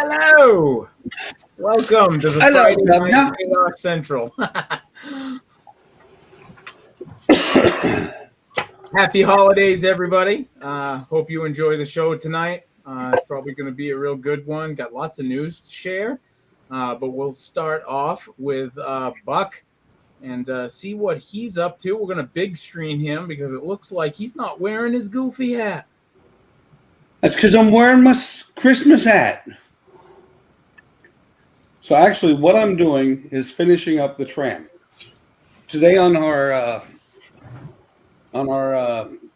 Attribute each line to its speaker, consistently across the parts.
Speaker 1: Hello. Welcome to the Friday Night Chaos Central. Happy holidays, everybody. Hope you enjoy the show tonight. It's probably going to be a real good one. Got lots of news to share. But we'll start off with Buck and see what he's up to. We're going to big screen him because it looks like he's not wearing his goofy hat.
Speaker 2: That's because I'm wearing my Christmas hat. So actually what I'm doing is finishing up the tram. Today on our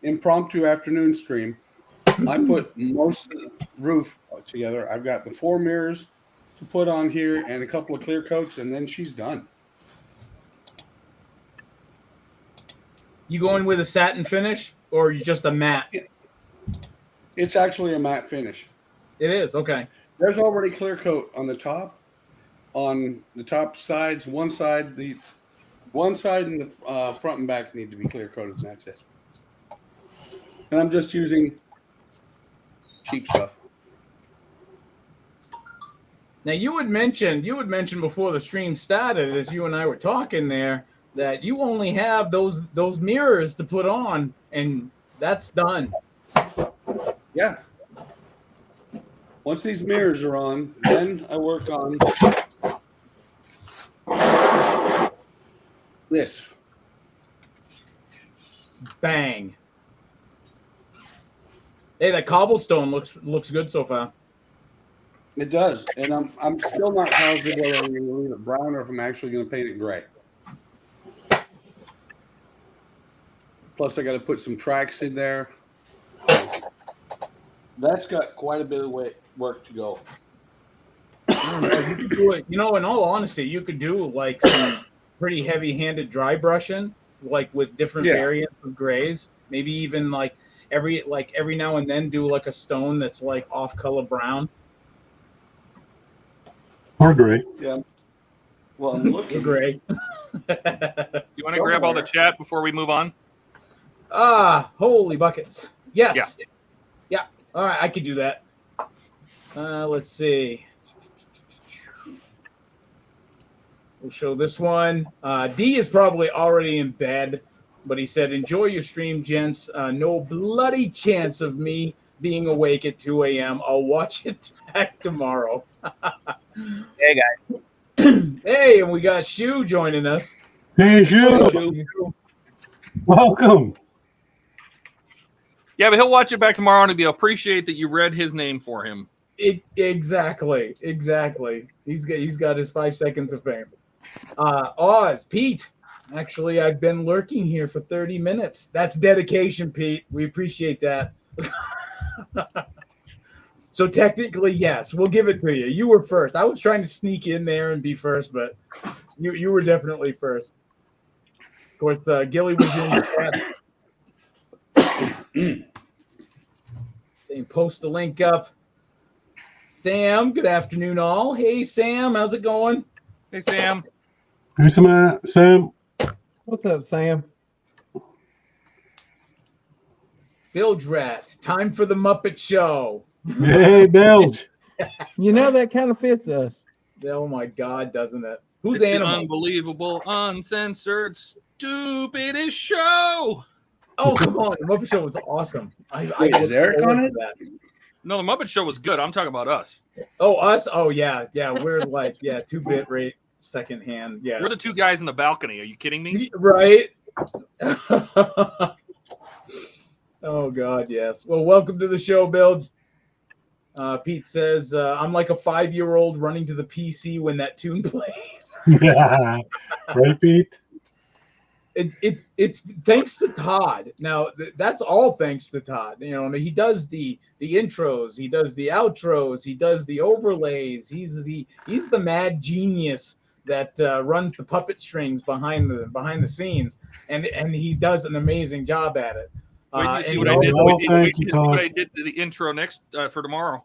Speaker 2: impromptu afternoon stream, I put most of the roof together. I've got the 4 mirrors to put on here and a couple of clear coats, and then she's done.
Speaker 1: You going with a satin finish or just a matte?
Speaker 2: It's actually a matte finish.
Speaker 1: It is, okay.
Speaker 2: There's already clear coat on the top. On the top sides, one side and the front and back need to be clear coated, and that's it. And I'm just using cheap stuff.
Speaker 1: Now you had mentioned before the stream started, as you and I were talking there, that you only have those mirrors to put on, and that's done.
Speaker 2: Yeah. Once these mirrors are on, then I work on this.
Speaker 1: Bang. Hey, that cobblestone looks good so far.
Speaker 2: It does, and I'm still not positive whether I'm going to leave it brown or if I'm actually going to paint it gray. Plus, I got to put some tracks in there. That's got quite a bit of work to go.
Speaker 1: You could do it. You know, in all honesty, you could do like some pretty heavy-handed dry brushing, like with different variants of grays. Maybe even like every now and then do like a stone that's like off-color brown.
Speaker 3: Or gray.
Speaker 2: Yeah. Well, I'm looking
Speaker 1: gray.
Speaker 4: You want to grab all the chat before we move on?
Speaker 1: Holy buckets. Yes. Yeah. All right, I could do that. Let's see. We'll show this one. D is probably already in bed, but he said, "Enjoy your stream, gents. No bloody chance of me being awake at 2 a.m. I'll watch it back tomorrow."
Speaker 5: Hey, guys.
Speaker 1: Hey, and we got Shu joining us.
Speaker 3: Hey, Shu. Welcome.
Speaker 4: Yeah, but he'll watch it back tomorrow, and he'll appreciate that you read his name for him.
Speaker 1: Exactly. He's got his 5 seconds of fame. Oz, Pete. Actually, I've been lurking here for 30 minutes. That's dedication, Pete. We appreciate that. So technically, yes, we'll give it to you. You were first. I was trying to sneak in there and be first, but you were definitely first. Of course, Gilly was in the chat. Saying post the link up. Sam, good afternoon, all. Hey, Sam, how's it going?
Speaker 4: Hey, Sam.
Speaker 3: Hey, Sam.
Speaker 6: What's up, Sam?
Speaker 1: Bilge Rat, time for the Muppet Show.
Speaker 3: Hey, Bilge.
Speaker 6: You know that kind of fits us.
Speaker 1: Oh my God, doesn't it? Who's
Speaker 4: It's
Speaker 1: Animal?
Speaker 4: the unbelievable, uncensored, stupidest show.
Speaker 1: Oh, come on. The Muppet Show was awesome.
Speaker 2: Wait, is Eric on it?
Speaker 4: No, the Muppet Show was good. I'm talking about us.
Speaker 1: Oh, us? Oh, yeah. Yeah, we're like, 2-bit rate, second hand. Yeah.
Speaker 4: We're the 2 guys in the balcony. Are you kidding me?
Speaker 1: Right? Oh, God, yes. Well, welcome to the show, Bilge. Pete says, I'm like a 5-year-old running to the PC when that tune plays.
Speaker 3: Yeah. Right, Pete?
Speaker 1: It's thanks to Todd. Now that's all thanks to Todd. You know, I mean, he does the intros, he does the outros, he does the overlays. He's the mad genius that runs the puppet strings behind the scenes, and he does an amazing job at it.
Speaker 4: Wait till you see
Speaker 3: what I did.
Speaker 4: Wait till you see what I did to the intro next for tomorrow.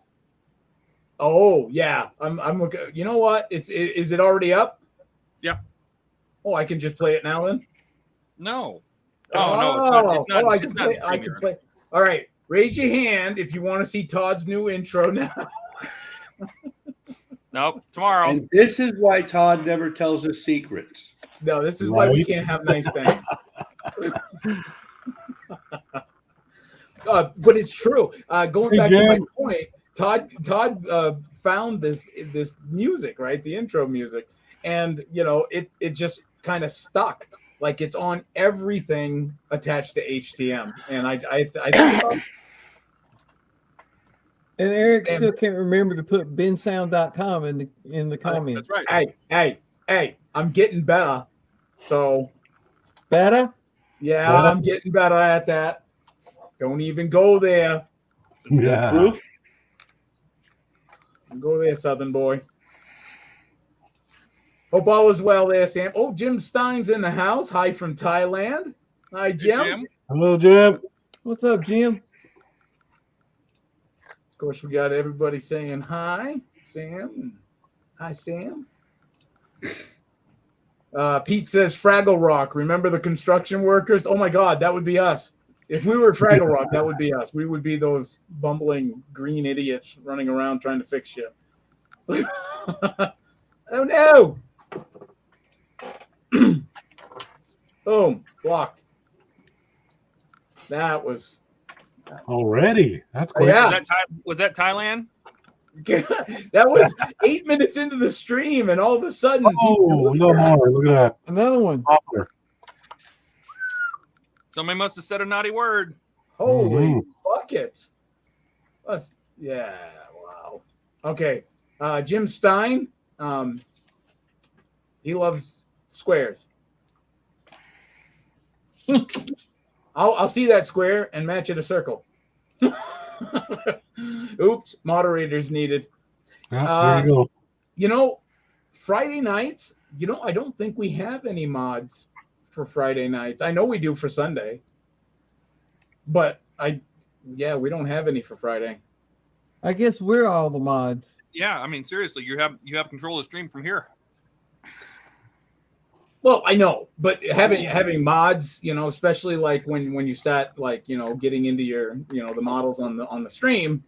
Speaker 1: Oh yeah, I'm looking. You know what? Is it already up?
Speaker 4: Yeah.
Speaker 1: Oh, I can just play it now then.
Speaker 4: No. Oh, no, it's not.
Speaker 1: I can play. All right, raise your hand if you want to see Todd's new intro now.
Speaker 4: Nope. Tomorrow.
Speaker 2: And this is why Todd never tells us secrets.
Speaker 1: No, this is why we
Speaker 3: Right.
Speaker 1: can't have nice things. But it's true. Going
Speaker 3: Hey,
Speaker 1: back to my
Speaker 3: Jim.
Speaker 1: point, Todd found this music, right? The intro music, and it just kind of stuck. Like it's on everything attached to HTM, and I think
Speaker 6: And Eric
Speaker 1: Sam.
Speaker 6: still can't remember to put bensound.com in the comments.
Speaker 4: That's right.
Speaker 1: hey, I'm getting better. So
Speaker 6: Better?
Speaker 1: yeah,
Speaker 3: Better?
Speaker 1: I'm getting better at that. Don't even go there.
Speaker 3: Yeah.
Speaker 2: Proof?
Speaker 1: Don't go there, Southern boy. Hope all is well there, Sam. Oh, Jim Stein's in the house. Hi from Thailand. Hi,
Speaker 4: Hey,
Speaker 1: Jim.
Speaker 3: Hello, Jim.
Speaker 6: What's up, Jim?
Speaker 1: Of course, we got everybody saying hi, Sam. Hi, Sam. Pete says Fraggle Rock. Remember the construction workers? Oh my God, that would be us. If we were Fraggle Rock, that would be us. We would be those bumbling green idiots running around trying to fix shit. Oh no! Boom, blocked. That was
Speaker 3: Already. That's quick.
Speaker 1: yeah.
Speaker 4: Was that Thailand?
Speaker 1: That was 8 minutes into the stream, and all of a sudden,
Speaker 3: Oh, no more. Look at
Speaker 6: Another one.
Speaker 3: that. Popper.
Speaker 4: Somebody must have said a naughty word.
Speaker 1: holy buckets! Yeah, wow. Okay, Jim Stein. He loves squares. I'll see that square and match it a circle. Oops, moderators needed.
Speaker 3: Yeah, there you go.
Speaker 1: Friday nights, I don't think we have any mods for Friday nights. I know we do for Sunday, but we don't have any for Friday.
Speaker 6: I guess we're all the mods.
Speaker 4: Yeah, I mean seriously, you have control of the stream from here.
Speaker 1: Well, I know, but having mods, especially like when you start like getting into your the models on the stream,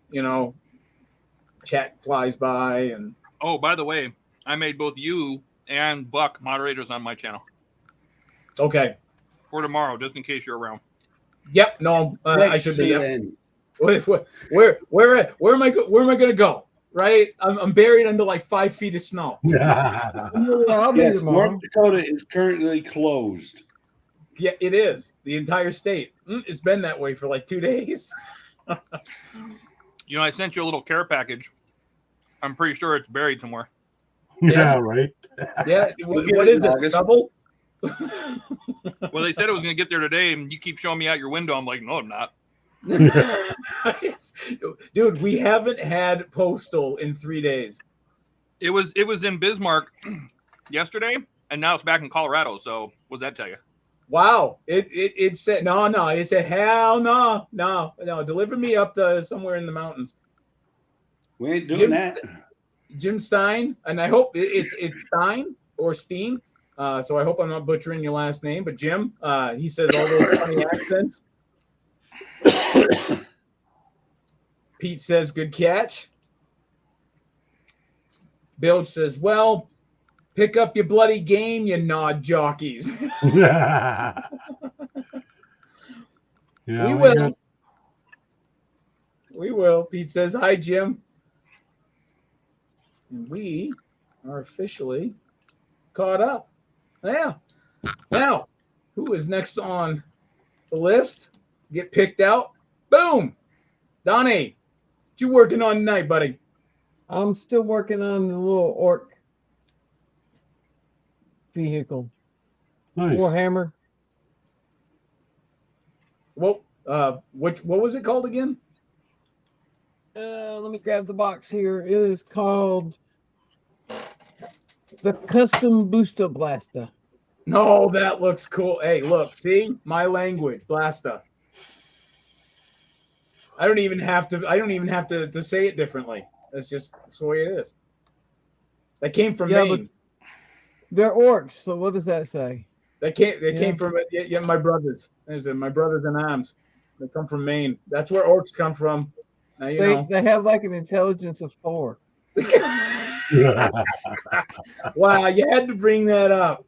Speaker 1: chat flies by and.
Speaker 4: Oh, by the way, I made both you and Buck moderators on my channel
Speaker 1: Okay.
Speaker 4: for tomorrow, just in case you're around.
Speaker 1: Yep. No, I should be. Yep.
Speaker 2: Excellent.
Speaker 1: Where am I gonna go? Right? I'm buried under like 5 feet of snow.
Speaker 3: Yeah.
Speaker 6: I'll be
Speaker 2: Yes,
Speaker 6: tomorrow.
Speaker 2: North Dakota is currently closed.
Speaker 1: Yeah, it is. The entire state. It's been that way for like 2 days.
Speaker 4: I sent you a little care package. I'm pretty sure it's buried somewhere.
Speaker 3: Yeah, right.
Speaker 1: Yeah.
Speaker 2: We'll get
Speaker 1: What
Speaker 2: it
Speaker 1: is
Speaker 2: in
Speaker 1: it?
Speaker 2: August.
Speaker 1: Trouble?
Speaker 4: Well, they said it was going to get there today, and you keep showing me out your window. I'm like, no, I'm not.
Speaker 1: Dude, we haven't had postal in 3 days.
Speaker 4: It was in Bismarck yesterday, and now it's back in Colorado. So what does that tell you?
Speaker 1: Wow. It said no. It said hell no. Deliver me up to somewhere in the mountains.
Speaker 2: We ain't doing
Speaker 1: Jim-
Speaker 2: that.
Speaker 1: Jim Stein, and I hope it's Stein or Steen. So I hope I'm not butchering your last name, but Jim, he says all those funny accents. Pete says, good catch. Bill says, well, pick up your bloody game, you nod jockeys.
Speaker 3: Yeah.
Speaker 1: We will. We will. Pete says, hi, Jim. And we are officially caught up. Yeah. Now, who is next on the list? Get picked out. Boom. Donnie, what you working on tonight, buddy?
Speaker 6: I'm still working on the little orc vehicle.
Speaker 3: Nice.
Speaker 6: Warhammer.
Speaker 1: Well, what was it called again?
Speaker 6: Let me grab the box here. It is called the Custom Booster Blaster.
Speaker 1: No, that looks cool. Hey, look, see my language, Blasta. I don't even have to say it differently. That's the way it is. That came from
Speaker 6: Yeah,
Speaker 1: Maine.
Speaker 6: They're orcs, so what does that say?
Speaker 1: They came from my brothers. My brothers in arms. They come from Maine. That's where orcs come from. Now you know.
Speaker 6: They have like an intelligence of 4.
Speaker 1: Wow, you had to bring that up,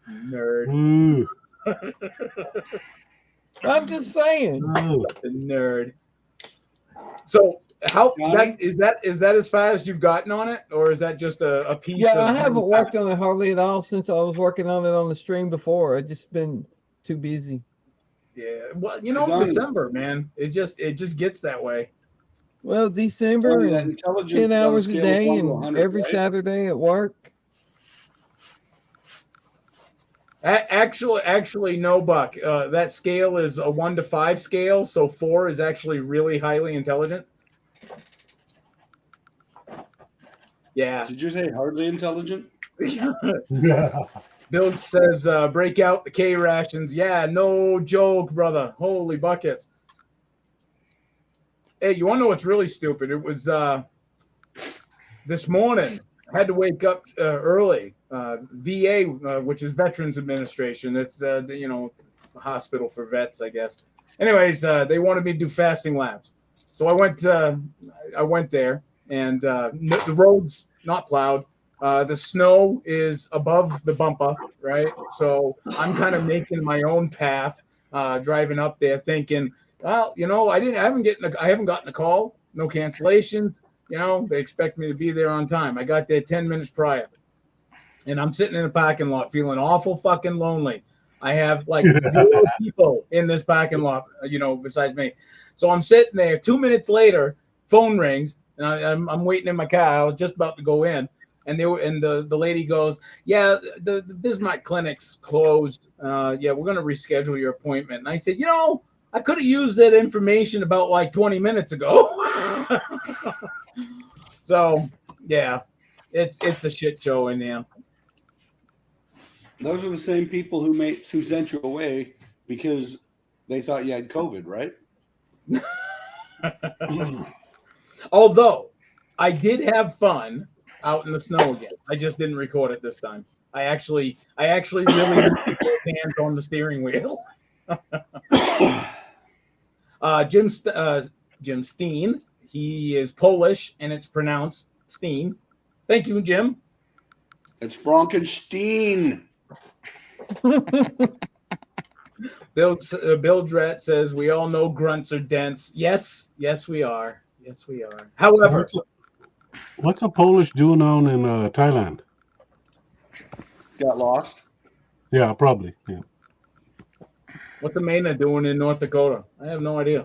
Speaker 1: nerd.
Speaker 3: Ooh.
Speaker 6: I'm just saying.
Speaker 3: Oh.
Speaker 1: The nerd. So how
Speaker 2: Donnie?
Speaker 1: that is that as fast as you've gotten on it, or is that just a piece
Speaker 6: Yeah,
Speaker 1: of
Speaker 6: I haven't worked on it hardly at all since I was working on it on the stream before. I've just been too busy.
Speaker 1: Yeah, well,
Speaker 2: Donnie.
Speaker 1: December, man, it just gets that way.
Speaker 6: Well, December
Speaker 2: Donnie, that
Speaker 6: and
Speaker 2: intelligence
Speaker 6: 10
Speaker 2: on a
Speaker 6: hours a
Speaker 2: scale of
Speaker 6: day
Speaker 2: 1 to
Speaker 6: and
Speaker 2: 100,
Speaker 6: every
Speaker 2: right?
Speaker 6: Saturday at work.
Speaker 1: Actually, no, Buck. That scale is a 1 to 5 scale, so 4 is actually really highly intelligent. Yeah.
Speaker 2: Did you say hardly intelligent?
Speaker 1: Bill says, break out the K rations. Yeah, no joke, brother. Holy buckets. Hey, you want to know what's really stupid? It was this morning. I had to wake up early. VA, which is Veterans Administration. It's, hospital for vets, I guess. Anyways, they wanted me to do fasting laps. So I went there, and the road's not plowed. The snow is above the bumper, right? So I'm kind of making my own path, driving up there, thinking, well, I haven't gotten a call, no cancellations. They expect me to be there on time. I got there 10 minutes prior, and I'm sitting in the parking lot feeling awful fucking lonely. I have like 0 people in this parking lot, besides me. So I'm sitting there. 2 minutes later, phone rings, and I'm waiting in my car. I was just about to go in. And the lady goes, yeah, the Bismarck clinic's closed. Yeah, we're gonna reschedule your appointment. And I said, I could have used that information about like 20 minutes ago. So yeah, it's a shit show in there.
Speaker 2: Those are the same people who sent you away because they thought you had COVID, right?
Speaker 1: Although I did have fun out in the snow again. I just didn't record it this time. I actually really put hands on the steering wheel. Jim Steen, he is Polish and it's pronounced Steen. Thank you, Jim.
Speaker 2: It's Frankenstein.
Speaker 1: Bill Dret says we all know grunts are dense. Yes, we are. Yes, we are. However,
Speaker 3: what's a Polish doing down in Thailand?
Speaker 2: Got lost.
Speaker 3: Yeah, probably. Yeah.
Speaker 1: what's the Mena doing in North Dakota? I have no idea.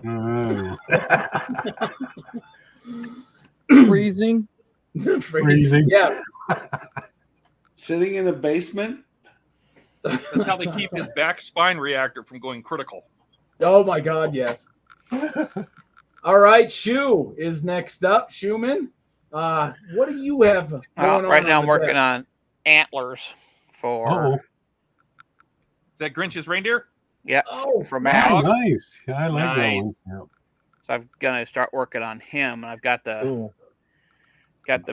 Speaker 6: Freezing.
Speaker 3: Freezing.
Speaker 1: Yeah.
Speaker 2: Sitting in a basement.
Speaker 4: That's how they keep his back spine reactor from going critical.
Speaker 1: Oh my God, yes. All right, Schuh is next up. Schuhman, what do you have going on?
Speaker 5: Right now, I'm
Speaker 1: the
Speaker 5: working
Speaker 1: desk?
Speaker 5: on antlers for.
Speaker 3: Uh-oh.
Speaker 4: Is that Grinch's reindeer?
Speaker 5: Yeah,
Speaker 1: Oh,
Speaker 5: for
Speaker 3: Oh,
Speaker 5: Max.
Speaker 3: nice. Yeah, I like that
Speaker 4: Nice.
Speaker 3: one. Yeah.
Speaker 5: So I'm gonna start working on him, and I've got the
Speaker 6: Cool.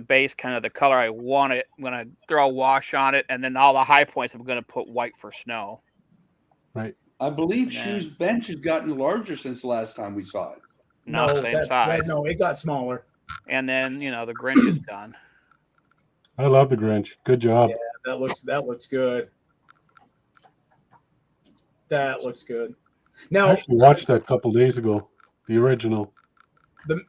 Speaker 5: base kind of the color I want it. I'm gonna throw a wash on it, and then all the high points I'm gonna put white for snow.
Speaker 3: Right.
Speaker 2: I believe
Speaker 5: Yeah.
Speaker 2: Schuh's bench has gotten larger since the last time we saw it.
Speaker 5: No, same size.
Speaker 1: No, it got smaller.
Speaker 5: And then the Grinch is done.
Speaker 3: I love the Grinch. Good job.
Speaker 1: Yeah, that looks good. That looks good.
Speaker 3: I
Speaker 1: Now,
Speaker 3: actually watched that a couple days ago. The original.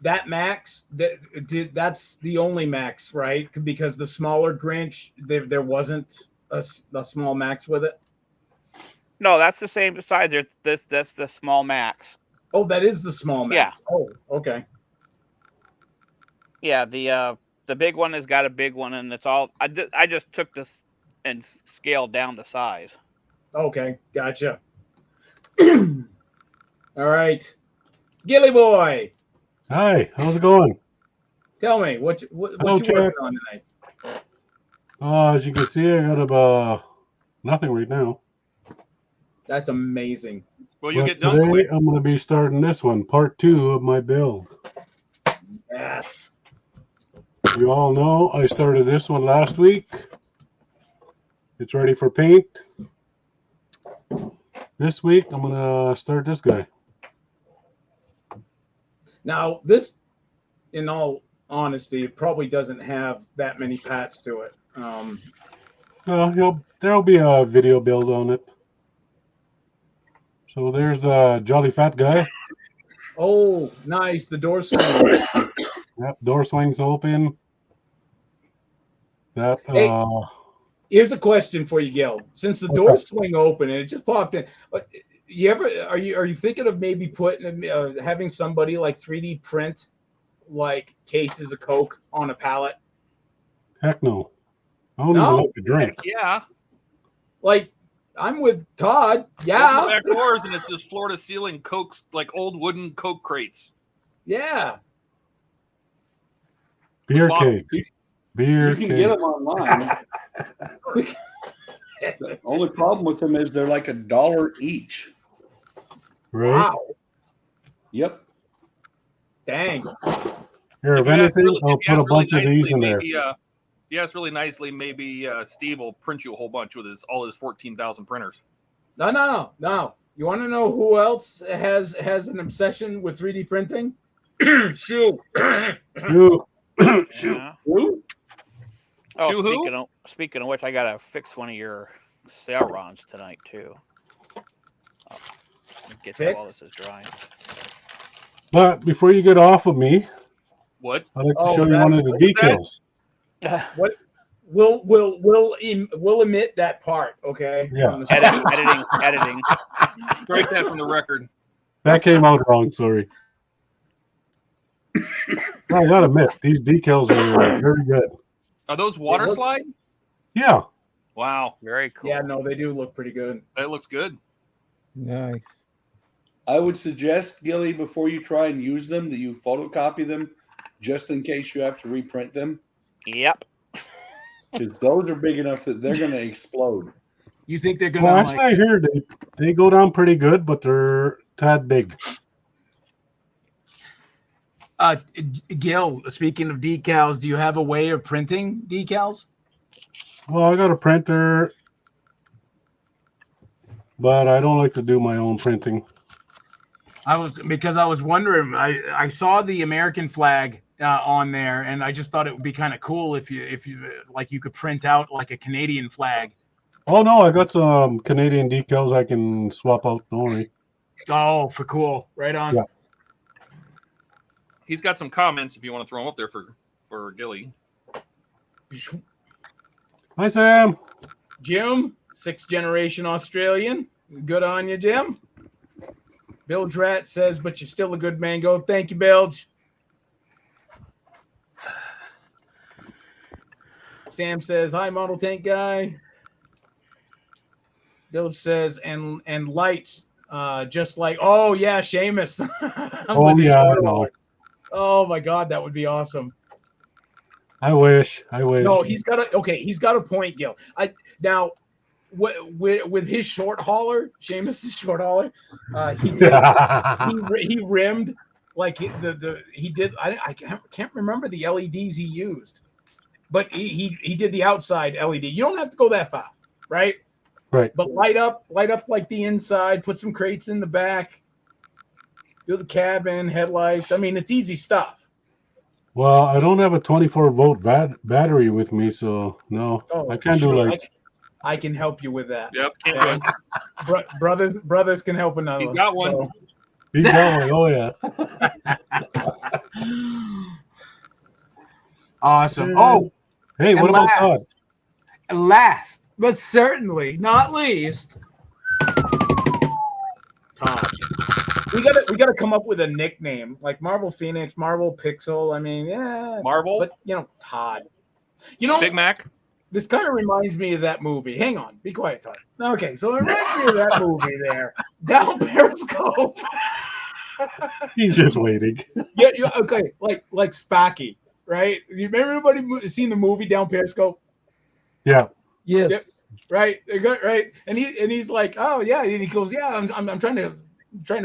Speaker 1: that Max, that's the only Max, right? Because the smaller Grinch, there wasn't a small Max with it.
Speaker 5: No, that's the same size. That's the small Max.
Speaker 1: Oh, that is the small Max. Yeah. Oh, okay.
Speaker 5: Yeah, the big one has got a big one, and it's all. I just took this and scaled down the size.
Speaker 1: Okay, gotcha. All right, Gilly boy,
Speaker 3: Hi, how's it going?
Speaker 1: tell me what you
Speaker 3: Hello,
Speaker 1: working
Speaker 3: Jack.
Speaker 1: on tonight.
Speaker 3: As you can see, I got nothing right now.
Speaker 1: That's amazing.
Speaker 4: Well, you'll
Speaker 3: But
Speaker 4: get done
Speaker 3: today,
Speaker 4: quick.
Speaker 3: I'm going to be starting this one, part 2 of my build.
Speaker 1: Yes.
Speaker 3: You all know I started this one last week. It's ready for paint. This week, I'm going to start this guy.
Speaker 1: Now, this, in all honesty, it probably doesn't have that many pats to it.
Speaker 3: There'll be a video build on it. So there's a jolly fat guy.
Speaker 1: Oh, nice. The door swing.
Speaker 3: Yep, door swings open. That
Speaker 1: Hey. Here's a question for you, Gil. Since the doors swing open and it just popped in, are you thinking of maybe putting having somebody like 3D print like cases of Coke on a pallet?
Speaker 3: Heck no. I don't even like to drink.
Speaker 4: Yeah.
Speaker 1: Like I'm with Todd. Yeah.
Speaker 4: Open the back doors and it's just floor to ceiling Cokes, like old wooden Coke crates.
Speaker 1: Yeah.
Speaker 3: Beer cakes. Beer
Speaker 2: You can get them online. The only problem with them is they're like $1 each.
Speaker 3: Right?
Speaker 1: Wow.
Speaker 2: Yep.
Speaker 1: Dang.
Speaker 3: Here, if anything, I'll put a bunch of these in there.
Speaker 4: Yes, really nicely. Maybe Steve will print you a whole bunch with all his 14,000 printers.
Speaker 1: No. You want to know who else has an obsession with 3D printing? SCHUH.
Speaker 5: Yeah.
Speaker 2: Who?
Speaker 5: Oh,
Speaker 4: SCHUH?
Speaker 5: speaking of which, I gotta fix one of your Sailrons tonight too. Oh, get that while this is drying.
Speaker 3: But before you get off of me,
Speaker 4: What?
Speaker 3: I'd like to show you one of the decals.
Speaker 1: What? We'll omit that part, okay?
Speaker 3: Yeah.
Speaker 5: Editing.
Speaker 4: Strike that from the record.
Speaker 3: That came out wrong, sorry. I gotta admit, these decals are very good.
Speaker 4: Are those water slide?
Speaker 3: Yeah.
Speaker 4: Wow.
Speaker 5: Very cool.
Speaker 1: Yeah, no, they do look pretty good.
Speaker 4: That looks good.
Speaker 6: Nice.
Speaker 2: I would suggest, Gilly, before you try and use them, that you photocopy them just in case you have to reprint them.
Speaker 5: Yep.
Speaker 2: Because those are big enough that they're going to explode.
Speaker 1: You think they're gonna?
Speaker 3: Well, actually, I hear they go down pretty good, but they're a tad big.
Speaker 1: Gil, speaking of decals, do you have a way of printing decals?
Speaker 3: Well, I got a printer, but I don't like to do my own printing.
Speaker 1: I was wondering. I saw the American flag on there, and I just thought it would be kind of cool if you like you could print out like a Canadian flag.
Speaker 3: Oh no, I got some Canadian decals I can swap out. Don't worry.
Speaker 1: Oh, for cool! Right on.
Speaker 3: Yeah.
Speaker 4: He's got some comments if you want to throw them up there for Gilly.
Speaker 3: Hi, Sam.
Speaker 1: Jim, 6th generation Australian. Good on you, Jim. Bilge Rat says, but you're still a good mango. Thank you, Bilge. Sam says, hi, model tank guy. Bilge says, and lights, just like, oh, yeah, Seamus.
Speaker 3: Oh, yeah, I know.
Speaker 1: Oh, my God, that would be awesome.
Speaker 3: I wish.
Speaker 1: No, he's got a point, Gil. Now, with his short hauler, Seamus' short hauler, he rimmed like he did. I can't remember the LEDs he used, but he did the outside LED. You don't have to go that far, right?
Speaker 3: Right.
Speaker 1: But light up like the inside. Put some crates in the back. Do the cabin, headlights. I mean, it's easy stuff.
Speaker 3: Well, I don't have a 24-volt battery with me, so no, I can't do lights.
Speaker 1: I can help you with that.
Speaker 4: Yep.
Speaker 1: Okay? Brothers can help another.
Speaker 4: He's got one.
Speaker 1: So.
Speaker 3: He's got one. Oh yeah.
Speaker 1: Awesome. Oh,
Speaker 3: hey, what about Todd?
Speaker 1: Last, but certainly not least, Todd. We gotta come up with a nickname like Marvel Phoenix, Marvel Pixel. I mean, yeah,
Speaker 4: Marvel,
Speaker 1: but Todd. You know,
Speaker 4: Big Mac.
Speaker 1: This kind of reminds me of that movie. Hang on, be quiet, Todd. Okay, so it reminds me of that movie there, Down Periscope.
Speaker 3: He's just waiting.
Speaker 1: Yeah, okay, like Spacky, right? You remember anybody seen the movie Down Periscope?
Speaker 3: Yeah.
Speaker 6: Yes.
Speaker 1: Yep. Right. Right. And he's like, oh yeah. And he goes, yeah, I'm trying to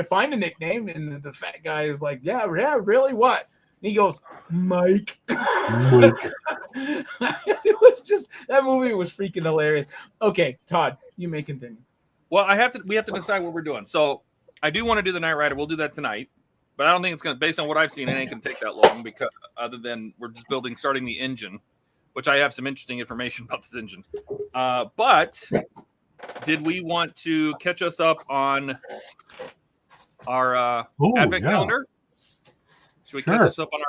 Speaker 1: find a nickname. And the fat guy is like, yeah, really, what? And he goes, Mike.
Speaker 3: Mike.
Speaker 1: It was just, that movie was freaking hilarious. Okay, Todd, you may continue.
Speaker 4: Well, we have to decide what we're doing. So I do want to do the Night Rider. We'll do that tonight. But I don't think it's going to, based on what I've seen, it ain't going to take that long because other than we're just starting the engine, which I have some interesting information about this engine. But did we want to catch us up on our advent calendar? Should we catch us up on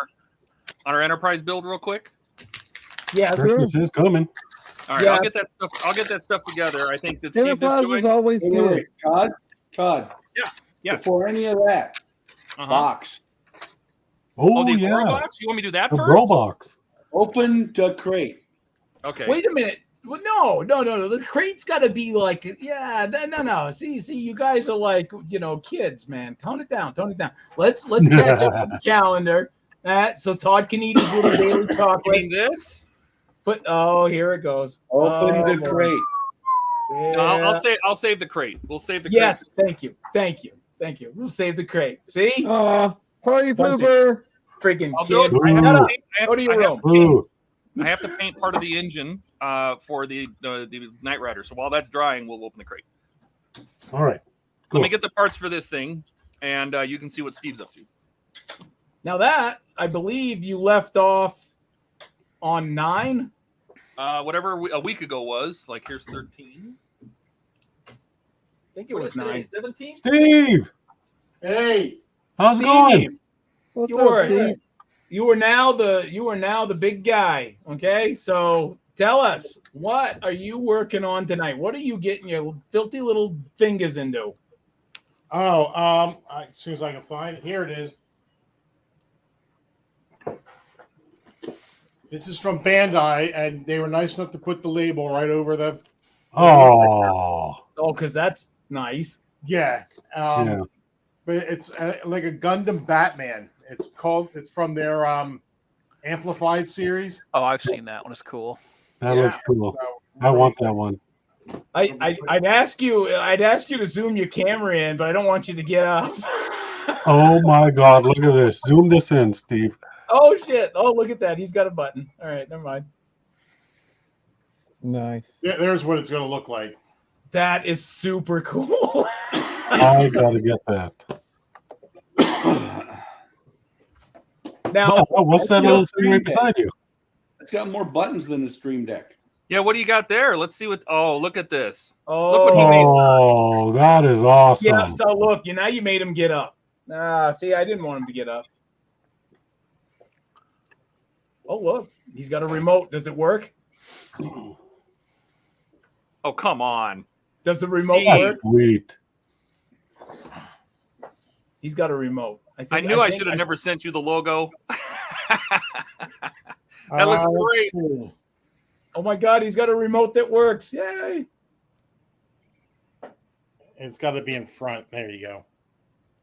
Speaker 4: our enterprise build real quick?
Speaker 1: Yeah,
Speaker 3: Christmas is coming.
Speaker 4: All right,
Speaker 1: Yeah.
Speaker 4: I'll get that stuff together. I think that
Speaker 6: Enterprise is always good.
Speaker 2: Todd.
Speaker 4: Yeah.
Speaker 2: Before any of that, box.
Speaker 3: Oh,
Speaker 4: the
Speaker 3: yeah.
Speaker 4: Bro box? You want me to do that
Speaker 3: The
Speaker 4: first?
Speaker 3: Bro box.
Speaker 2: Open the crate.
Speaker 4: Okay.
Speaker 1: Wait a minute. Well, no. The crate's got to be like, no. See, you guys are like, kids, man. Tone it down. Let's catch up with the calendar. So Todd can eat his little daily
Speaker 4: You
Speaker 1: chocolate.
Speaker 4: mean this?
Speaker 1: But here it goes.
Speaker 2: Open the
Speaker 1: boy.
Speaker 2: crate.
Speaker 4: No, I'll save the crate. We'll save the crate.
Speaker 1: Yes, thank you. We'll save the crate. See,
Speaker 6: Party pooper.
Speaker 1: freaking
Speaker 4: I'll do it.
Speaker 1: kids.
Speaker 3: I have
Speaker 1: Shut up.
Speaker 4: I
Speaker 1: Go to your room.
Speaker 3: Ooh.
Speaker 4: have to paint part of the engine for the Knight Rider. So while that's drying, we'll open the crate.
Speaker 3: All right.
Speaker 4: Let me get the parts for this thing, and you can see what Steve's up to.
Speaker 1: Now that I believe you left off on 9.
Speaker 4: Whatever a week ago was. Like here's 13.
Speaker 1: I think it was 9.
Speaker 4: 17.
Speaker 3: Steve,
Speaker 7: Hey,
Speaker 3: how's it going?
Speaker 6: What's
Speaker 1: You
Speaker 6: up,
Speaker 1: were-
Speaker 6: Steve?
Speaker 1: You are now the big guy. Okay, so tell us, what are you working on tonight? What are you getting your filthy little fingers into?
Speaker 7: as soon as I can find it, here it is. This is from Bandai, and they were nice enough to put the label right over the.
Speaker 3: Oh,
Speaker 1: Oh, because that's nice.
Speaker 7: Yeah,
Speaker 3: yeah.
Speaker 7: but it's like a Gundam Batman. It's from their Amplified series.
Speaker 5: Oh, I've seen that one. It's cool.
Speaker 3: That looks cool.
Speaker 7: So,
Speaker 3: I want that one.
Speaker 1: I'd ask you to zoom your camera in, but I don't want you to get up.
Speaker 3: Oh my God! Look at this. Zoom this in, Steve.
Speaker 1: Oh shit! Oh, look at that. He's got a button. All right, never mind.
Speaker 6: Nice.
Speaker 7: Yeah, there's what it's going to look like.
Speaker 1: That is super cool.
Speaker 3: I gotta get that.
Speaker 1: Now,
Speaker 3: Oh, what's that little thing right beside you?
Speaker 2: It's got more buttons than the Stream Deck.
Speaker 4: Yeah, what do you got there? Let's see what. Oh, look at this.
Speaker 1: oh,
Speaker 4: Look what he made.
Speaker 3: Oh, that is awesome.
Speaker 1: yeah. So look, now you made him get up. See, I didn't want him to get up. Oh, look, he's got a remote. Does it work?
Speaker 4: Oh, come on.
Speaker 1: Does the remote
Speaker 4: Steve.
Speaker 1: work?
Speaker 3: Sweet.
Speaker 1: He's got a remote.
Speaker 4: I knew I should have never sent you the logo. That looks
Speaker 7: let's
Speaker 4: great.
Speaker 7: see.
Speaker 1: Oh my God, he's got a remote that works. Yay!
Speaker 7: It's got to be in front. There you go.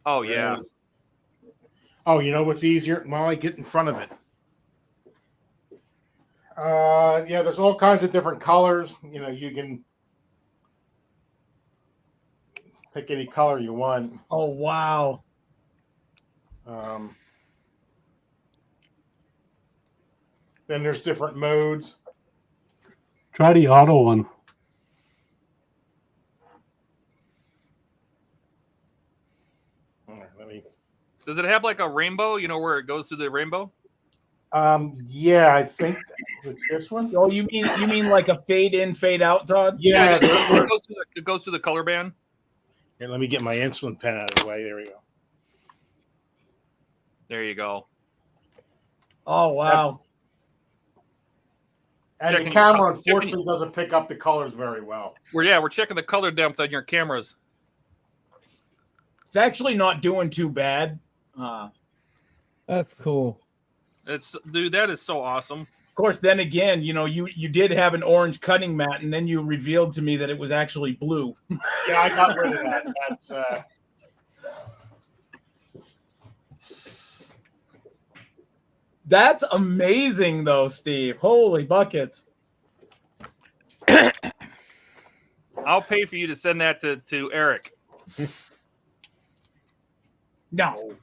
Speaker 4: Oh yeah.
Speaker 7: Oh, you know what's easier? Well, I get in front of it. Yeah, there's all kinds of different colors. You know, you can pick any color you want.
Speaker 1: Oh wow.
Speaker 7: Then there's different modes.
Speaker 3: Try the auto one.
Speaker 7: All right, let me.
Speaker 4: Does it have like a rainbow? You know where it goes through the rainbow?
Speaker 7: Yeah, I think with this one.
Speaker 1: Oh, you mean like a fade in, fade out, Todd?
Speaker 7: Yeah.
Speaker 4: It goes through the color band.
Speaker 7: Here, let me get my insulin pen out of the way. There we go.
Speaker 4: There you go.
Speaker 1: Oh wow.
Speaker 7: And
Speaker 4: Checking
Speaker 7: the
Speaker 4: your
Speaker 7: camera,
Speaker 4: color-
Speaker 7: unfortunately, doesn't pick up the colors very well.
Speaker 4: We're checking the color depth on your cameras.
Speaker 1: It's actually not doing too bad.
Speaker 6: That's cool.
Speaker 4: Dude, that is so awesome.
Speaker 1: Of course, then again, you did have an orange cutting mat, and then you revealed to me that it was actually blue.
Speaker 7: Yeah, I got rid of that. That's
Speaker 1: That's amazing, though, Steve. Holy buckets.
Speaker 4: I'll pay for you to send that to Eric.
Speaker 1: No,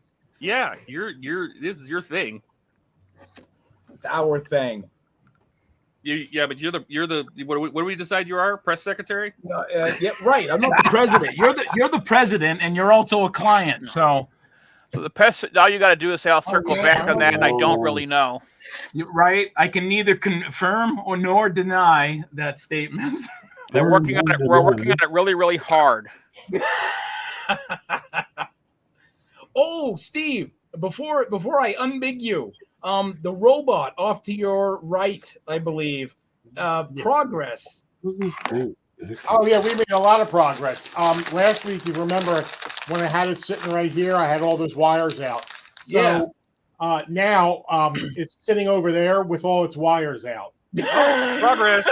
Speaker 4: Yeah, this is your thing.
Speaker 1: it's our thing.
Speaker 4: Yeah, but you're the what do we decide you are? Press secretary?
Speaker 1: Yeah, right. I'm not the president. You're the president, and you're also a client. So,
Speaker 5: So the pest. All you got to do is say, "I'll circle back on that," and I don't really know.
Speaker 1: You're right. I can neither confirm or nor deny that statement.
Speaker 5: They're working on it. We're working on it really, really hard.
Speaker 1: Oh, Steve, before I unbig you, the robot off to your right, I believe, progress.
Speaker 7: Oh yeah, we made a lot of progress. Last week, you remember when I had it sitting right here, I had all those wires out. So
Speaker 1: Yeah.
Speaker 7: now it's sitting over there with all its wires out.
Speaker 4: Progress.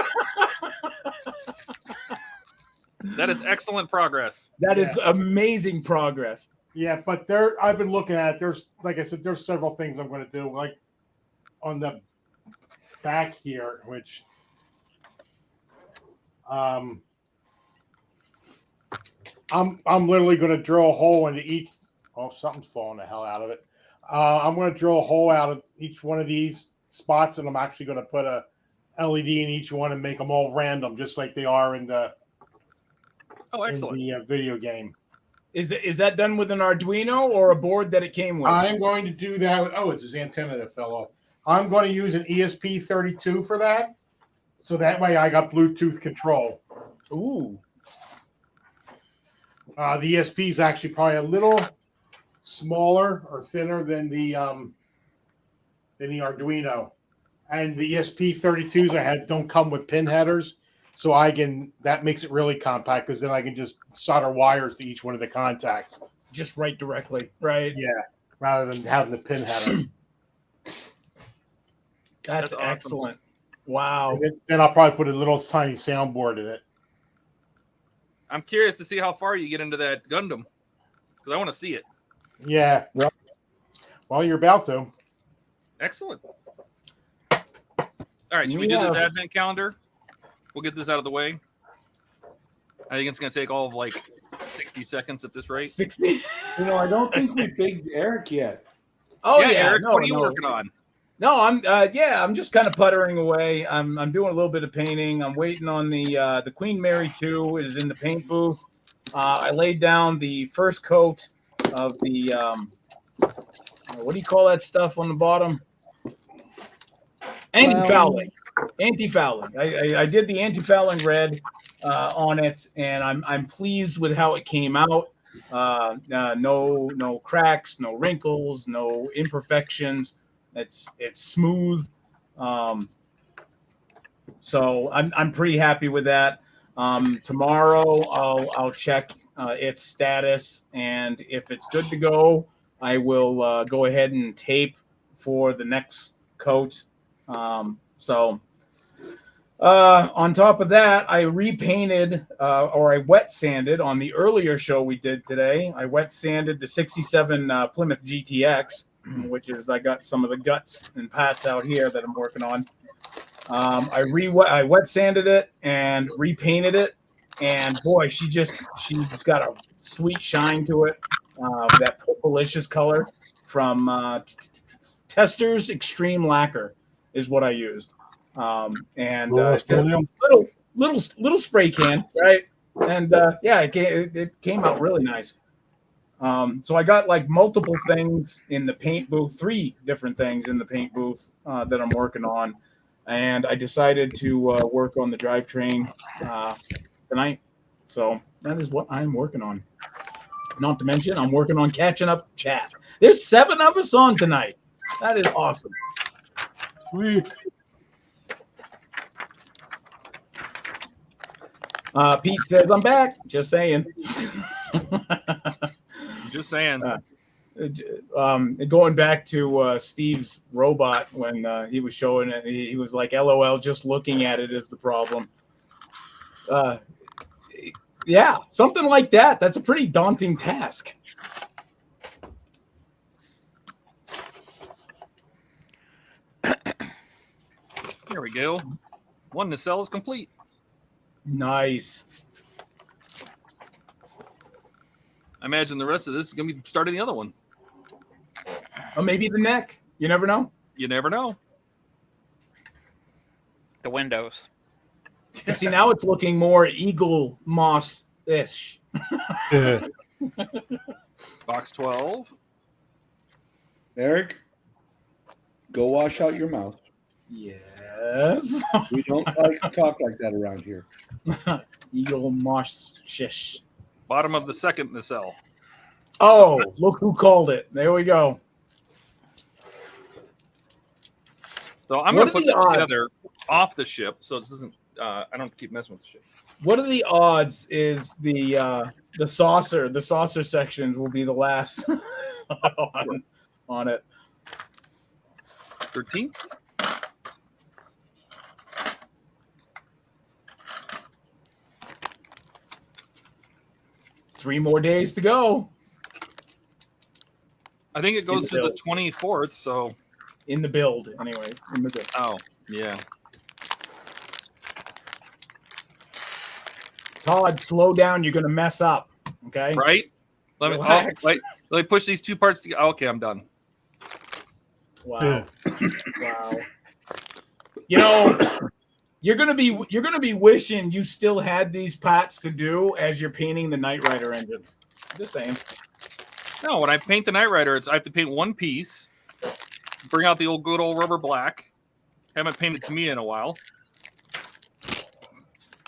Speaker 4: That is excellent progress.
Speaker 1: That is amazing progress.
Speaker 7: Yeah, but I've been looking at it. There's, like I said, there's several things I'm going to do, like on the back here, which I'm literally going to drill a hole into each. Oh, something's falling the hell out of it. I'm going to drill a hole out of each one of these spots, and I'm actually going to put a LED in each one and make them all random, just like they are in the video game.
Speaker 1: Is that done with an Arduino or a board that it came with?
Speaker 7: I'm going to do that. It's his antenna that fell off. I'm going to use an ESP32 for that, so that way I got Bluetooth control.
Speaker 1: Ooh.
Speaker 7: The ESP is actually probably a little smaller or thinner than the Arduino, and the ESP32s I had don't come with pin headers, so that makes it really compact because then I can just solder wires to each one of the contacts.
Speaker 1: Just right directly, right?
Speaker 7: Yeah, rather than having the pin header.
Speaker 1: That's
Speaker 4: awesome.
Speaker 1: Excellent. Wow.
Speaker 7: And then I'll probably put a little tiny soundboard in it.
Speaker 4: I'm curious to see how far you get into that Gundam because I want to see it.
Speaker 7: Yeah. Well, you're about to.
Speaker 4: Excellent. All right, should we do this advent calendar? We'll get this out of the way. I think it's going to take all of like 60 seconds at this rate.
Speaker 1: 60.
Speaker 2: I don't think we bigged Eric yet.
Speaker 1: Oh
Speaker 4: yeah,
Speaker 1: yeah.
Speaker 4: Eric,
Speaker 1: No,
Speaker 4: what are you
Speaker 1: no.
Speaker 4: working on?
Speaker 1: No, I'm just kind of puttering away. I'm doing a little bit of painting. I'm waiting on the Queen Mary 2 is in the paint booth. I laid down the first coat of the what do you call that stuff on the bottom? Anti-fouling. Anti-fouling. I did the anti-fouling red on it, and I'm pleased with how it came out. No cracks, no wrinkles, no imperfections. It's smooth. So I'm pretty happy with that. Tomorrow I'll check its status, and if it's good to go, I will go ahead and tape for the next coat. On top of that, I repainted or I wet sanded on the earlier show we did today. I wet sanded the 67 Plymouth GTX, which is I got some of the guts and pats out here that I'm working on. I wet sanded it and repainted it, and boy, she's got a sweet shine to it. That purplicious color from Tester's Extreme Lacquer is what I used. It's a little spray can, right? And it came out really nice. So I got like multiple things in the paint booth, 3 different things in the paint booth that I'm working on, and I decided to work on the drivetrain tonight. So that is what I'm working on. Not to mention, I'm working on catching up chat. There's 7 of us on tonight. That is awesome.
Speaker 3: Sweet.
Speaker 1: Pete says, I'm back. Just saying.
Speaker 4: Just saying.
Speaker 1: Going back to Steve's robot when he was showing it, he was like, LOL, just looking at it is the problem. Yeah, something like that. That's a pretty daunting task.
Speaker 4: There we go. One nacelle is complete.
Speaker 1: Nice.
Speaker 4: I imagine the rest of this is going to be starting the other one.
Speaker 1: Or maybe the neck. You never know.
Speaker 4: You never know.
Speaker 5: The windows.
Speaker 1: See, now it's looking more Eagle Moss-ish.
Speaker 3: Yeah.
Speaker 4: Box 12.
Speaker 2: Eric, go wash out your mouth.
Speaker 1: Yes.
Speaker 2: We don't like to talk like that around here.
Speaker 1: Eagle Mosh Shish.
Speaker 4: Bottom of the second nacelle.
Speaker 1: Oh, look who called it. There we go.
Speaker 4: So I'm
Speaker 1: What
Speaker 4: going to
Speaker 1: are
Speaker 4: put
Speaker 1: the
Speaker 4: this
Speaker 1: odds?
Speaker 4: together off the ship, so it doesn't. I don't keep messing with the ship.
Speaker 1: What are the odds is the saucer sections will be the last on it?
Speaker 4: 13.
Speaker 1: Three more days to go.
Speaker 4: I think it goes
Speaker 1: the
Speaker 4: to the
Speaker 1: build.
Speaker 4: 24th. So
Speaker 1: In the build, anyways. In the build.
Speaker 4: oh yeah.
Speaker 1: Todd, slow down. You're gonna mess up. Okay.
Speaker 4: Right. Let me
Speaker 1: Relax.
Speaker 4: let me push these two parts together. Okay, I'm done.
Speaker 1: Wow.
Speaker 3: Yeah.
Speaker 1: Wow. You know, you're gonna be wishing you still had these parts to do as you're painting the Knight Rider engine. Just saying.
Speaker 4: No, when I paint the Knight Rider, I have to paint one piece, bring out the good old rubber black. Haven't painted to me in a while.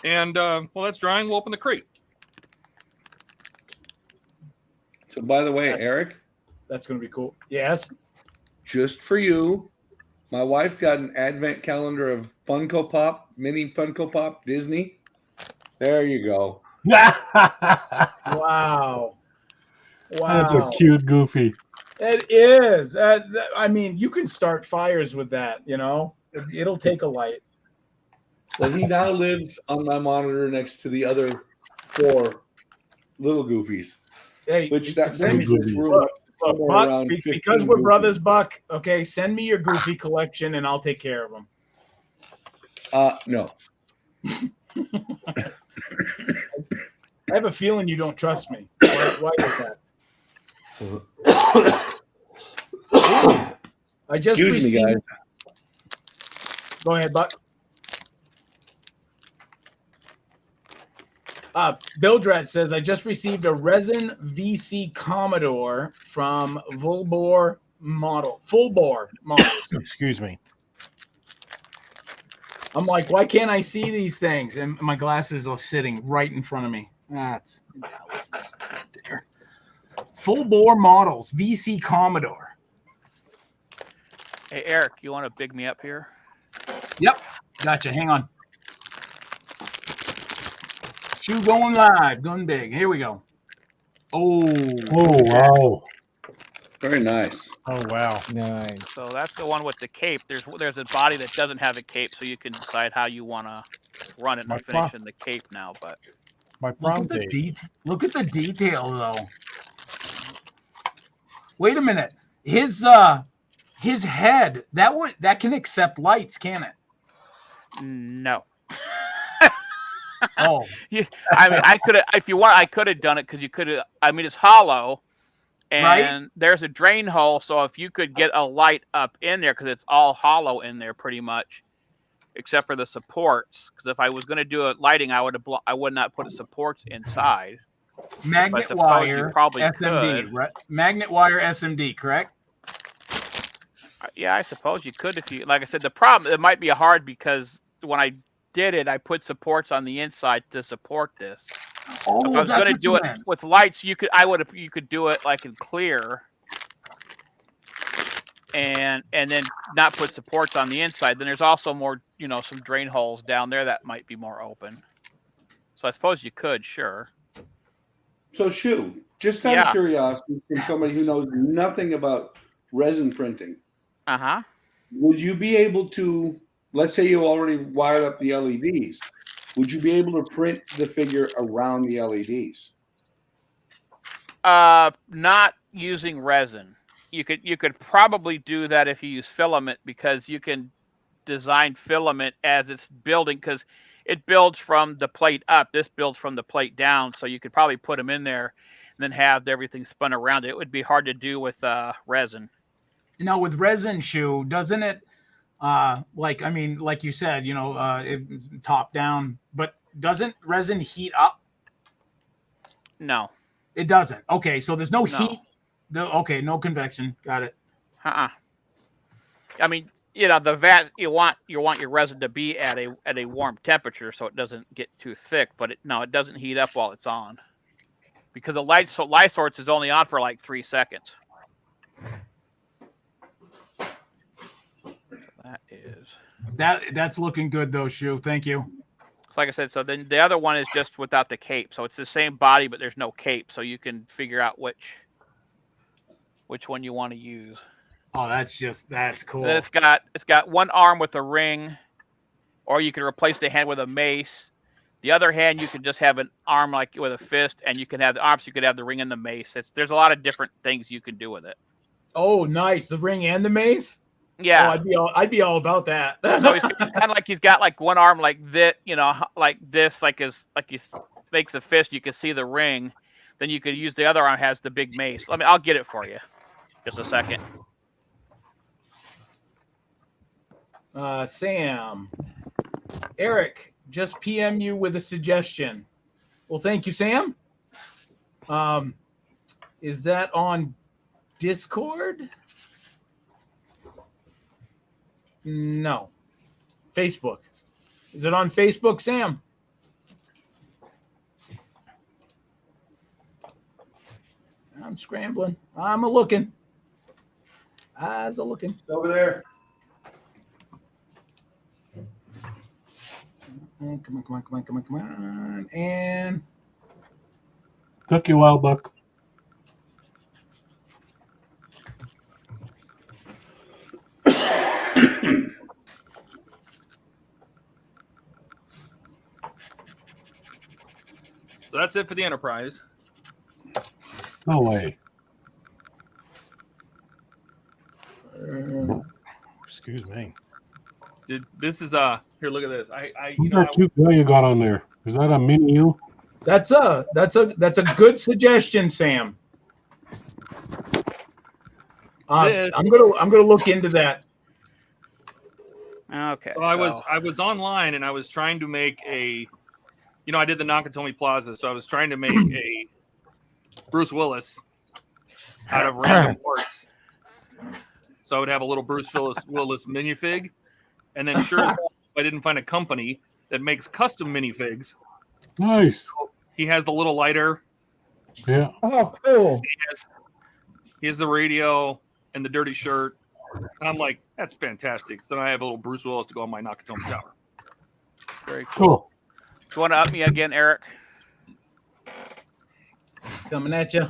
Speaker 4: And well, that's drying. We'll open the crate.
Speaker 2: So, by the way, Eric,
Speaker 1: That's gonna be cool. Yes.
Speaker 2: just for you, my wife got an advent calendar of Funko Pop, mini Funko Pop Disney. There you go.
Speaker 3: That's
Speaker 1: Wow.
Speaker 3: a
Speaker 1: Wow.
Speaker 3: cute Goofy.
Speaker 1: It is. I mean, you can start fires with that. You know, it'll take a light.
Speaker 2: Well, he now lives on my monitor next to the other 4 little Goofies,
Speaker 1: Hey,
Speaker 2: which that
Speaker 1: send
Speaker 2: brings
Speaker 1: me,
Speaker 2: this room
Speaker 1: look,
Speaker 2: up
Speaker 1: look,
Speaker 2: somewhere
Speaker 1: Buck,
Speaker 2: around 15
Speaker 1: because we're
Speaker 2: Goofies.
Speaker 1: brothers, Buck. Okay, send me your Goofy collection, and I'll take care of them.
Speaker 2: No.
Speaker 1: I have a feeling you don't trust me. Why is that? I just
Speaker 2: Excuse me,
Speaker 1: received.
Speaker 2: guys.
Speaker 1: Go ahead, Buck. Bildrat says, I just received a resin VC Commodore from Full Bore Models.
Speaker 7: Excuse me.
Speaker 1: I'm like, why can't I see these things? And my glasses are sitting right in front of me. That's intelligence right there. Full Bore Models, VC Commodore.
Speaker 5: Hey, Eric, you want to big me up here?
Speaker 1: Yep, gotcha. Hang on. Shoe going live, going big. Here we go. Oh,
Speaker 3: Oh, wow.
Speaker 2: Very nice.
Speaker 7: Oh wow.
Speaker 6: Nice.
Speaker 5: So that's the one with the cape. There's a body that doesn't have a cape, so you can decide how you want to run it. I'm
Speaker 7: My
Speaker 5: finishing the cape now, but
Speaker 7: My
Speaker 1: look
Speaker 7: prom
Speaker 1: at the
Speaker 7: date.
Speaker 1: look at the detail though. Wait a minute. His head that can accept lights, can it?
Speaker 5: no.
Speaker 1: Oh,
Speaker 5: I mean, I could have, if you want, I could have done it because you could have. I mean, it's hollow, and
Speaker 1: Right.
Speaker 5: there's a drain hole. So if you could get a light up in there, because it's all hollow in there, pretty much, except for the supports. Because if I was going to do a lighting, I would not put the supports inside.
Speaker 1: magnet
Speaker 5: suppose you
Speaker 1: wire
Speaker 5: probably
Speaker 1: SMD,
Speaker 5: could.
Speaker 1: right? Magnet wire SMD, correct?
Speaker 5: Yeah, I suppose you could if you, like I said. The problem, it might be hard because when I did it, I put supports on the inside to support this.
Speaker 1: Oh,
Speaker 5: If I was
Speaker 1: that's
Speaker 5: going to
Speaker 1: what
Speaker 5: do
Speaker 1: you
Speaker 5: it
Speaker 1: meant.
Speaker 5: with lights, you could do it like in clear, and then not put supports on the inside. Then there's also more, some drain holes down there that might be more open. So I suppose you could, sure.
Speaker 2: So, Shu, just out
Speaker 5: Yeah.
Speaker 2: of curiosity, from somebody who knows nothing about resin printing,
Speaker 5: Uh-huh.
Speaker 2: would you be able to, let's say you already wired up the LEDs, would you be able to print the figure around the LEDs?
Speaker 5: Not using resin. You could probably do that if you use filament, because you can design filament as it's building, because it builds from the plate up. This builds from the plate down, so you could probably put them in there and then have everything spun around it. It would be hard to do with resin.
Speaker 1: Now with resin shoe, doesn't it? Like you said, top down, but doesn't resin heat up?
Speaker 5: No.
Speaker 1: It doesn't. Okay, so there's no
Speaker 5: No.
Speaker 1: heat. Okay, no convection. Got it.
Speaker 5: I mean, you know, the vat you want your resin to be at a warm temperature so it doesn't get too thick, but it doesn't heat up while it's on. Because the light source is only on for like 3 seconds. That is
Speaker 1: That's looking good though, Shu. Thank you.
Speaker 5: so like I said, so then the other one is just without the cape. So it's the same body, but there's no cape, so you can figure out which one you want to use.
Speaker 1: Oh, that's cool.
Speaker 5: And then it's got one arm with a ring, or you can replace the hand with a mace. The other hand, you can just have an arm like with a fist, and you can have the arms. You could have the ring and the mace. There's a lot of different things you can do with it.
Speaker 1: Oh, nice. The ring and the mace?
Speaker 5: Yeah.
Speaker 1: Oh, I'd be all about that.
Speaker 5: So he's kind of like he's got like one arm like this, you know, like this, like he makes a fist. You can see the ring. Then you could use the other arm has the big mace. I'll get it for you. Just a second.
Speaker 1: Sam. Eric, just PM you with a suggestion. Well, thank you, Sam. Is that on Discord? No. Facebook. Is it on Facebook, Sam? I'm scrambling. I'm a-looking. Eyes a-looking.
Speaker 2: Over there.
Speaker 1: Come on. And
Speaker 3: Took you a while, Buck.
Speaker 4: So that's it for the Enterprise.
Speaker 3: No way.
Speaker 7: Excuse me.
Speaker 4: This is here. Look at this.
Speaker 3: Who's that cute guy you got on there? Is that a mini you?
Speaker 1: that's a good suggestion, Sam. I'm gonna look into that.
Speaker 5: Okay.
Speaker 4: So I was online and I was trying to make a, I did the Nakatomi Plaza, so I was trying to make a Bruce Willis out of random parts. So I would have a little Bruce Willis minifig, and then sure as hell, I didn't find a company that makes custom minifigs.
Speaker 3: Nice.
Speaker 4: So he has the little lighter.
Speaker 3: Yeah.
Speaker 6: Oh, cool.
Speaker 4: He has the radio and the dirty shirt. And I'm like, that's fantastic. So now I have a little Bruce Willis to go on my Nakatomi Tower.
Speaker 5: Very cool.
Speaker 3: Cool.
Speaker 5: You want to up me again, Eric?
Speaker 1: Coming at you.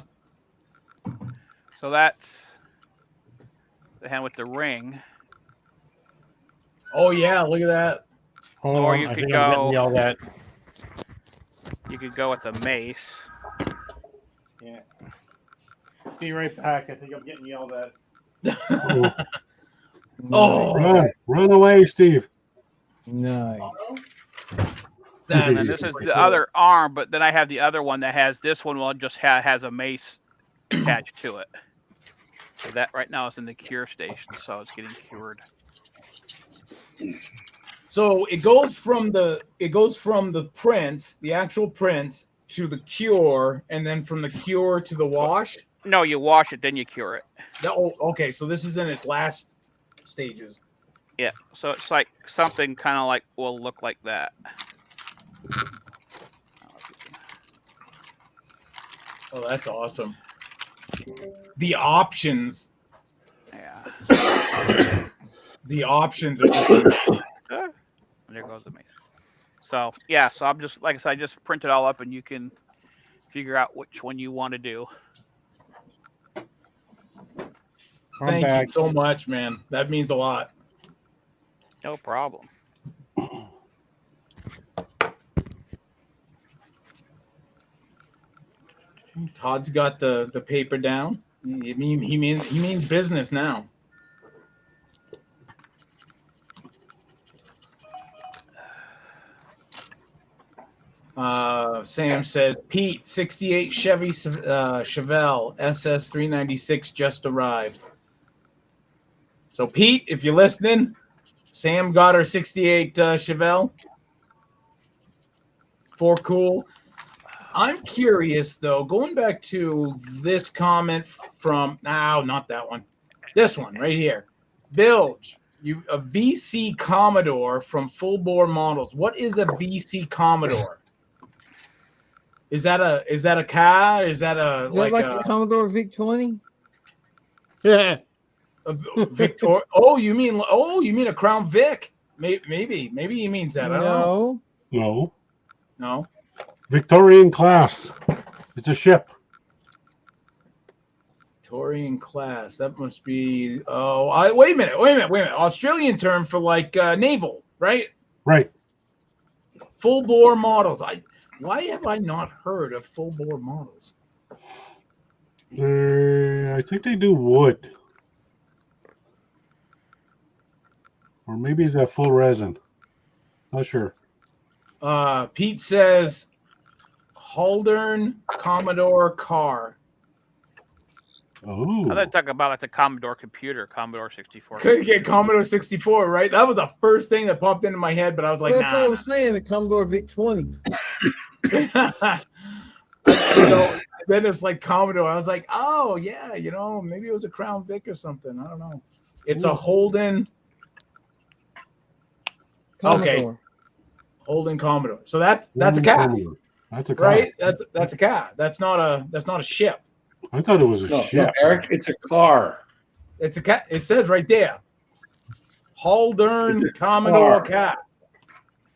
Speaker 5: So that's the hand with the ring.
Speaker 1: Oh yeah, look at that.
Speaker 7: Hold
Speaker 5: Or
Speaker 7: on,
Speaker 5: you
Speaker 7: I
Speaker 5: could
Speaker 7: think I'm getting
Speaker 5: go-
Speaker 7: yelled at.
Speaker 5: You could go with a mace.
Speaker 7: Yeah. Be right back. I think I'm getting yelled at.
Speaker 1: Oh,
Speaker 3: Run away, Steve.
Speaker 6: Nice.
Speaker 5: And then
Speaker 1: that's
Speaker 5: this is the other arm, but then I have the other one that has this one. Well, just has a mace attached to it. So that right now is in the cure station, so it's getting cured.
Speaker 1: So it goes from the print, the actual print, to the cure, and then from the cure to the wash.
Speaker 5: No, you wash it, then you cure it.
Speaker 1: Okay, so this is in its last stages.
Speaker 5: Yeah, so it's like something kind of like will look like that.
Speaker 1: Oh, that's awesome. The options.
Speaker 5: Yeah.
Speaker 1: The options are just
Speaker 5: There goes the mace. So yeah, so I'm just like I said, I just print it all up, and you can figure out which one you want to do.
Speaker 1: Thank you so much, man. That means a lot.
Speaker 5: No problem.
Speaker 1: Todd's got the paper down. He means business now. Sam says, Pete, 68 Chevy Chevelle SS 396 just arrived. So Pete, if you're listening, Sam got her 68 Chevelle. For cool. I'm curious though, going back to this comment from not that one. This one right here. Bilge, a VC Commodore from Full Bore Models. What is a VC Commodore? Is that a car? Is that
Speaker 6: Is that like a Commodore VIC-20?
Speaker 7: Yeah.
Speaker 1: a Victor? Oh, you mean a Crown Vic? Maybe he means that. I don't know.
Speaker 3: No.
Speaker 1: No.
Speaker 3: Victorian class. It's a ship.
Speaker 1: Victorian class. That must be. Oh, wait a minute. Australian term for like naval, right?
Speaker 3: Right.
Speaker 1: Full bore models. Why have I not heard of full bore models?
Speaker 3: I think they do wood. Or maybe is that full resin? Not sure.
Speaker 1: Pete says Haldern Commodore car.
Speaker 3: Oh.
Speaker 5: I thought you talking about like the Commodore computer, Commodore 64.
Speaker 1: Could get Commodore 64, right? That was the first thing that popped into my head, but I was like,
Speaker 6: That's
Speaker 1: nah.
Speaker 6: what I was saying, the Commodore VIC-20.
Speaker 1: Then it's like Commodore. I was like, oh yeah, maybe it was a Crown Vic or something. I don't know. It's a Holden.
Speaker 6: Commodore.
Speaker 1: Okay. Holden Commodore. So that's a cat.
Speaker 3: That's a car.
Speaker 1: Right? That's a cat. That's not a ship.
Speaker 3: I thought it was a ship.
Speaker 2: No, Eric, it's a car.
Speaker 1: It's a cat. It says right there. Haldern Commodore cat.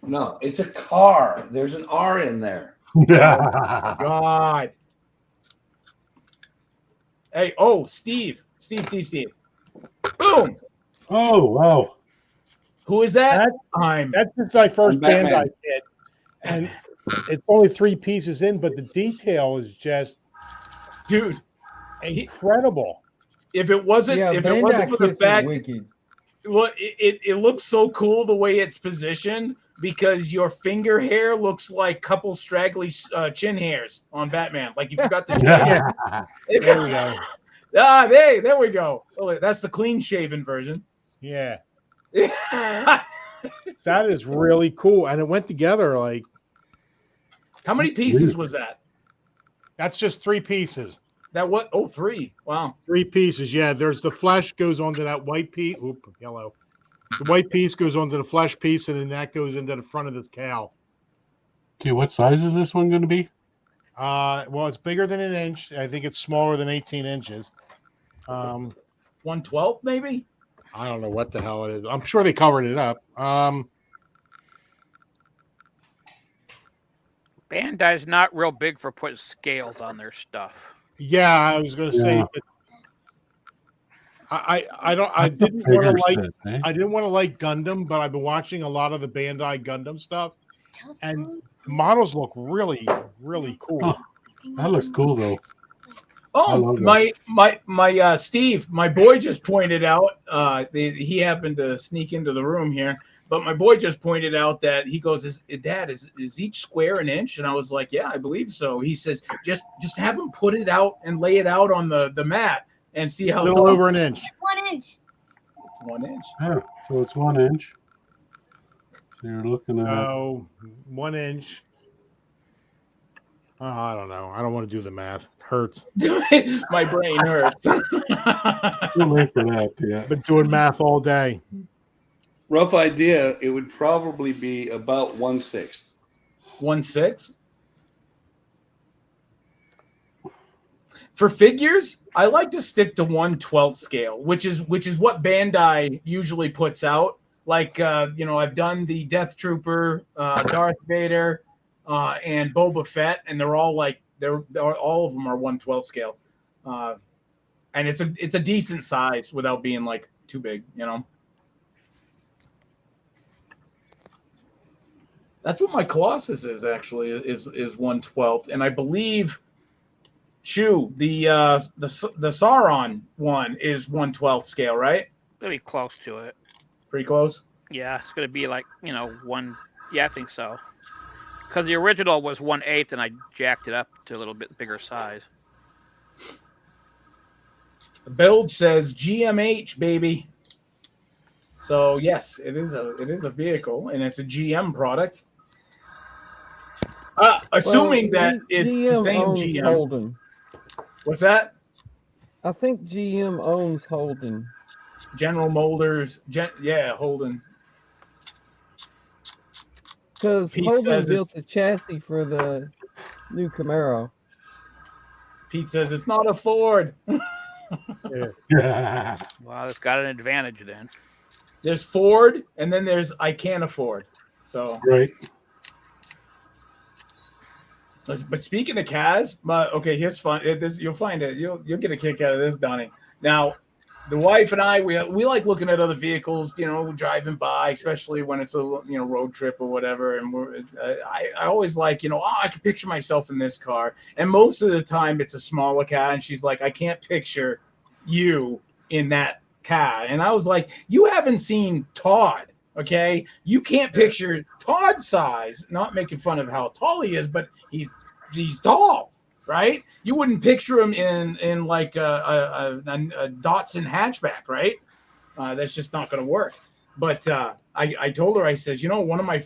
Speaker 8: No, it's a car. There's an R in there.
Speaker 1: God. Hey, Steve. Boom.
Speaker 3: Oh, wow.
Speaker 1: Who is that?
Speaker 7: That's just my first
Speaker 2: Batman.
Speaker 7: Bandai kit, and it's only 3 pieces in, but the detail is just,
Speaker 1: dude,
Speaker 7: incredible.
Speaker 1: If it wasn't for the fact, well, it looks so cool the way it's positioned because your finger hair looks like couple straggly chin hairs on Batman. Like you forgot the chin.
Speaker 7: There we go.
Speaker 1: There we go. Oh, that's the clean shaven version.
Speaker 7: Yeah. That is really cool, and it went together like.
Speaker 1: How many pieces was that?
Speaker 7: That's just 3 pieces.
Speaker 1: That what? Oh, 3. Wow.
Speaker 7: 3 pieces. Yeah, there's the flesh goes onto that white piece. Oop, yellow. The white piece goes onto the flesh piece, and then that goes into the front of this cow.
Speaker 3: Okay, what size is this one going to be?
Speaker 7: Well, it's bigger than an inch. I think it's smaller than 18 inches.
Speaker 1: 1/12 maybe.
Speaker 7: I don't know what the hell it is. I'm sure they covered it up.
Speaker 5: Bandai's not real big for putting scales on their stuff.
Speaker 7: Yeah, I was going to say that. I didn't want to like Gundam, but I've been watching a lot of the Bandai Gundam stuff, and the models look really, really cool.
Speaker 3: Oh, that looks cool though.
Speaker 1: Oh, my Steve, my boy just pointed out. He happened to sneak into the room here, but my boy just pointed out that he goes, Dad, is each square an inch? And I was like, yeah, I believe so. He says, just have him put it out and lay it out on the mat and see how
Speaker 7: a little over an inch.
Speaker 9: It's 1 inch.
Speaker 1: It's 1 inch.
Speaker 3: Yeah, so it's 1 inch. So you're looking at
Speaker 7: 1 inch. Oh, I don't know. I don't want to do the math. Hurts.
Speaker 1: My brain hurts.
Speaker 3: too late for that. Yeah.
Speaker 7: Been doing math all day.
Speaker 2: Rough idea, it would probably be about 1/6.
Speaker 1: 1/6. For figures, I like to stick to 1/12 scale, which is what Bandai usually puts out. Like I've done the Death Trooper, Darth Vader, and Boba Fett, and they're all like all of them are 1/12 scale, and it's a decent size without being like too big, That's what my Colossus is actually is 1/12, and I believe SCHUH the Sauron one is 1/12 scale, right?
Speaker 5: It'll be close to it.
Speaker 1: Pretty close.
Speaker 5: Yeah, it's going to be like one. Yeah, I think so. Because the original was 1/8, and I jacked it up to a little bit bigger size.
Speaker 1: Build says GMH, baby. So yes, it is a vehicle, and it's a GM product. Assuming that it's the same GM.
Speaker 6: Holden.
Speaker 1: What's that?
Speaker 6: I think GM owns Holden.
Speaker 1: General Motors, yeah, Holden.
Speaker 6: Because
Speaker 1: Pete
Speaker 6: Holden
Speaker 1: says
Speaker 6: built
Speaker 1: it's
Speaker 6: the chassis for the new Camaro.
Speaker 1: Pete says it's not a Ford.
Speaker 3: Yeah.
Speaker 5: Well, it's got an advantage then.
Speaker 1: There's Ford, and then there's I can't afford. So,
Speaker 3: Right.
Speaker 1: but speaking of Kaz, okay, here's fun. You'll find it. You'll get a kick out of this, Donnie. Now, the wife and I, we like looking at other vehicles, you know, driving by, especially when it's a road trip or whatever. And I always like, I can picture myself in this car. And most of the time, it's a smaller car, and she's like, I can't picture you in that car. And I was like, you haven't seen Todd. Okay, you can't picture Todd's size. Not making fun of how tall he is, but he's tall, right? You wouldn't picture him in like a Datsun hatchback, right? That's just not going to work. But I told her, I says, one of my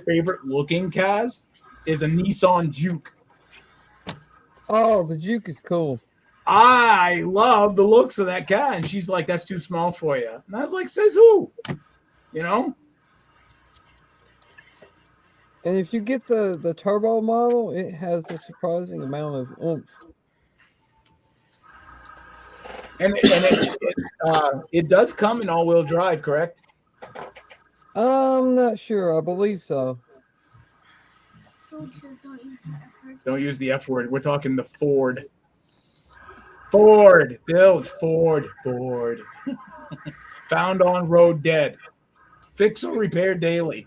Speaker 1: favorite looking cars is a Nissan Juke.
Speaker 6: Oh, the Juke is cool.
Speaker 1: I love the looks of that car, and she's like, "That's too small for you." And I was like, "Says who?"
Speaker 6: And if you get the turbo model, it has a surprising amount of oomph.
Speaker 1: And it does come in all-wheel drive, correct?
Speaker 6: I'm not sure. I believe so.
Speaker 1: Don't use the F word. We're talking the Ford. Ford. Build Ford. Ford. Found on road dead. Fix or repair daily.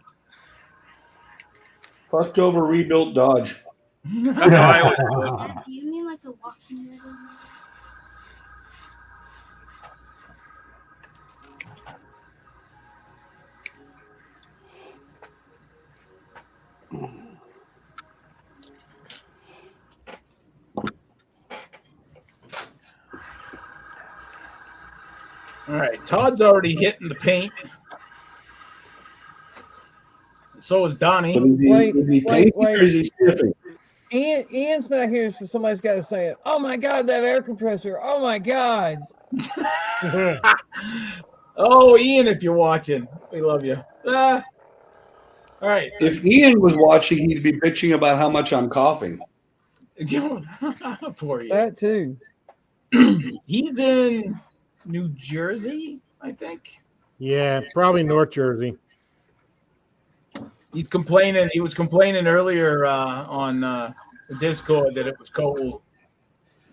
Speaker 8: Fucked over, rebuilt Dodge.
Speaker 4: That's how I always do it.
Speaker 9: Dad, do you mean like the Walking Dead?
Speaker 1: All right. Todd's already hitting the paint. So is Donnie.
Speaker 6: Wait.
Speaker 8: Is he sniffing?
Speaker 6: Ian's not here, so somebody's got to say it. Oh my God, that air compressor! Oh my God!
Speaker 1: Oh, Ian, if you're watching, we love you. All right.
Speaker 2: If Ian was watching, he'd be bitching about how much I'm coughing.
Speaker 1: For you.
Speaker 6: That too.
Speaker 1: He's in New Jersey, I think.
Speaker 7: Yeah, probably North Jersey.
Speaker 1: He's complaining. He was complaining earlier on Discord that it was cold.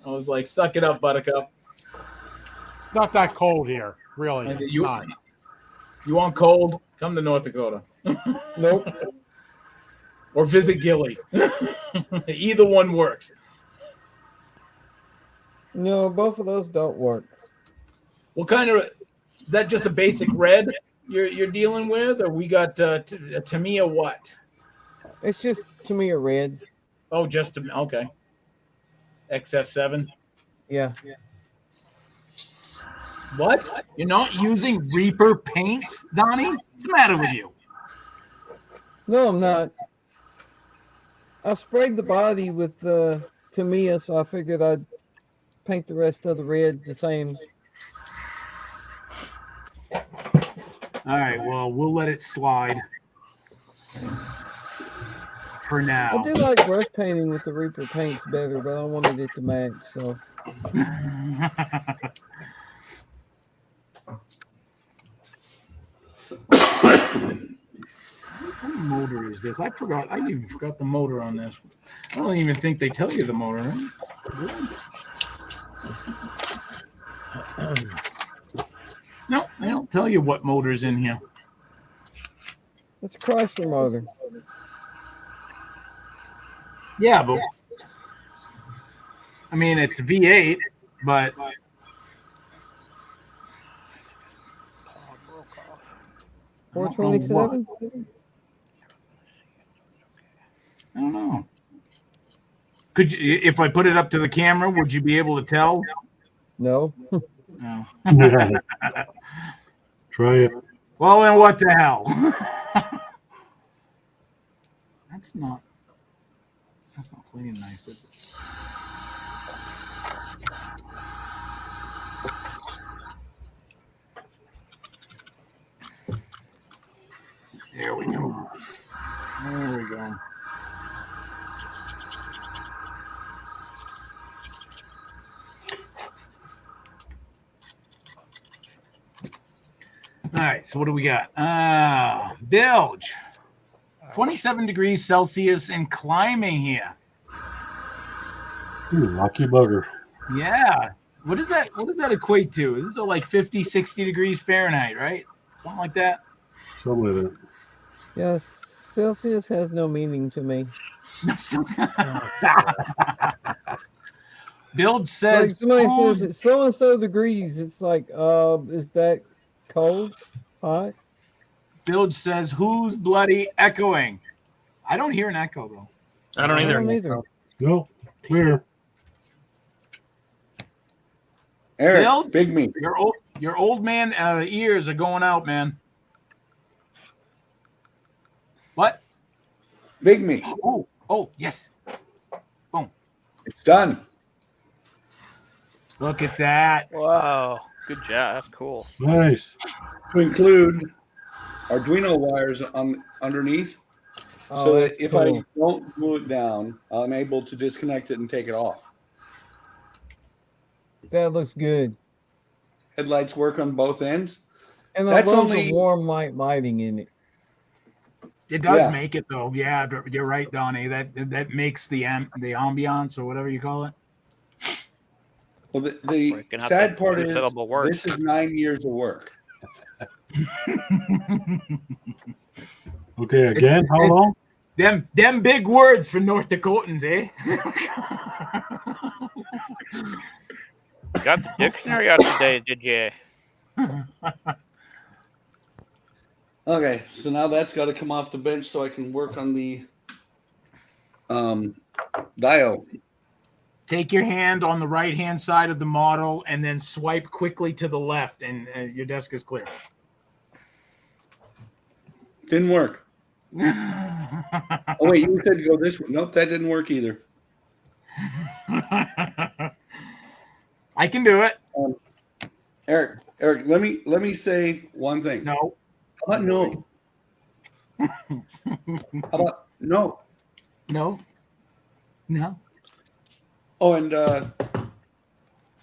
Speaker 1: I was like, "Suck it up, Buttercup."
Speaker 7: It's not that cold here, really. It's not.
Speaker 1: You want cold? Come to North Dakota.
Speaker 6: Nope.
Speaker 1: Or visit Gilly. Either one works.
Speaker 6: No, both of those don't work.
Speaker 1: What kind of is that? Just a basic red you're dealing with, or we got Tamiya what?
Speaker 6: It's just to me a red.
Speaker 1: Oh, just okay. XF7.
Speaker 6: Yeah.
Speaker 1: What? You're not using Reaper paints, Donnie? What's the matter with you?
Speaker 6: No, I'm not. I sprayed the body with Tamiya, so I figured I'd paint the rest of the red the same.
Speaker 1: All right, well, we'll let it slide for now.
Speaker 6: I do like brush painting with the Reaper paints better, but I wanted it to match, so.
Speaker 1: What motor is this? I even forgot the motor on this. I don't even think they tell you the motor, right? No, they don't tell you what motor's in here.
Speaker 6: It's a Chrysler motor.
Speaker 1: Yeah, but I mean it's V8, but
Speaker 6: 427?
Speaker 1: I don't know. Could you, if I put it up to the camera, would you be able to tell?
Speaker 6: No.
Speaker 1: No.
Speaker 3: Try it.
Speaker 1: Well, then what the hell? That's not playing nice, is it? right, so what do we got? Bilge. 27 degrees Celsius and climbing here.
Speaker 3: Ooh, lucky bugger.
Speaker 1: Yeah. What does that equate to? This is like 50, 60 degrees Fahrenheit, right? Something like that.
Speaker 3: Something like that.
Speaker 6: Yes, Celsius has no meaning to me.
Speaker 1: Bilge says,
Speaker 6: Like somebody
Speaker 1: who's-
Speaker 6: says it's so and so degrees. It's like, is that cold? Hot?
Speaker 1: Bilge says, who's bloody echoing? I don't hear an echo though.
Speaker 4: I don't
Speaker 6: I
Speaker 4: either.
Speaker 6: don't either.
Speaker 3: No, clear.
Speaker 2: Eric,
Speaker 1: Bill?
Speaker 2: big me.
Speaker 1: Your old man ears are going out, man. What?
Speaker 2: Big me.
Speaker 1: Oh, yes. Boom.
Speaker 2: It's done.
Speaker 1: Look at that.
Speaker 5: Wow, good job. That's cool.
Speaker 3: Nice.
Speaker 2: To include Arduino wires underneath,
Speaker 6: Oh,
Speaker 2: so that
Speaker 6: that's
Speaker 2: if
Speaker 6: cool.
Speaker 2: I don't glue it down, I'm able to disconnect it and take it off.
Speaker 6: That looks good.
Speaker 2: Headlights work on both ends.
Speaker 6: And
Speaker 2: That's
Speaker 6: I love
Speaker 2: only-
Speaker 6: the warm lighting in it.
Speaker 1: It does
Speaker 2: Yeah.
Speaker 1: make it though. Yeah, you're right, Donnie. That makes the ambiance or whatever you call it.
Speaker 2: Well, the
Speaker 5: Breaking up
Speaker 2: sad
Speaker 5: that
Speaker 2: part is
Speaker 5: two-syllable word.
Speaker 2: this is 9 years of work.
Speaker 3: Okay, again, how long?
Speaker 1: Them big words for North Dakotans, eh?
Speaker 5: Got the dictionary out today, did you?
Speaker 2: Okay, so now that's got to come off the bench so I can work on the diode.
Speaker 1: Take your hand on the right-hand side of the model and then swipe quickly to the left, and your desk is clear.
Speaker 2: Didn't work. Oh wait, you said go this way. Nope, that didn't work either.
Speaker 1: I can do it.
Speaker 2: Eric, let me say one thing.
Speaker 1: No.
Speaker 2: How about no? How about no?
Speaker 1: No. No.
Speaker 2: Oh, and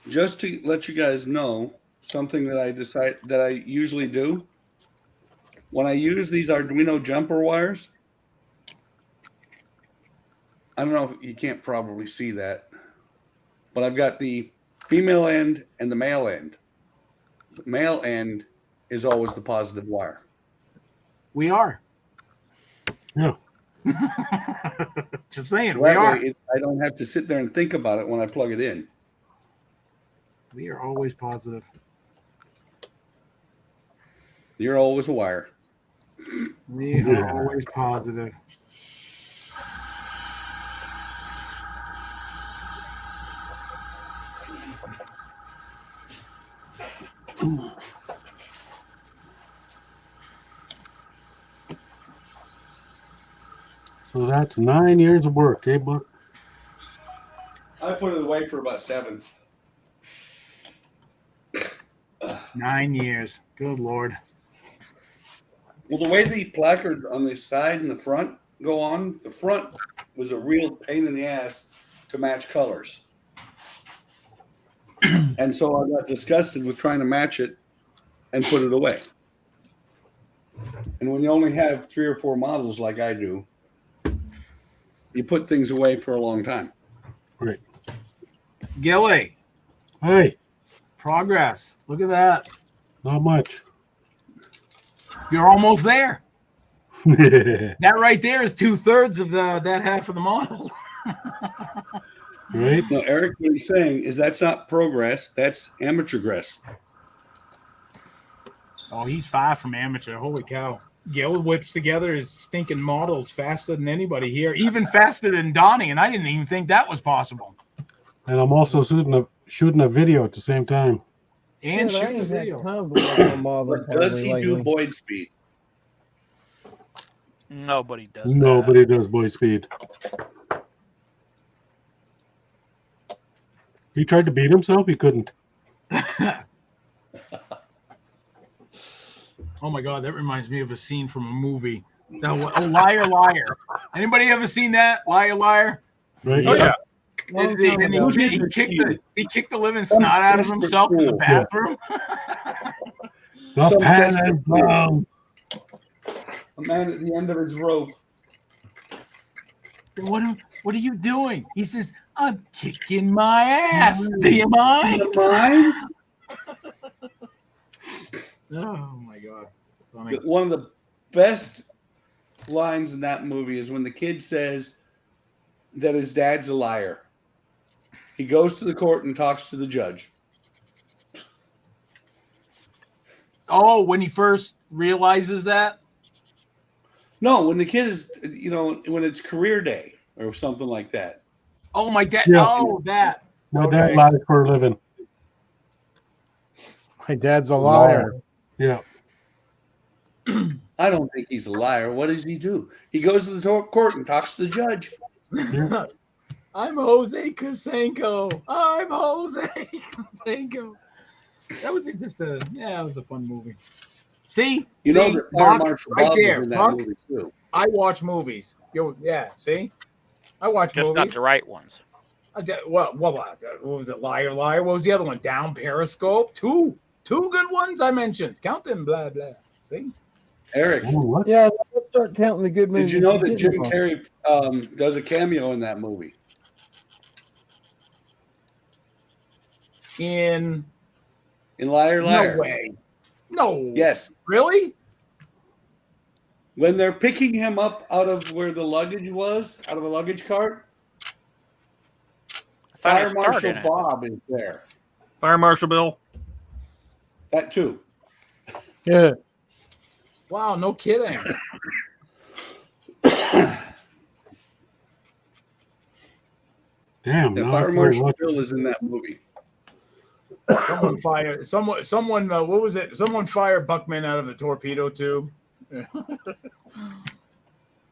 Speaker 2: just to let you guys know, something that I usually do when I use these Arduino jumper wires. I don't know if you can't probably see that, but I've got the female end and the male end. The male end is always the positive wire.
Speaker 1: We are.
Speaker 3: Yeah.
Speaker 1: Just saying, we
Speaker 2: That
Speaker 1: are.
Speaker 2: way I don't have to sit there and think about it when I plug it in.
Speaker 1: We are always positive.
Speaker 2: You're always a wire.
Speaker 1: We are always positive.
Speaker 3: So that's 9 years of work, eh, Buck?
Speaker 2: I put it away for about 7.
Speaker 1: 9 years. Good Lord.
Speaker 2: Well, the way the placards on the side and the front go on, the front was a real pain in the ass to match colors. And so I got disgusted with trying to match it and put it away. And when you only have 3 or 4 models like I do, you put things away for a long time.
Speaker 3: Great.
Speaker 1: Gilly,
Speaker 3: Hey,
Speaker 1: progress. Look at that.
Speaker 3: not much.
Speaker 1: You're almost there.
Speaker 3: Right?
Speaker 1: That right there is 2/3 of that half of the model.
Speaker 2: No, Eric, what he's saying is that's not progress, that's amateurgress.
Speaker 1: Oh, he's far from amateur. Holy cow. Gil whips together his stinking models faster than anybody here, even faster than Donnie, and I didn't even think that was possible.
Speaker 3: And I'm also shooting a video at the same time.
Speaker 1: And
Speaker 6: Dude, I
Speaker 1: shoot
Speaker 6: ain't
Speaker 1: the
Speaker 6: had
Speaker 1: video.
Speaker 6: time to look at models
Speaker 2: But does
Speaker 6: hardly
Speaker 2: he
Speaker 6: lately.
Speaker 2: do Boyd speed?
Speaker 5: Nobody does
Speaker 3: Nobody does boy speed. He tried to beat himself. He couldn't.
Speaker 1: Oh my God, that reminds me of a scene from a movie. Liar, Liar. Anybody ever seen that? Liar, Liar.
Speaker 3: Right?
Speaker 4: Oh, yeah.
Speaker 6: Long
Speaker 1: And
Speaker 6: time ago.
Speaker 1: he kicked the living snot out of himself in the bathroom.
Speaker 3: The
Speaker 2: Some
Speaker 3: pen
Speaker 2: test-
Speaker 3: is blown.
Speaker 2: A man at the end of his rope.
Speaker 1: What are you doing? He says, I'm kicking my ass. Do you mind?
Speaker 2: Mine?
Speaker 1: Oh my god. Funny.
Speaker 2: One of the best lines in that movie is when the kid says that his dad's a liar. He goes to the court and talks to the judge.
Speaker 1: Oh, when he first realizes that?
Speaker 2: No, when the kid is, when it's career day or something like that.
Speaker 1: Oh, my dad.
Speaker 3: Yeah.
Speaker 1: Oh, that.
Speaker 3: My
Speaker 1: Okay.
Speaker 3: dad lies for a living.
Speaker 7: My dad's a liar.
Speaker 3: Yeah.
Speaker 2: I don't think he's a liar. What does he do? He goes to the court and talks to the judge.
Speaker 1: I'm Jose Kusenko. I'm Jose Kusenko. That was just that was a fun movie. See?
Speaker 2: You know
Speaker 1: See?
Speaker 2: that Fire
Speaker 1: Buck,
Speaker 2: Marshal
Speaker 1: right
Speaker 2: Bob
Speaker 1: there.
Speaker 2: was in that
Speaker 1: Buck,
Speaker 2: movie too.
Speaker 1: I watch movies. Yeah, see? I watch
Speaker 5: Just
Speaker 1: movies.
Speaker 5: not the right ones.
Speaker 1: What was it? Liar. What was the other one? Down Periscope. Two good ones I mentioned. Count them. Blah blah. See?
Speaker 2: Eric,
Speaker 3: Oh, what?
Speaker 6: Yeah, let's start counting the good movies.
Speaker 2: did you know
Speaker 6: and
Speaker 2: that
Speaker 6: getting
Speaker 2: Jim
Speaker 6: them.
Speaker 2: Carrey does a cameo in that movie?
Speaker 1: In
Speaker 2: Liar Liar.
Speaker 1: no way. No.
Speaker 2: Yes.
Speaker 1: Really?
Speaker 2: When they're picking him up out of where the luggage was, out of the luggage cart,
Speaker 5: I thought
Speaker 2: Fire
Speaker 5: he starred
Speaker 2: Marshal
Speaker 5: in it.
Speaker 2: Bob is there.
Speaker 4: Fire Marshal Bill.
Speaker 2: That too.
Speaker 7: Yeah.
Speaker 1: Wow. No kidding.
Speaker 3: Damn.
Speaker 2: Yeah,
Speaker 3: now I
Speaker 2: Fire
Speaker 3: feel
Speaker 2: Marshal
Speaker 3: like-
Speaker 2: Bill is in that movie.
Speaker 1: Someone fired. Someone. What was it? Someone fired Buckman out of the torpedo tube. Yeah.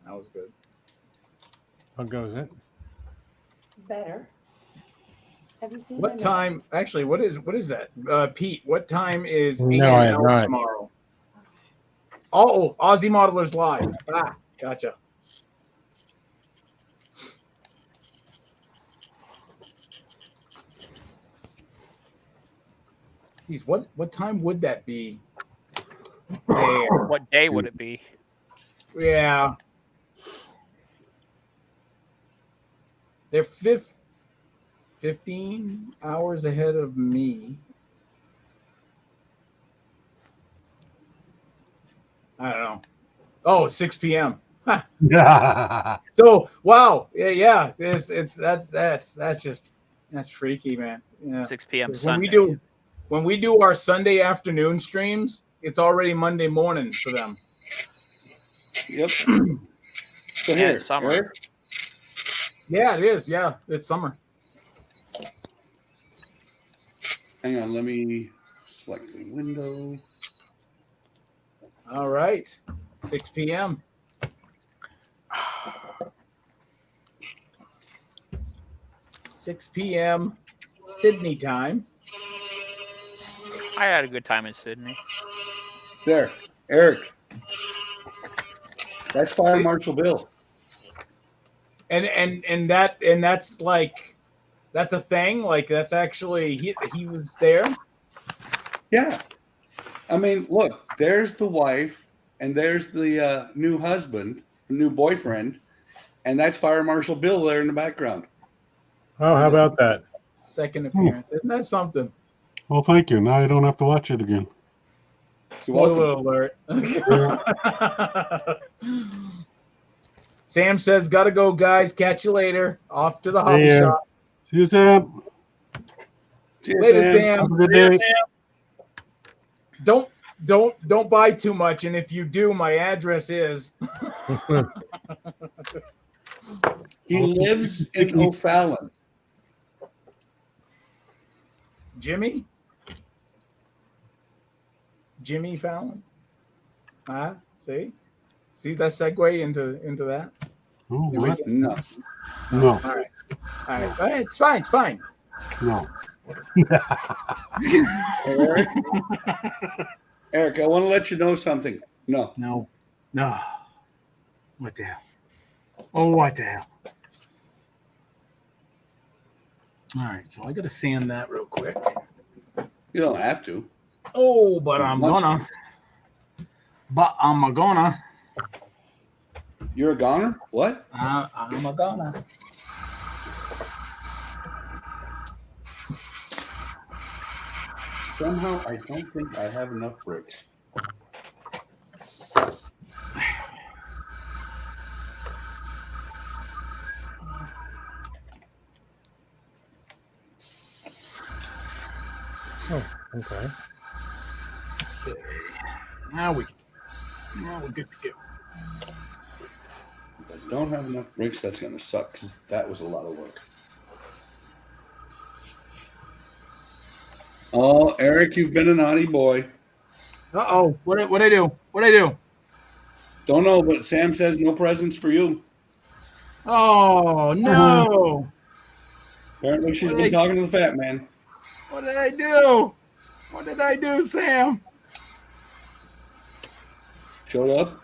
Speaker 1: That was good.
Speaker 7: How goes it?
Speaker 10: Better. Have you seen
Speaker 1: What
Speaker 10: my
Speaker 1: time? Actually, what is that? Pete, what time is
Speaker 7: No, I have
Speaker 1: A&L
Speaker 7: not.
Speaker 1: tomorrow? Oh, Aussie Modelers Live. Ah, gotcha. Geez, what time would that be? There.
Speaker 5: What day would it be?
Speaker 1: Yeah. They're 15 hours ahead of me. I don't know. Oh, 6 p.m. Huh.
Speaker 3: Yeah.
Speaker 1: So wow, yeah. That's freaky, man. Yeah.
Speaker 5: 6 p.m.
Speaker 1: 'Cause when
Speaker 5: Sunday.
Speaker 1: we do our Sunday afternoon streams, it's already Monday morning for them.
Speaker 2: Yep. So
Speaker 5: And
Speaker 2: here,
Speaker 5: it's summer.
Speaker 2: Eric,
Speaker 1: Yeah, it is. Yeah, it's summer.
Speaker 2: hang on, let me select the window.
Speaker 1: All right, 6 p.m. Sydney time.
Speaker 5: I had a good time in Sydney.
Speaker 2: There, Eric. That's Fire Marshal Bill.
Speaker 1: And that's like that's a thing. Like that's actually he was there.
Speaker 2: Yeah. I mean, look, there's the wife, and there's the new husband, new boyfriend, and that's Fire Marshal Bill there in the background.
Speaker 7: Oh, how about that?
Speaker 1: Second appearance. Isn't that something?
Speaker 3: Well, thank you. Now I don't have to watch it again.
Speaker 1: Spoiler alert. Sam says, "Gotta go, guys. Catch you later. Off to the hobby
Speaker 7: ya.
Speaker 1: shop.
Speaker 3: See you, Sam.
Speaker 2: See you,
Speaker 1: Later,
Speaker 2: Sam.
Speaker 1: Sam.
Speaker 3: Have a good day.
Speaker 1: Don't buy too much, and if you do, my address is."
Speaker 2: He lives in O'Fallon.
Speaker 1: Jimmy Fallon. See that segue into that.
Speaker 3: Oh,
Speaker 1: There we
Speaker 3: what?
Speaker 1: go.
Speaker 2: No.
Speaker 3: No,
Speaker 1: All right. It's fine.
Speaker 3: no.
Speaker 2: Eric, Eric, I want to let you know something. No.
Speaker 1: No. What the hell? Oh, what the hell? All right, so I got to sand that real quick.
Speaker 2: You don't have to.
Speaker 1: Oh, but I'm gonna.
Speaker 2: You're a goner? What?
Speaker 1: I'm a gonna.
Speaker 2: Somehow, I don't think I have enough bricks.
Speaker 3: Oh, okay.
Speaker 1: Now we're good to go.
Speaker 2: If I don't have enough bricks, that's going to suck because that was a lot of work. Oh, Eric, you've been a naughty boy.
Speaker 1: Uh-oh. What I do? What I do?
Speaker 2: Don't know, but Sam says no presents for you.
Speaker 1: Oh, no.
Speaker 2: Apparently she's been talking to the fat man.
Speaker 1: What did I do? What did I do, Sam?
Speaker 2: Showed up.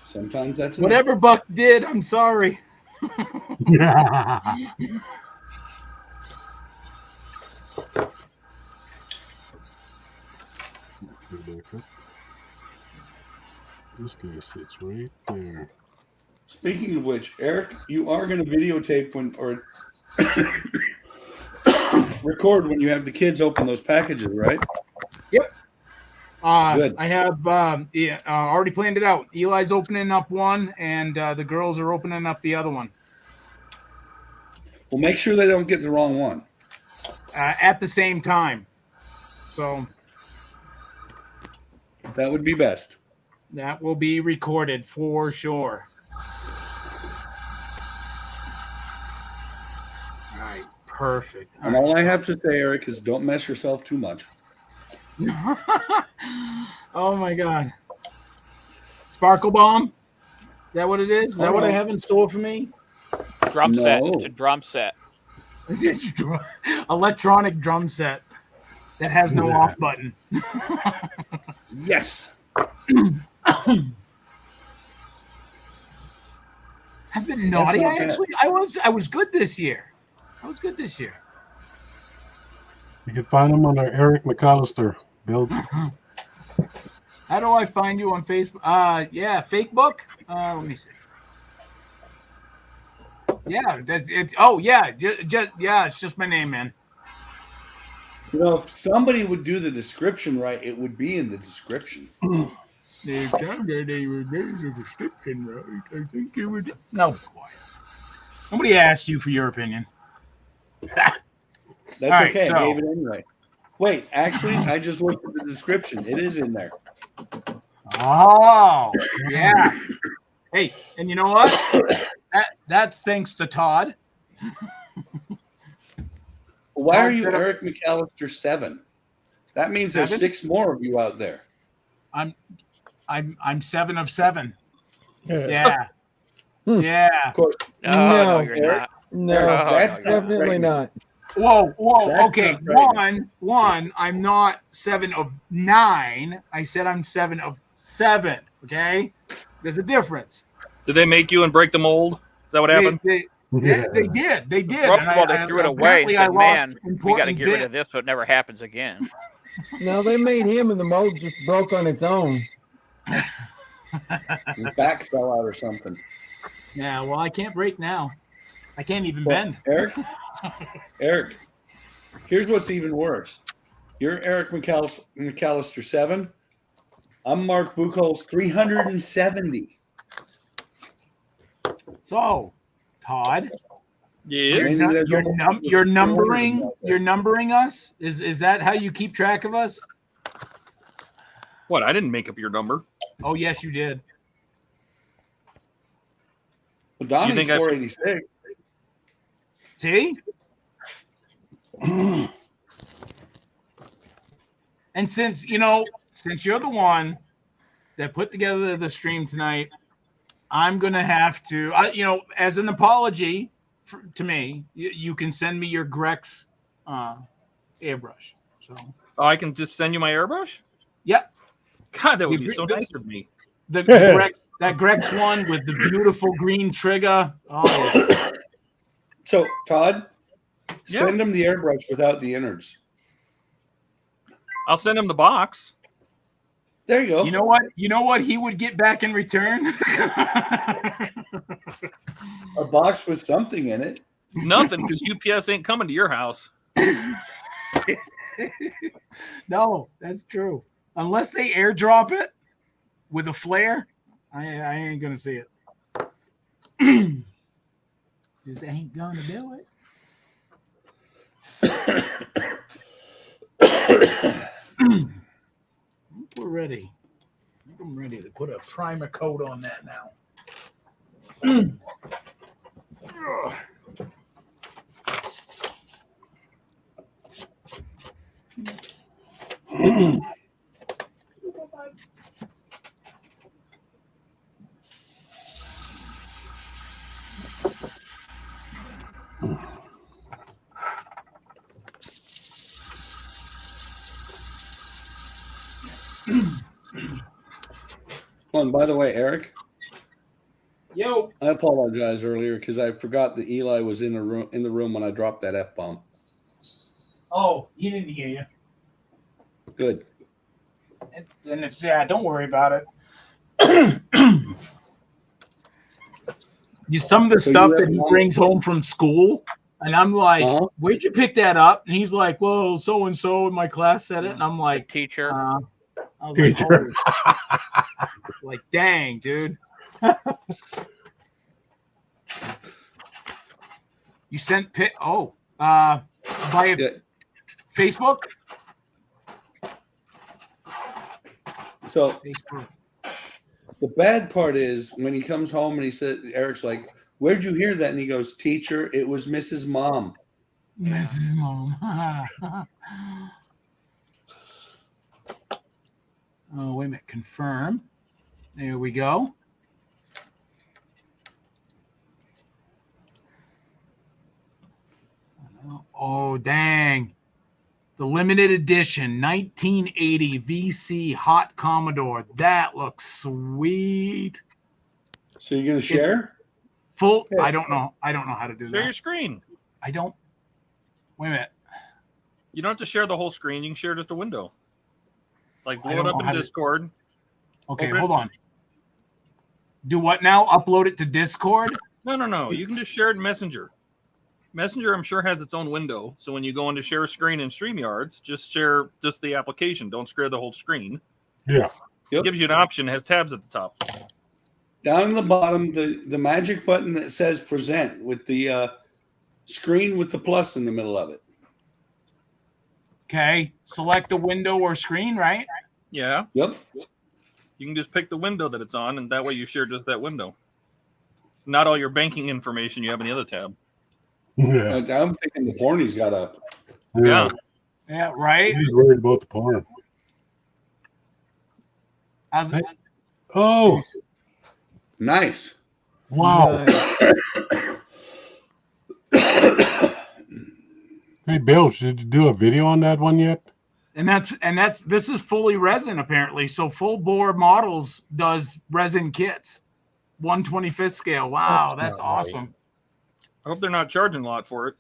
Speaker 2: Sometimes that's enough.
Speaker 1: Whatever Buck did, I'm sorry.
Speaker 3: This guy sits right there.
Speaker 2: Speaking of which, Eric, you are going to videotape when or record when you have the kids open those packages, right?
Speaker 1: Yep.
Speaker 2: Good.
Speaker 1: I have already planned it out. Eli's opening up one, and the girls are opening up the other one.
Speaker 2: Well, make sure they don't get the wrong one.
Speaker 1: At the same time. So
Speaker 2: that would be best.
Speaker 1: That will be recorded for sure. All right, perfect.
Speaker 2: And all I have to say, Eric, is don't mess yourself too much.
Speaker 1: Oh my God. Sparkle bomb? Is that what it is? Is that what I have in store for me?
Speaker 5: Drum set. It's a drum set.
Speaker 1: Electronic drum set that has no off button.
Speaker 2: Yes.
Speaker 1: I've been naughty. I was good this year.
Speaker 3: You can find him under Eric McAllister build.
Speaker 1: How do I find you on Facebook? Yeah, Facebook. Let me see. Yeah, it's just my name, man.
Speaker 2: You know, if somebody would do the description right, it would be in the description.
Speaker 1: They were the description, right? I think it would. No, nobody asked you for your opinion.
Speaker 2: That's
Speaker 1: right,
Speaker 2: okay.
Speaker 1: so,
Speaker 2: I gave it anyway. Wait, actually, I just looked at the description. It is in there.
Speaker 1: Oh, yeah. Hey, and you know what? That's thanks to Todd.
Speaker 2: Why are you Eric McAllister 7? That means
Speaker 1: 7?
Speaker 2: There's 6 more of you out there.
Speaker 1: I'm 7 of 7. Yeah. Yeah.
Speaker 2: Of course.
Speaker 5: No, you're not.
Speaker 6: No,
Speaker 2: that's
Speaker 6: definitely not.
Speaker 1: Whoa.
Speaker 2: That's
Speaker 1: Okay. One. I'm not 7 of 9. I said I'm 7 of 7. Okay. There's a difference.
Speaker 4: Did they make you and break the mold? Is that what happened?
Speaker 1: They did. They
Speaker 5: threw it away and said, man, we got to get rid of
Speaker 1: this.
Speaker 5: this so it never happens again.
Speaker 6: No, they made him and the mold just broke on its own.
Speaker 2: His back fell out or something.
Speaker 1: Yeah, well, I can't break now. I can't even bend.
Speaker 2: Eric, here's what's even worse. You're Eric McAllister 7. I'm Mark Buchholz 370.
Speaker 1: So, Todd,
Speaker 4: yes.
Speaker 1: you're numbering us. Is that how you keep track of us?
Speaker 4: What? I didn't make up your number.
Speaker 1: Oh, yes, you did.
Speaker 2: Well, Donnie's 486.
Speaker 1: See? And since you're the one that put together the stream tonight, I'm going to have to, as an apology to me, you can send me your Grex airbrush. So
Speaker 4: I can just send you my airbrush?
Speaker 1: Yep.
Speaker 4: God, that would be so nice of me.
Speaker 1: That Grex one with the beautiful green trigger. Oh, yeah.
Speaker 2: So, Todd, send him the airbrush without the innards.
Speaker 4: Yeah.
Speaker 2: Send him the airbrush without the innards.
Speaker 4: I'll send him the box.
Speaker 8: There you go.
Speaker 1: You know what? You know what he would get back in return?
Speaker 8: A box with something in it.
Speaker 4: Nothing, because UPS ain't coming to your house.
Speaker 1: No, that's true. Unless they airdrop it with a flare, I ain't gonna see it. Just ain't gonna do it. We're ready. I'm ready to put a primer coat on that now.
Speaker 2: Oh, and by the way, Eric,
Speaker 1: Yo.
Speaker 2: I apologize earlier because I forgot that Eli was in the room when I dropped that F-bomb.
Speaker 1: Oh, he didn't hear you.
Speaker 2: Good.
Speaker 1: And it's don't worry about it. Some of the stuff that he brings home from school, and I'm like, where'd you pick that up? And he's like, well, so and so in my class said it, and I'm like,
Speaker 5: The teacher.
Speaker 1: I was
Speaker 3: Teacher.
Speaker 1: like, dang, dude. You sent via Facebook?
Speaker 2: So
Speaker 1: Facebook.
Speaker 2: the bad part is when he comes home and he said, Eric's like, where'd you hear that? And he goes, teacher, it was Mrs. Mom.
Speaker 1: Mrs. Mom. Oh, wait a minute. Confirm. There we go. Oh, dang. The limited edition 1980 VC Hot Commodore. That looks sweet.
Speaker 2: So you're going to share?
Speaker 1: Full. Okay. I don't know. I don't know how to do that.
Speaker 4: Share your screen.
Speaker 1: I don't. Wait a minute.
Speaker 4: You don't have to share the whole screen. You can share just a window. Like blow it up in Discord.
Speaker 1: Okay, hold on. Do what now? Upload it to Discord?
Speaker 4: No. You can just share it in Messenger. Messenger, I'm sure, has its own window. So when you go into share screen in StreamYards, just share just the application. Don't share the whole screen.
Speaker 3: Yeah.
Speaker 4: It gives you an option. It has tabs at the top.
Speaker 2: Down in the bottom, the magic button that says present with the screen with the plus in the middle of it.
Speaker 1: Okay. Select a window or screen, right?
Speaker 4: Yeah.
Speaker 2: Yep.
Speaker 4: You can just pick the window that it's on, and that way you share just that window. Not all your banking information you have in the other tab.
Speaker 3: Yeah.
Speaker 2: I'm thinking the porn he's got up.
Speaker 4: Yeah.
Speaker 1: Yeah, right?
Speaker 3: He's worried about the porn. Oh.
Speaker 2: Nice.
Speaker 3: Wow. Hey, Bill, did you do a video on that one yet?
Speaker 1: And this is fully resin apparently. So Full Bore Models does resin kits, 1/25th scale. Wow, that's awesome.
Speaker 4: Right. I hope they're not charging a lot for it.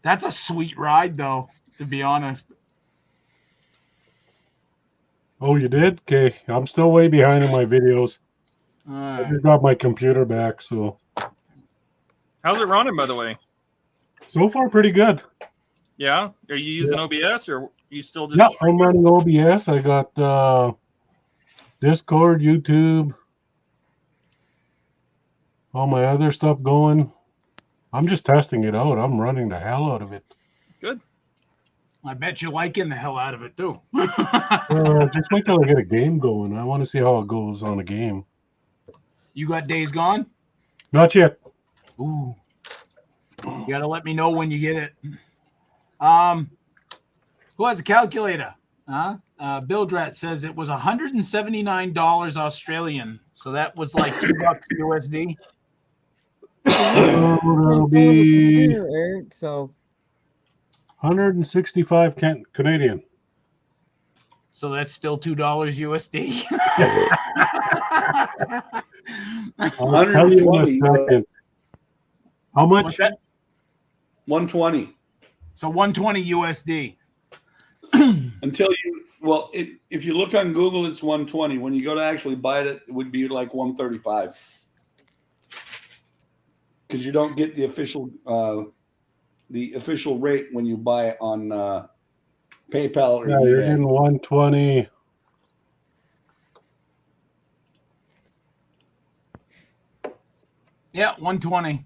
Speaker 1: That's a sweet ride, though, to be honest.
Speaker 3: Oh, you did? Okay, I'm still way behind in my videos. I just got my computer back, so.
Speaker 4: How's it running, by the way?
Speaker 3: So far, pretty good.
Speaker 4: Yeah? Are you using OBS, or are you still just...
Speaker 3: Yeah, I'm running OBS. I got Discord, YouTube, all my other stuff going. I'm just testing it out. I'm running the hell out of it.
Speaker 4: Good.
Speaker 1: I bet you're liking the hell out of it, too.
Speaker 3: Just wait till I get a game going. I want to see how it goes on a game.
Speaker 1: You got Days Gone?
Speaker 3: Not yet.
Speaker 1: Ooh. You got to let me know when you get it. Who has a calculator? Bill Drat says it was $179 Australian. So that was like $2 USD.
Speaker 3: It'll be
Speaker 6: Here, Eric, so
Speaker 3: 165 Canadian.
Speaker 1: So that's still $2 USD.
Speaker 3: I'll tell you in a second. How much?
Speaker 1: What's that?
Speaker 2: 120.
Speaker 1: So 120 USD.
Speaker 2: Until you, well, if you look on Google, it's 120. When you go to actually buy it, it would be like 135. Because you don't get the official rate when you buy it on PayPal or
Speaker 3: Yeah, you're
Speaker 2: eBay.
Speaker 3: getting 120.
Speaker 1: Yeah, 120.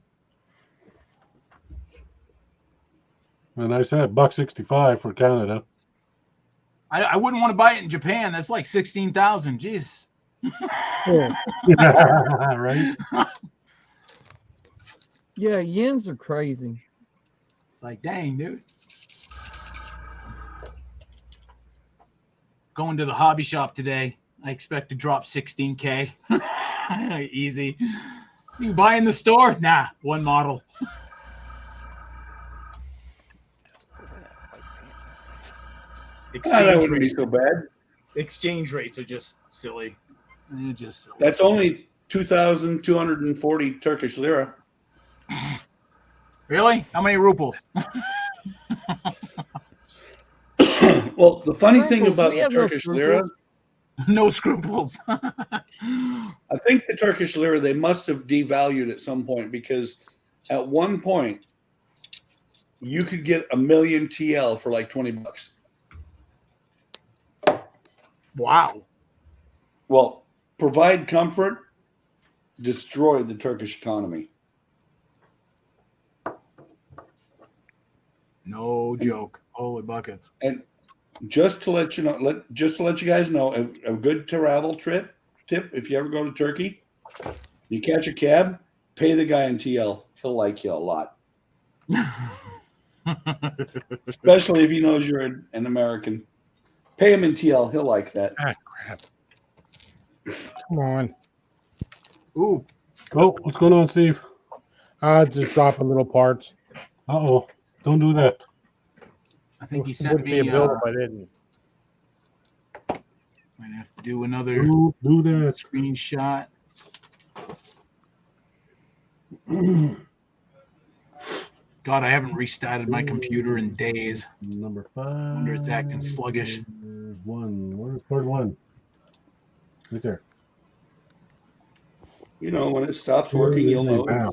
Speaker 3: And I said $1.65 for Canada.
Speaker 1: I wouldn't want to buy it in Japan. That's like 16,000. Jeez.
Speaker 3: Right?
Speaker 6: Yeah, yens are crazy.
Speaker 1: It's like, dang, dude. Going to the hobby shop today. I expect to drop 16K. Easy. You buy in the store? Nah, one model.
Speaker 2: That wouldn't be so bad.
Speaker 1: Exchange rates are just silly. They're just silly.
Speaker 2: That's only 2,240 Turkish lira.
Speaker 1: Really? How many rubles?
Speaker 2: Well, the funny thing
Speaker 6: Scruples,
Speaker 2: about
Speaker 6: we
Speaker 2: the
Speaker 6: have no
Speaker 2: Turkish lira,
Speaker 1: No scruples.
Speaker 2: I think the Turkish lira, they must have devalued at some point, because at one point you could get 1 million TL for like $20.
Speaker 1: Wow.
Speaker 2: Well, provide comfort destroyed the Turkish economy.
Speaker 1: No joke. Holy buckets.
Speaker 2: And just to let you know, just to let you guys know, a good travel tip, if you ever go to Turkey, you catch a cab, pay the guy in TL. He'll like you a lot. Especially if he knows you're an American. Pay him in TL. He'll like that.
Speaker 7: Ah, crap. Come on.
Speaker 1: Ooh.
Speaker 3: Oh, what's going on, Steve?
Speaker 7: Just dropping little parts.
Speaker 3: Uh-oh. Don't do that.
Speaker 1: I think he
Speaker 7: It
Speaker 1: sent
Speaker 7: wouldn't be
Speaker 1: me.
Speaker 7: a build if I didn't.
Speaker 1: Might have to do another
Speaker 3: Don't do that.
Speaker 1: screenshot. God, I haven't restarted my computer in days.
Speaker 3: Number 5.
Speaker 1: I wonder it's acting sluggish.
Speaker 3: There's one. Where's part 1? Right there.
Speaker 2: You know, when it stops working, you'll know.
Speaker 3: Wow.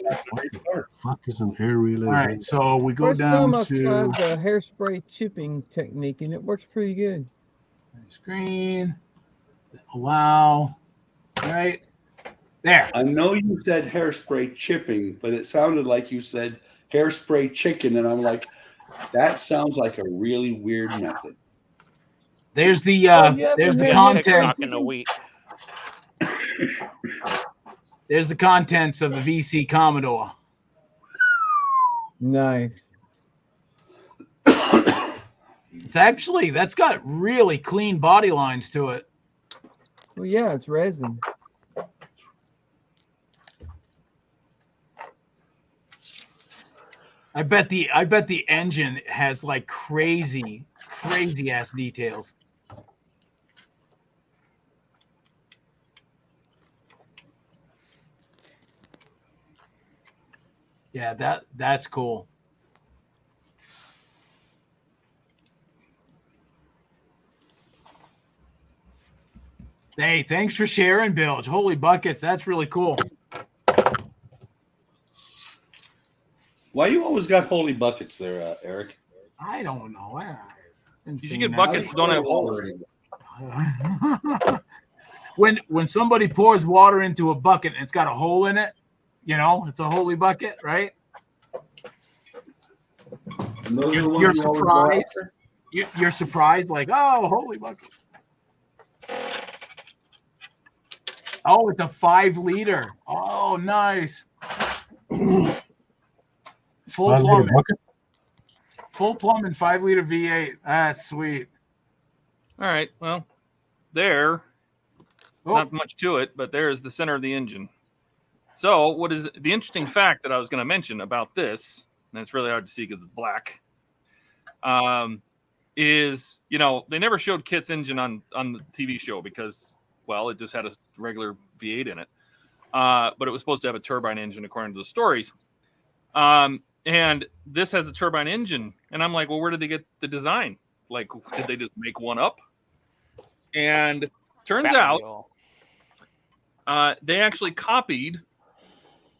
Speaker 3: Fuck isn't hair relay.
Speaker 1: All right, so we go
Speaker 6: First
Speaker 1: down
Speaker 6: time I've
Speaker 1: to
Speaker 6: tried the hairspray chipping technique, and it works pretty good.
Speaker 1: screen. Allow. All right. There.
Speaker 2: I know you said hairspray chipping, but it sounded like you said hairspray chicken, and I'm like, that sounds like a really weird method.
Speaker 1: There's the there's the
Speaker 5: Been
Speaker 1: content.
Speaker 5: TikTok in a week.
Speaker 1: There's the contents of the VC Commodore.
Speaker 6: Nice.
Speaker 1: It's actually, that's got really clean body lines to it.
Speaker 6: Well, yeah, it's resin.
Speaker 1: I bet the engine has like crazy ass details. Yeah, that's cool. Hey, thanks for sharing, Bilge. Holy buckets, that's really cool.
Speaker 2: Why you always got holy buckets there, Eric?
Speaker 1: I don't know.
Speaker 4: You should get buckets that don't have holes.
Speaker 1: When somebody pours water into a bucket and it's got a hole in it, you know, it's a holy bucket, right? You're surprised. You're surprised, like, oh, holy bucket. Oh, it's a 5 liter. Oh, nice. Full plumbing. Full plumbing, 5 liter V8. That's sweet.
Speaker 4: All right. Well, not much to it, but there is the center of the engine. So what is the interesting fact that I was going to mention about this, and it's really hard to see because it's black, is, you know, they never showed Kit's engine on the TV show because, well, it just had a regular V8 in it. But it was supposed to have a turbine engine according to the stories. And this has a turbine engine. And I'm like, well, where did they get the design? like, did they just make one up? And turns out they actually copied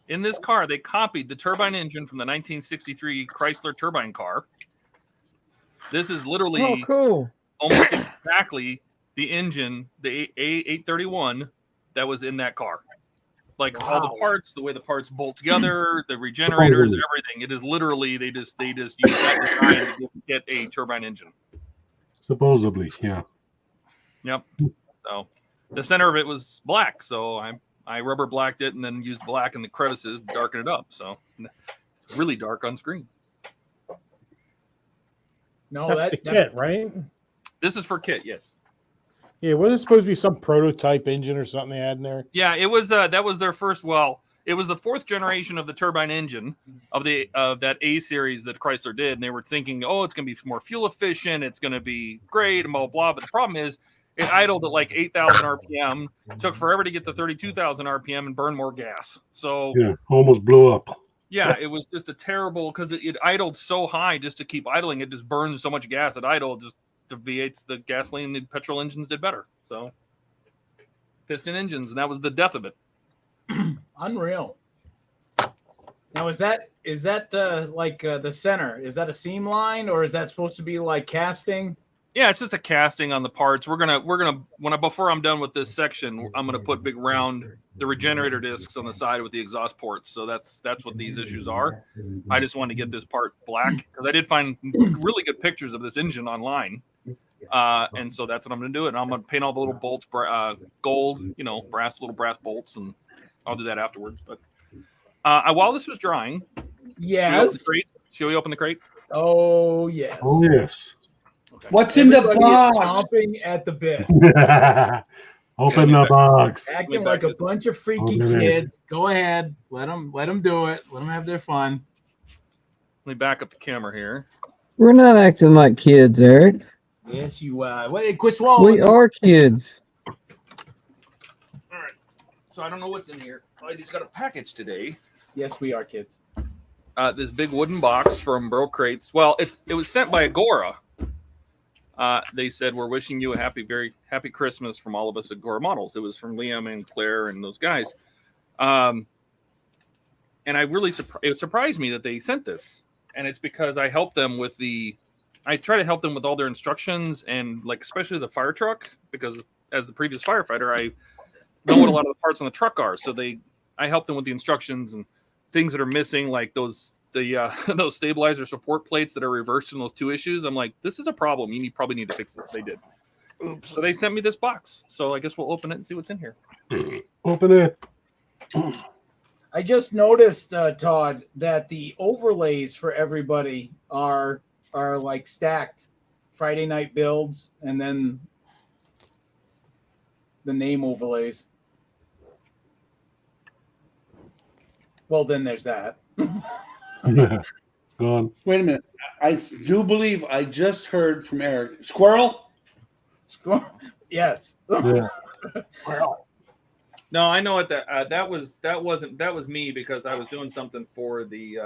Speaker 4: in this car. They copied the turbine engine from the 1963 Chrysler turbine car. This is literally
Speaker 6: cool.
Speaker 4: almost exactly the engine, the A831 that was in that car. Like all the parts, the way the parts bolt together, the regenerators, everything. It is literally they just use that design to get a turbine engine.
Speaker 3: Supposedly, yeah.
Speaker 4: Yep. So the center of it was black, so I rubber blacked it and then used black in the crevices to darken it up. So it's really dark on screen.
Speaker 1: No,
Speaker 7: That's the kit, right?
Speaker 4: This is for kit, yes.
Speaker 7: Yeah, was it supposed to be some prototype engine or something they had in there?
Speaker 4: Yeah, it was. That was their first. Well, it was the fourth generation of the turbine engine of that A series that Chrysler did, and they were thinking, oh, it's going to be more fuel efficient, it's going to be great, and blah blah. But the problem is, it idled at like 8,000 RPM. Took forever to get to 32,000 RPM and burned more gas. So
Speaker 3: yeah, almost blew up.
Speaker 4: Yeah, it was just a terrible because it idled so high just to keep idling. It just burned so much gas at idle. Just the V8s, the gasoline and petrol engines did better. So piston engines, and that was the death of it.
Speaker 1: Unreal. Now is that like the center? Is that a seam line, or is that supposed to be like casting?
Speaker 4: Yeah, it's just a casting on the parts. We're gonna before I'm done with this section, I'm gonna put big round the regenerator discs on the side with the exhaust ports. So that's what these issues are. I just wanted to get this part black because I did find really good pictures of this engine online, and so that's what I'm gonna do. And I'm gonna paint all the little bolts gold, little brass bolts, and I'll do that afterwards. But while this was drying,
Speaker 1: yes,
Speaker 4: shall we open the crate?
Speaker 1: Oh yes.
Speaker 3: Oh yes.
Speaker 4: Okay.
Speaker 8: What's in the
Speaker 1: Everybody
Speaker 8: box?
Speaker 1: is chomping at the bit.
Speaker 3: Open the box.
Speaker 1: Acting like a bunch of freaky kids. Go ahead. Let them do it. Let them have their fun.
Speaker 4: Let me back up the camera here.
Speaker 6: We're not acting like kids, Eric.
Speaker 1: Yes, you are. Wait, quit swallowing.
Speaker 6: We are kids.
Speaker 4: All right. So I don't know what's in here. I just got a package today.
Speaker 1: Yes, we are kids.
Speaker 4: This big wooden box from Bro Crates. Well, it was sent by Agora. They said, we're wishing you a very happy Christmas from all of us at Agora Models. It was from Liam and Claire and those guys. And I really it surprised me that they sent this. And it's because I helped them I try to help them with all their instructions and like, especially the fire truck, because as the previous firefighter, I know what a lot of the parts on the truck are. So I help them with the instructions and things that are missing, like those stabilizer support plates that are reversed in those two issues. I'm like, this is a problem. You probably need to fix this. They did. Oops. So they sent me this box. So I guess we'll open it and see what's in here.
Speaker 3: Open it.
Speaker 1: I just noticed, Todd, that the overlays for everybody are like stacked Friday night builds and then the name overlays. Well, then there's that.
Speaker 3: Gone.
Speaker 2: Wait a minute. I do believe I just heard from Eric. Squirrel?
Speaker 1: Yes.
Speaker 3: Yeah.
Speaker 4: No, I know what that was me because I was doing something for the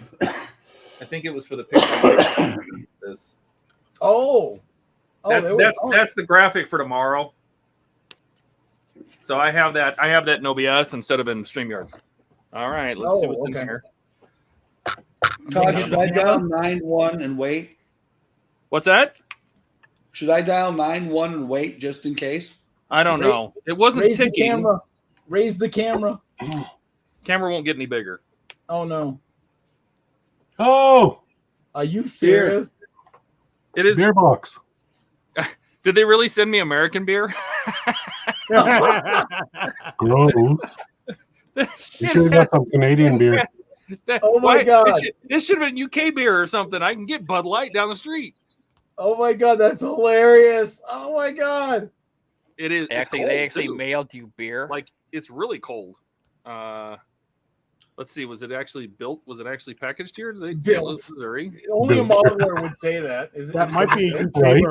Speaker 4: I think it was for the picture. This. That's the graphic for tomorrow. So I have that in OBS instead of in StreamYards. All right, let's see what's in here.
Speaker 2: Todd, should I dial 9-1 and wait?
Speaker 4: What's that?
Speaker 2: Should I dial 9-1 and wait just in case?
Speaker 4: I don't know. It wasn't
Speaker 1: raise
Speaker 4: ticking.
Speaker 1: The camera. Raise the camera.
Speaker 4: Camera won't get any bigger.
Speaker 1: Oh no.
Speaker 3: Oh,
Speaker 1: are you serious?
Speaker 4: It is
Speaker 3: beer box.
Speaker 4: Did they really send me American beer?
Speaker 3: Gross. You should have got some Canadian beer.
Speaker 1: Oh my God.
Speaker 4: This should have been UK beer or something. I can get Bud Light down the street.
Speaker 1: Oh my God, that's hilarious. Oh my God.
Speaker 4: It is.
Speaker 5: They actually mailed you beer.
Speaker 4: Like, it's really cold. Let's see. Was it actually built? Was it actually packaged here? Did they built? Missouri?
Speaker 1: Only a modeler would say that.
Speaker 7: That might be
Speaker 3: right?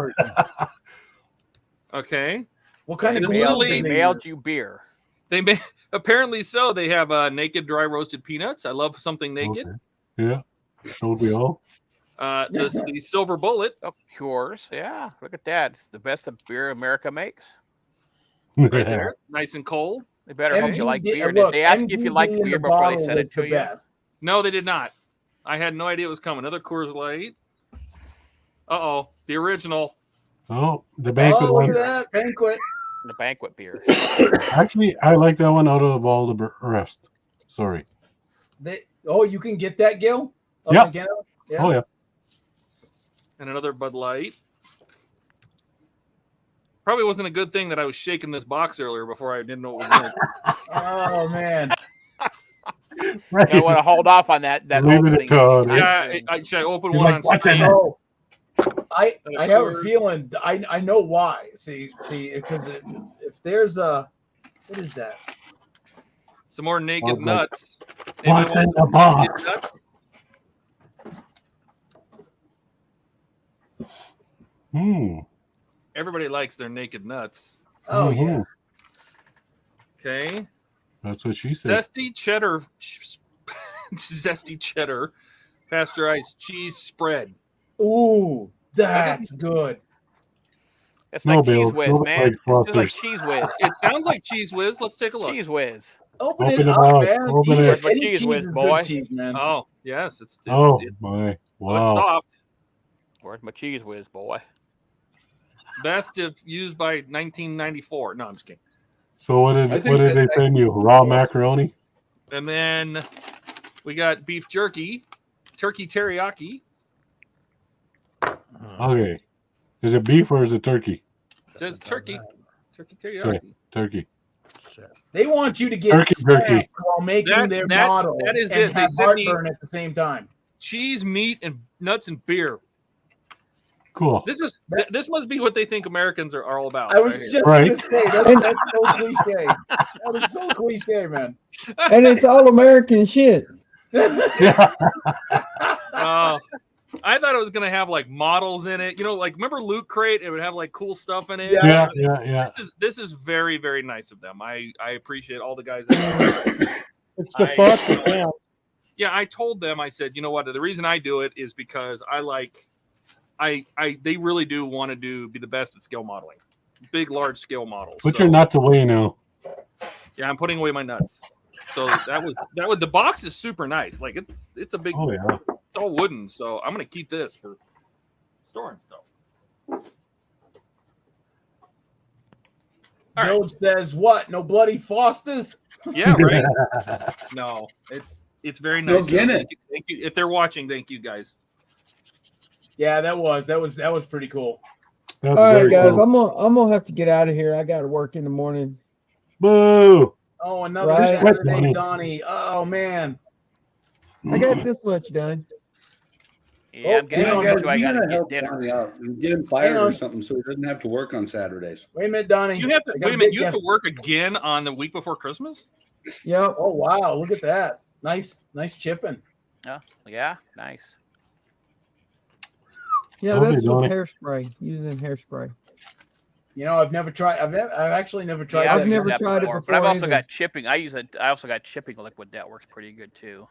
Speaker 4: Okay.
Speaker 1: What kind of
Speaker 5: they mailed you beer?
Speaker 4: Apparently so. They have naked dry roasted peanuts. I love something naked.
Speaker 3: Okay. Yeah. So we all.
Speaker 4: The silver bullet.
Speaker 5: Oh, Coors. Yeah, look at that. It's the best of beer America makes.
Speaker 4: Right there. Nice and cold.
Speaker 5: They better hope you like
Speaker 1: MGD
Speaker 5: beer.
Speaker 1: look,
Speaker 5: Did they ask you if you like
Speaker 1: MGD in
Speaker 5: beer
Speaker 1: the
Speaker 5: before they
Speaker 1: bottle
Speaker 5: sent
Speaker 1: was
Speaker 5: it to
Speaker 1: the
Speaker 5: you?
Speaker 1: best.
Speaker 4: No, they did not. I had no idea it was coming. Another Coors Light. Uh-oh. The original.
Speaker 3: Oh, the banquet
Speaker 1: Oh,
Speaker 3: one.
Speaker 1: look at that banquet.
Speaker 5: The banquet beer.
Speaker 3: Actually, I like that one out of all the rest. Sorry.
Speaker 1: You can get that, Gil?
Speaker 3: Yep.
Speaker 1: Again?
Speaker 3: Oh, yeah.
Speaker 4: And another Bud Light. Probably wasn't a good thing that I was shaking this box earlier before I didn't know what was in it.
Speaker 1: Oh, man.
Speaker 3: Right.
Speaker 5: I want to hold off on that
Speaker 3: Leave it
Speaker 5: opening.
Speaker 3: at Todd.
Speaker 4: Yeah, should I open
Speaker 3: You're
Speaker 4: one
Speaker 3: like,
Speaker 4: on
Speaker 3: what's in
Speaker 4: Steam?
Speaker 3: it?
Speaker 1: I have a feeling. I know why. See, because if there's a, what is that?
Speaker 4: Some more naked
Speaker 3: Okay.
Speaker 4: nuts.
Speaker 3: What's
Speaker 4: Anybody
Speaker 3: in
Speaker 4: want
Speaker 3: the
Speaker 4: some
Speaker 3: box?
Speaker 4: naked nuts? Everybody likes their naked nuts.
Speaker 1: Oh yeah.
Speaker 4: Okay.
Speaker 3: That's what she said.
Speaker 4: Zesty cheddar, zesty cheddar, pasteurized cheese spread.
Speaker 1: Ooh, that's good.
Speaker 5: It's
Speaker 3: No,
Speaker 5: like
Speaker 3: Bill.
Speaker 5: Cheese Whiz,
Speaker 3: Don't
Speaker 5: man.
Speaker 3: like
Speaker 5: It's just like
Speaker 3: Fosters.
Speaker 5: Cheese Whiz.
Speaker 4: It sounds like Cheese Whiz. Let's take a look.
Speaker 5: Cheese Whiz.
Speaker 1: Open
Speaker 3: Open
Speaker 1: it
Speaker 3: the
Speaker 1: up,
Speaker 3: box.
Speaker 1: man.
Speaker 3: Open
Speaker 1: Eat
Speaker 3: it.
Speaker 1: Any
Speaker 5: Cheese
Speaker 1: cheese
Speaker 5: Whiz,
Speaker 1: is
Speaker 5: boy.
Speaker 1: good cheese, man.
Speaker 4: Oh, yes. It's
Speaker 3: Oh,
Speaker 4: it's,
Speaker 3: my.
Speaker 4: it's
Speaker 3: Wow.
Speaker 4: soft.
Speaker 5: Where's my Cheese Whiz, boy?
Speaker 4: Best if used by 1994. No, I'm just kidding.
Speaker 3: So what
Speaker 2: I
Speaker 3: did
Speaker 2: think
Speaker 3: they
Speaker 2: that-
Speaker 3: send you? Raw macaroni?
Speaker 4: And then we got beef jerky, turkey teriyaki.
Speaker 3: Okay. Is it beef or is it turkey?
Speaker 4: It says turkey. Turkey teriyaki.
Speaker 3: Okay. Turkey.
Speaker 1: They want you to get
Speaker 3: Turkey,
Speaker 1: snacked
Speaker 3: turkey.
Speaker 1: while making their
Speaker 4: That
Speaker 1: model
Speaker 4: is
Speaker 1: and
Speaker 4: it. They
Speaker 1: have
Speaker 4: sent me
Speaker 1: heartburn at the same time.
Speaker 4: cheese, meat, and nuts and beer.
Speaker 3: Cool.
Speaker 4: This must be what they think Americans are all about.
Speaker 1: I was
Speaker 4: right here.
Speaker 1: just
Speaker 3: Right.
Speaker 1: going to say that's so cliche. That is so cliche, man.
Speaker 6: And it's all American shit.
Speaker 3: Yeah.
Speaker 4: I thought it was gonna have like models in it. You know, like remember Loot Crate? It would have like cool stuff in it.
Speaker 3: Yeah. Yeah.
Speaker 4: This is very, very nice of them. I appreciate all the guys. That
Speaker 7: It's the thought that counts.
Speaker 4: Yeah, I told them. I said, you know what? The reason I do it is because they really do want to be the best at scale modeling, big, large scale models.
Speaker 3: Put your nuts away now.
Speaker 4: Yeah, I'm putting away my nuts. So that was the box is super nice. Like it's a big.
Speaker 3: Oh, yeah.
Speaker 4: It's all wooden, so I'm gonna keep this for storing stuff.
Speaker 1: Bill says what? No bloody Fosters?
Speaker 4: Yeah, right. No, it's very nice.
Speaker 8: Go get it.
Speaker 4: Thank you. If they're watching, thank you guys.
Speaker 1: Yeah, that was pretty cool.
Speaker 3: That's
Speaker 6: All right,
Speaker 3: very
Speaker 6: guys,
Speaker 3: cool.
Speaker 6: I'm gonna have to get out of here. I got to work in the morning.
Speaker 3: Boo.
Speaker 1: Oh, another
Speaker 6: Right.
Speaker 1: Saturday, Donnie. Oh man.
Speaker 6: I got this much done.
Speaker 5: Yeah, I'm getting
Speaker 1: hang on,
Speaker 5: hungry
Speaker 1: guys,
Speaker 5: too. I
Speaker 2: You
Speaker 5: gotta
Speaker 2: gotta
Speaker 5: get
Speaker 2: help
Speaker 5: dinner.
Speaker 2: Donnie out and get him fired
Speaker 1: Hang
Speaker 2: or
Speaker 1: on.
Speaker 2: something so he doesn't have to work on Saturdays.
Speaker 1: Wait a minute, Donnie.
Speaker 4: You have to
Speaker 1: I gotta
Speaker 4: wait a minute.
Speaker 1: get
Speaker 4: You have to work again on the week before Christmas.
Speaker 6: Yep.
Speaker 1: Oh wow, look at that. Nice chipping.
Speaker 5: Oh, yeah, nice.
Speaker 6: Yeah,
Speaker 3: Okay,
Speaker 6: that's with
Speaker 3: Donnie.
Speaker 6: hairspray. Using hairspray.
Speaker 1: You know, I've actually never tried
Speaker 5: Yeah,
Speaker 1: that.
Speaker 6: I've never
Speaker 5: used that
Speaker 6: tried it
Speaker 5: before, but I've
Speaker 6: before
Speaker 5: also
Speaker 6: either.
Speaker 5: got chipping. I also got chipping liquid that works pretty good too.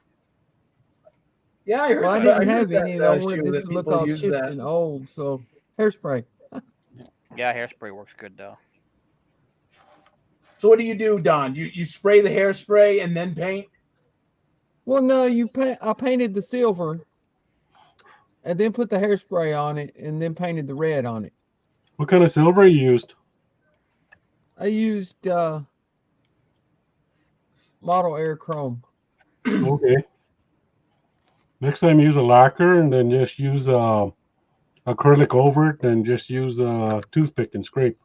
Speaker 1: Yeah, I heard.
Speaker 6: Well, I
Speaker 1: I
Speaker 6: didn't
Speaker 1: heard
Speaker 6: have
Speaker 1: that,
Speaker 6: any. And I wanted
Speaker 1: Shu,
Speaker 6: this
Speaker 1: that
Speaker 6: to look
Speaker 1: people
Speaker 6: all
Speaker 1: use
Speaker 6: chipped
Speaker 1: that.
Speaker 6: and old, so hairspray.
Speaker 5: Yeah, hairspray works good though.
Speaker 1: So what do you do, Don? You spray the hairspray and then paint?
Speaker 6: Well, no, I painted the silver, and then put the hairspray on it, and then painted the red on it.
Speaker 3: What kind of silver you used?
Speaker 6: I used Model Air Chrome.
Speaker 3: Okay. Next time use a lacquer and then just use acrylic over it and just use a toothpick and scrape.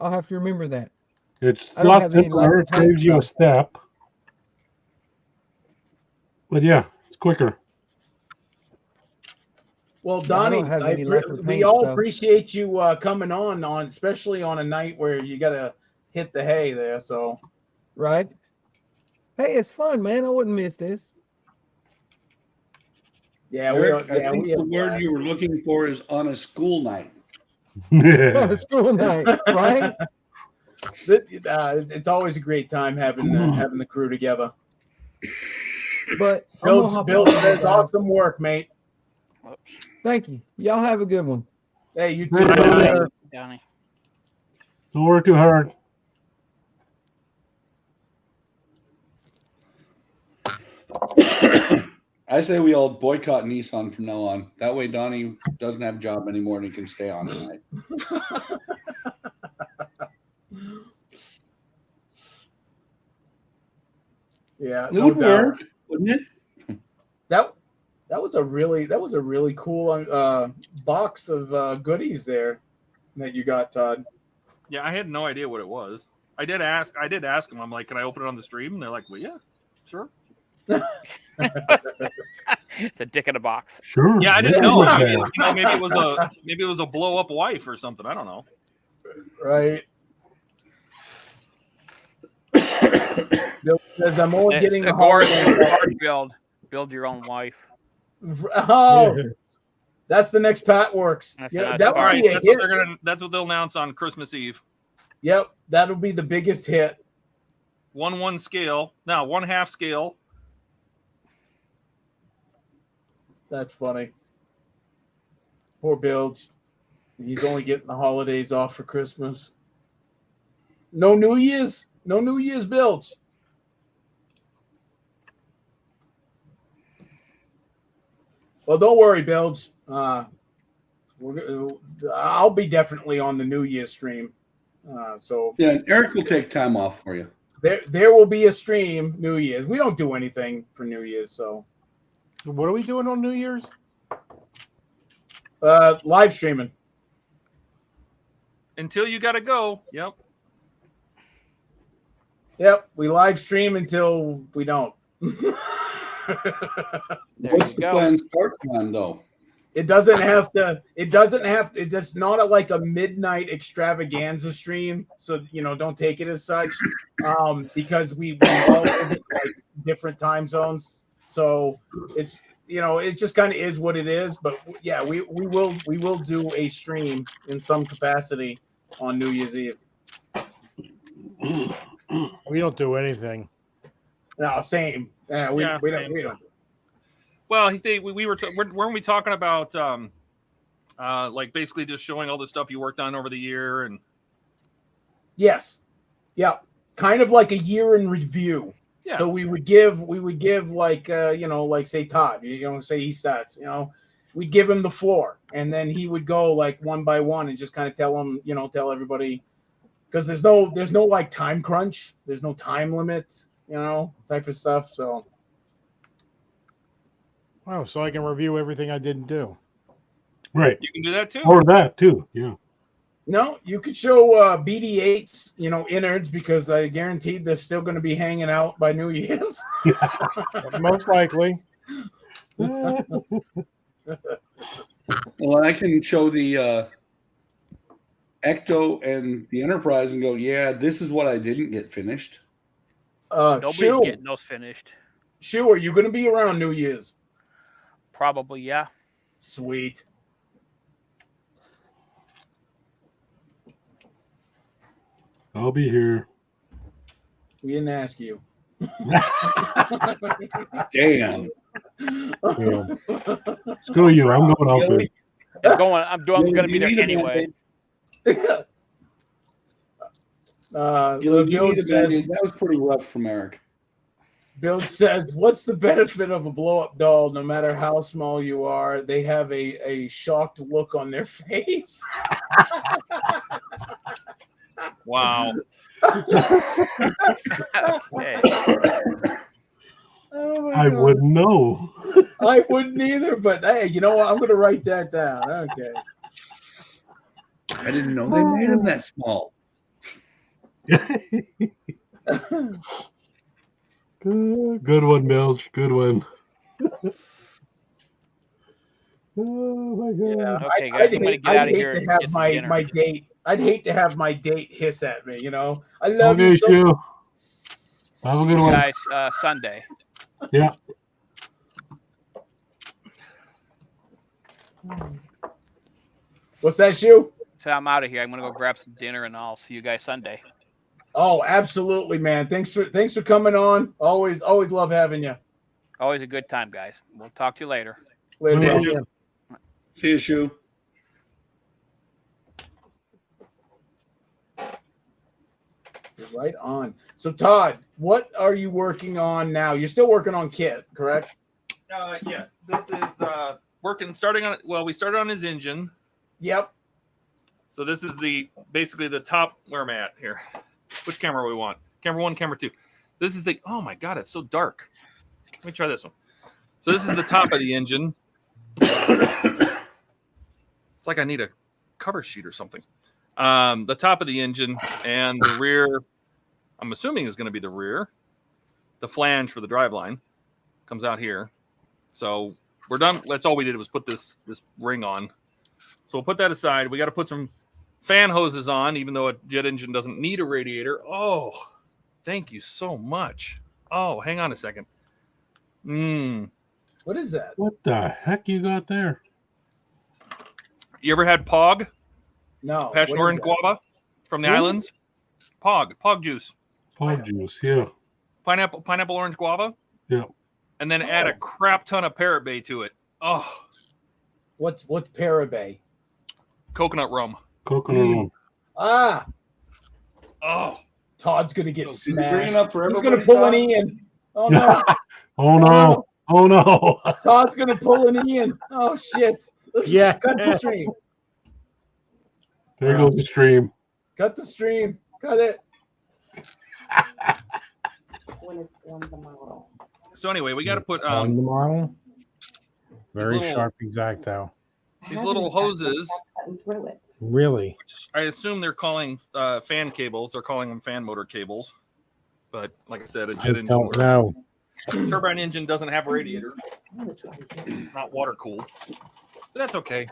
Speaker 6: I'll have to remember that.
Speaker 3: It's
Speaker 6: I
Speaker 3: a
Speaker 6: don't
Speaker 3: lot
Speaker 6: have any
Speaker 3: simpler.
Speaker 6: lacquer
Speaker 3: It saves
Speaker 6: paint,
Speaker 3: you a
Speaker 6: though.
Speaker 3: step. But yeah, it's quicker.
Speaker 1: Well,
Speaker 6: Yeah, I
Speaker 1: Donnie,
Speaker 6: don't have any lacquer
Speaker 1: we
Speaker 6: paint,
Speaker 1: all
Speaker 6: so.
Speaker 1: appreciate you coming on, especially on a night where you gotta hit the hay there. So
Speaker 6: Right? Hey, it's fun, man. I wouldn't miss this.
Speaker 1: yeah,
Speaker 2: Eric,
Speaker 1: we
Speaker 2: I think
Speaker 1: had
Speaker 2: the
Speaker 1: a
Speaker 2: word
Speaker 1: blast.
Speaker 2: you were looking for is on a school night.
Speaker 6: On a school night, right?
Speaker 1: It's always a great time having the crew together.
Speaker 6: But I'm gonna
Speaker 1: Bill,
Speaker 6: hop
Speaker 1: Bill
Speaker 6: on
Speaker 1: says
Speaker 6: now.
Speaker 1: awesome work, mate.
Speaker 6: Thank you. Y'all have a good one.
Speaker 1: Hey, you
Speaker 3: Hey,
Speaker 1: too.
Speaker 3: Donnie.
Speaker 5: Donnie.
Speaker 3: Don't work too hard.
Speaker 2: I say we all boycott Nissan from now on. That way Donnie doesn't have a job anymore and he can stay on tonight.
Speaker 1: Yeah,
Speaker 2: It
Speaker 1: no
Speaker 2: would
Speaker 1: doubt.
Speaker 2: work, wouldn't it?
Speaker 1: That was a really cool box of goodies there that you got, Todd.
Speaker 4: Yeah, I had no idea what it was. I did ask them. I'm like, can I open it on the stream? And they're like, well, yeah, sure.
Speaker 5: It's a dick in a box.
Speaker 3: Sure.
Speaker 4: Yeah, I didn't
Speaker 3: yeah,
Speaker 4: know.
Speaker 3: look
Speaker 4: Maybe,
Speaker 3: there.
Speaker 4: maybe it was a blow up wife or something. I don't know.
Speaker 1: Right. Bill says I'm only getting the holiday.
Speaker 5: Build your own wife.
Speaker 1: Oh, that's the next Pat Works.
Speaker 5: That's
Speaker 1: Yeah,
Speaker 5: a nice
Speaker 1: that
Speaker 5: car.
Speaker 1: would be a
Speaker 4: That's what
Speaker 1: hit.
Speaker 4: they're gonna. That's what they'll announce on Christmas Eve.
Speaker 1: Yep, that'll be the biggest hit.
Speaker 4: 1/1 scale. Now 1/2 scale.
Speaker 1: That's funny. Poor Bilge. He's only getting the holidays off for Christmas. No New Year's. No New Year's, Bilge. Well, don't worry, Bilge. I'll be definitely on the New Year's stream. So
Speaker 2: Yeah, Eric will take time off for you.
Speaker 1: there will be a stream New Year's. We don't do anything for New Year's, so
Speaker 7: What are we doing on New Year's?
Speaker 1: live streaming.
Speaker 4: Until you gotta go. Yep.
Speaker 1: Yep, we live stream until we don't.
Speaker 2: What's the planned start time, though?
Speaker 1: It doesn't have to. It's just not like a midnight extravaganza stream. So don't take it as such, because we all live in like different time zones. So it's it just kind of is what it is. But yeah, we will do a stream in some capacity on New Year's Eve.
Speaker 7: We don't do anything.
Speaker 1: No, same. We don't.
Speaker 4: Well, weren't we talking about like basically just showing all the stuff you worked on over the year and
Speaker 1: Yes. Yeah. Kind of like a year in review.
Speaker 4: Yeah.
Speaker 1: So we would give like like say Todd, say he starts, we'd give him the floor and then he would go like one by one and just kind of tell everybody, because there's no like time crunch, there's no time limit, type of stuff. So
Speaker 7: Oh, so I can review everything I didn't do.
Speaker 3: Right.
Speaker 4: you can do that too.
Speaker 3: Or that too. Yeah.
Speaker 1: no, you could show BD8's, innards, because I guaranteed they're still going to be hanging out by New Year's.
Speaker 7: Most likely.
Speaker 2: Well, I can show the Ecto and the Enterprise and go, yeah, this is what I didn't get finished.
Speaker 5: Nobody's
Speaker 1: Shu,
Speaker 5: getting those finished.
Speaker 1: Shu, are you going to be around New Year's?
Speaker 5: Probably, yeah.
Speaker 1: Sweet.
Speaker 3: I'll be here.
Speaker 1: We didn't ask you.
Speaker 2: Damn.
Speaker 3: Yeah. Screw you. I'm going out there.
Speaker 5: I'm going to be there anyway.
Speaker 1: Gil says,
Speaker 2: That was pretty rough from Eric.
Speaker 1: Bill says, what's the benefit of a blow-up doll? No matter how small you are, they have a shocked look on their face.
Speaker 4: Wow.
Speaker 5: Okay.
Speaker 1: Oh my
Speaker 3: I
Speaker 1: God.
Speaker 3: wouldn't know.
Speaker 1: I wouldn't either, but hey, you know what? I'm going to write that down. Okay.
Speaker 2: I didn't know they made him that small.
Speaker 3: Good one, Milch. Good one. Oh my God.
Speaker 1: Yeah,
Speaker 5: Okay, guys, I'm gonna get out of here
Speaker 1: to
Speaker 5: and
Speaker 1: have
Speaker 5: get some
Speaker 1: my
Speaker 5: dinner.
Speaker 1: date. I'd hate to have my date hiss at me. I love
Speaker 3: Okay,
Speaker 1: you so
Speaker 3: Shu.
Speaker 1: much.
Speaker 3: Have a good one.
Speaker 5: Guys, Sunday.
Speaker 3: Yeah.
Speaker 1: What's that, Shu?
Speaker 5: So I'm out of here. I'm gonna go grab some dinner, and I'll see you guys Sunday.
Speaker 1: Oh, absolutely, man. Thanks for coming on. Always love having you.
Speaker 5: Always a good time, guys. We'll talk to you later.
Speaker 1: Later,
Speaker 3: Yeah.
Speaker 1: bro.
Speaker 2: See you, Shu.
Speaker 1: You're right on. So, Todd, what are you working on now? You're still working on Kit, correct?
Speaker 4: Yes, this is working. Starting on well, we started on his engine.
Speaker 1: Yep.
Speaker 4: So this is basically the top. Where am I at here? Which camera we want? Camera 1, camera 2. This is the. Oh my god, it's so dark. Let me try this one. So this is the top of the engine. It's like I need a cover sheet or something. The top of the engine and the rear. I'm assuming is going to be the rear. The flange for the driveline comes out here. So we're done. That's all we did was put this ring on. So we'll put that aside. We got to put some fan hoses on, even though a jet engine doesn't need a radiator. Oh, thank you so much. Oh, hang on a second.
Speaker 1: What is that?
Speaker 3: What the heck you got there?
Speaker 4: You ever had POG?
Speaker 1: No.
Speaker 4: Passion
Speaker 1: what is
Speaker 4: orange
Speaker 1: that?
Speaker 4: guava from the
Speaker 1: Who?
Speaker 4: islands? POG juice.
Speaker 3: Pog juice, yeah.
Speaker 4: Pineapple orange guava.
Speaker 3: Yeah.
Speaker 4: And then add a crap ton of Parabay to it. Oh,
Speaker 1: What's Parabay?
Speaker 4: coconut rum.
Speaker 3: Coconut rum.
Speaker 1: Ah,
Speaker 4: Oh,
Speaker 1: Todd's gonna get
Speaker 2: So, you bring it
Speaker 1: smashed.
Speaker 2: up for
Speaker 1: He's gonna
Speaker 2: everybody,
Speaker 1: pull an
Speaker 2: Todd?
Speaker 1: Ian. Oh no!
Speaker 3: Oh no. Oh no.
Speaker 1: Todd's gonna pull an Ian. Oh shit!
Speaker 7: Yeah.
Speaker 1: Cut the stream.
Speaker 3: There goes the stream.
Speaker 1: Cut the stream. Cut it.
Speaker 10: When it's on the model.
Speaker 4: so anyway, we got to put
Speaker 7: On the model. Very
Speaker 4: little-
Speaker 7: sharp exacto.
Speaker 4: These little hoses.
Speaker 10: Cutting through it.
Speaker 7: Really?
Speaker 4: which I assume they're calling fan cables. They're calling them fan motor cables. But like I said, a
Speaker 7: I
Speaker 4: jet engine,
Speaker 7: don't know.
Speaker 4: turbine engine doesn't have a radiator,
Speaker 10: I'm gonna try it.
Speaker 4: not water cooled. But that's okay.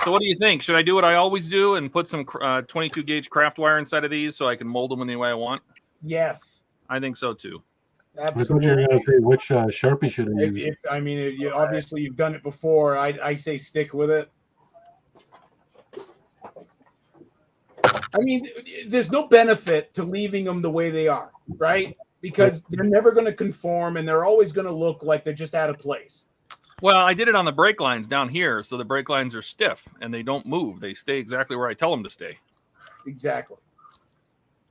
Speaker 4: So what do you think? Should I do what I always do and put some 22 gauge craft wire inside of these so I can mold them any way I want?
Speaker 1: Yes,
Speaker 4: I think so too.
Speaker 3: I thought you were
Speaker 1: absolutely.
Speaker 3: going to say which Sharpie should I use.
Speaker 1: If I mean, you obviously you've done it before. I say stick with it. I mean, there's no benefit to leaving them the way they are, right? Because they're never going to conform, and they're always going to look like they're just out of place.
Speaker 4: Well, I did it on the brake lines down here, so the brake lines are stiff and they don't move. They stay exactly where I tell them to stay.
Speaker 1: Exactly.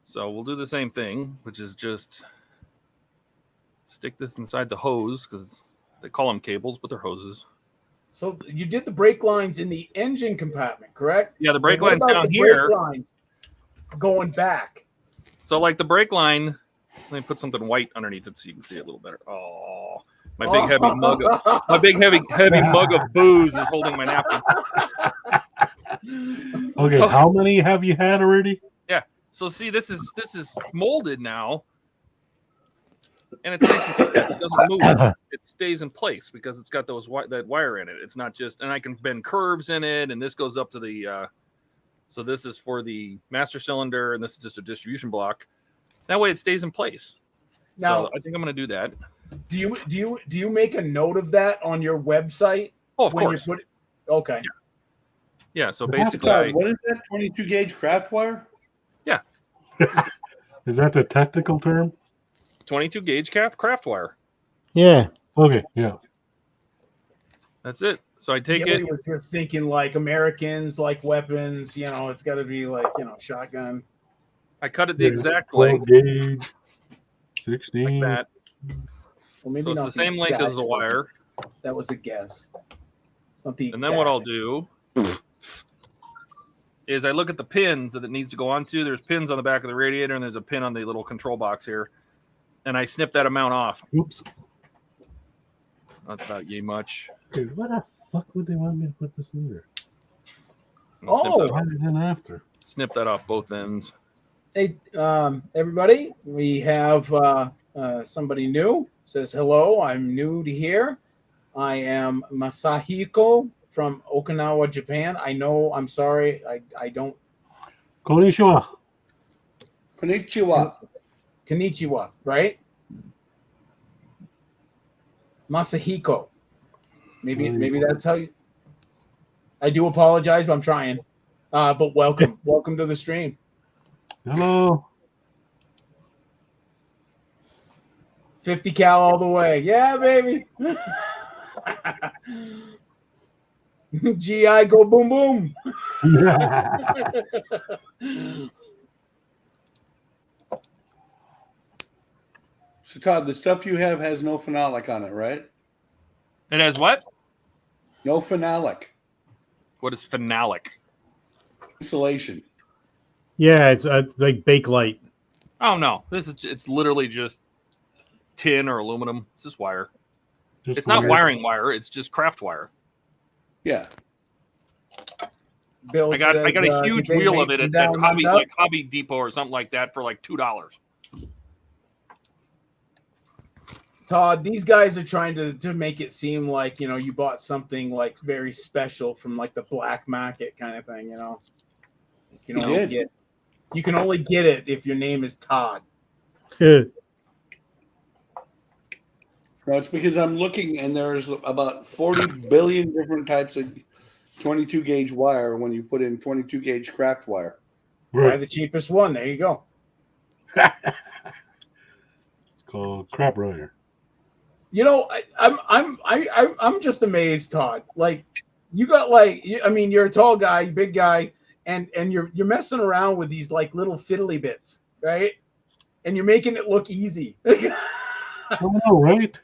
Speaker 4: So we'll do the same thing, which is just stick this inside the hose because they call them cables, but they're hoses.
Speaker 1: So you did the brake lines in the engine compartment, correct?
Speaker 4: Yeah, the brake
Speaker 1: What
Speaker 4: line's
Speaker 1: about
Speaker 4: down
Speaker 1: the
Speaker 4: here.
Speaker 1: brake lines going back.
Speaker 4: So like the brake line, let me put something white underneath it so you can see it a little better. Oh, my big heavy mug of heavy mug of booze is holding my napkin.
Speaker 3: Okay,
Speaker 4: So-
Speaker 3: how many have you had already?
Speaker 4: So see, this is molded now, and it's nice and stiff. It doesn't move. It stays in place because it's got that wire in it. It's not just, and I can bend curves in it, and this goes up to the. So this is for the master cylinder, and this is just a distribution block. That way, it stays in place.
Speaker 1: Now-
Speaker 4: So I think I'm going to do that.
Speaker 1: Do you make a note of that on your website?
Speaker 4: Oh, of
Speaker 1: when
Speaker 4: course.
Speaker 1: you put it? Okay.
Speaker 4: Yeah. So
Speaker 3: Well,
Speaker 4: basically,
Speaker 2: Todd, what is that 22 gauge craft wire?
Speaker 3: Is that the technical term?
Speaker 4: 22 gauge craft wire.
Speaker 7: Yeah.
Speaker 3: Okay, yeah.
Speaker 4: That's it. So I take
Speaker 1: Gilly
Speaker 4: it.
Speaker 1: was just thinking like Americans like weapons. You know, it's got to be like shotgun.
Speaker 4: I cut it the exact
Speaker 3: 12
Speaker 4: length
Speaker 3: gauge,
Speaker 4: like
Speaker 3: 16.
Speaker 4: that.
Speaker 1: Well, maybe
Speaker 4: So it's
Speaker 1: not
Speaker 4: the same length
Speaker 1: exact
Speaker 4: as the wire.
Speaker 1: That was a guess. It's not the.
Speaker 4: And then what I'll
Speaker 1: exact.
Speaker 4: do is I look at the pins that it needs to go onto. There's pins on the back of the radiator, and there's a pin on the little control box here. And I snip that amount off.
Speaker 3: Oops.
Speaker 4: Not about yay much.
Speaker 3: Dude, what the fuck would they want me to put this in there?
Speaker 4: I'll snip
Speaker 1: Oh.
Speaker 4: that off.
Speaker 3: Why then after?
Speaker 4: Snip that off both ends.
Speaker 1: Hey, everybody, we have somebody new. Says hello. I'm new to here. I am Masahiko from Okinawa, Japan. I know. I'm sorry. I don't.
Speaker 3: Konnichiwa.
Speaker 2: Konnichiwa.
Speaker 1: Konnichiwa, right? Masahiko. Maybe that's how you. I do apologize, but I'm trying. But welcome to the stream.
Speaker 3: Hello.
Speaker 1: 50 cal all the way. Yeah, baby. GI go boom boom.
Speaker 2: So Todd, the stuff you have has no phenolic on it, right?
Speaker 4: It has what?
Speaker 2: No phenolic.
Speaker 4: What is phenolic?
Speaker 2: Insulation.
Speaker 7: Yeah, it's like Bakelite.
Speaker 4: Oh no, it's literally just tin or aluminum. It's just wire. It's not wiring wire. It's just craft wire.
Speaker 2: Yeah.
Speaker 1: Bill
Speaker 4: I got a huge wheel of it at Hobby Depot or something like that for like $2.
Speaker 1: Todd, these guys are trying to make it seem like, you know, you bought something like very special from like the black market kind of thing, you know. You can only get it if your name is Todd.
Speaker 2: No, it's because I'm looking and there's about 40 billion different types of 22 gauge wire when you put in 22 gauge craft wire.
Speaker 1: Buy the cheapest one. There you go.
Speaker 3: It's called crap wire.
Speaker 1: You know, I'm just amazed, Todd. Like, you got like, I mean, you're a tall guy, big guy, and you're messing around with these like little fiddly bits, right? And you're making it look easy.
Speaker 3: I know, right?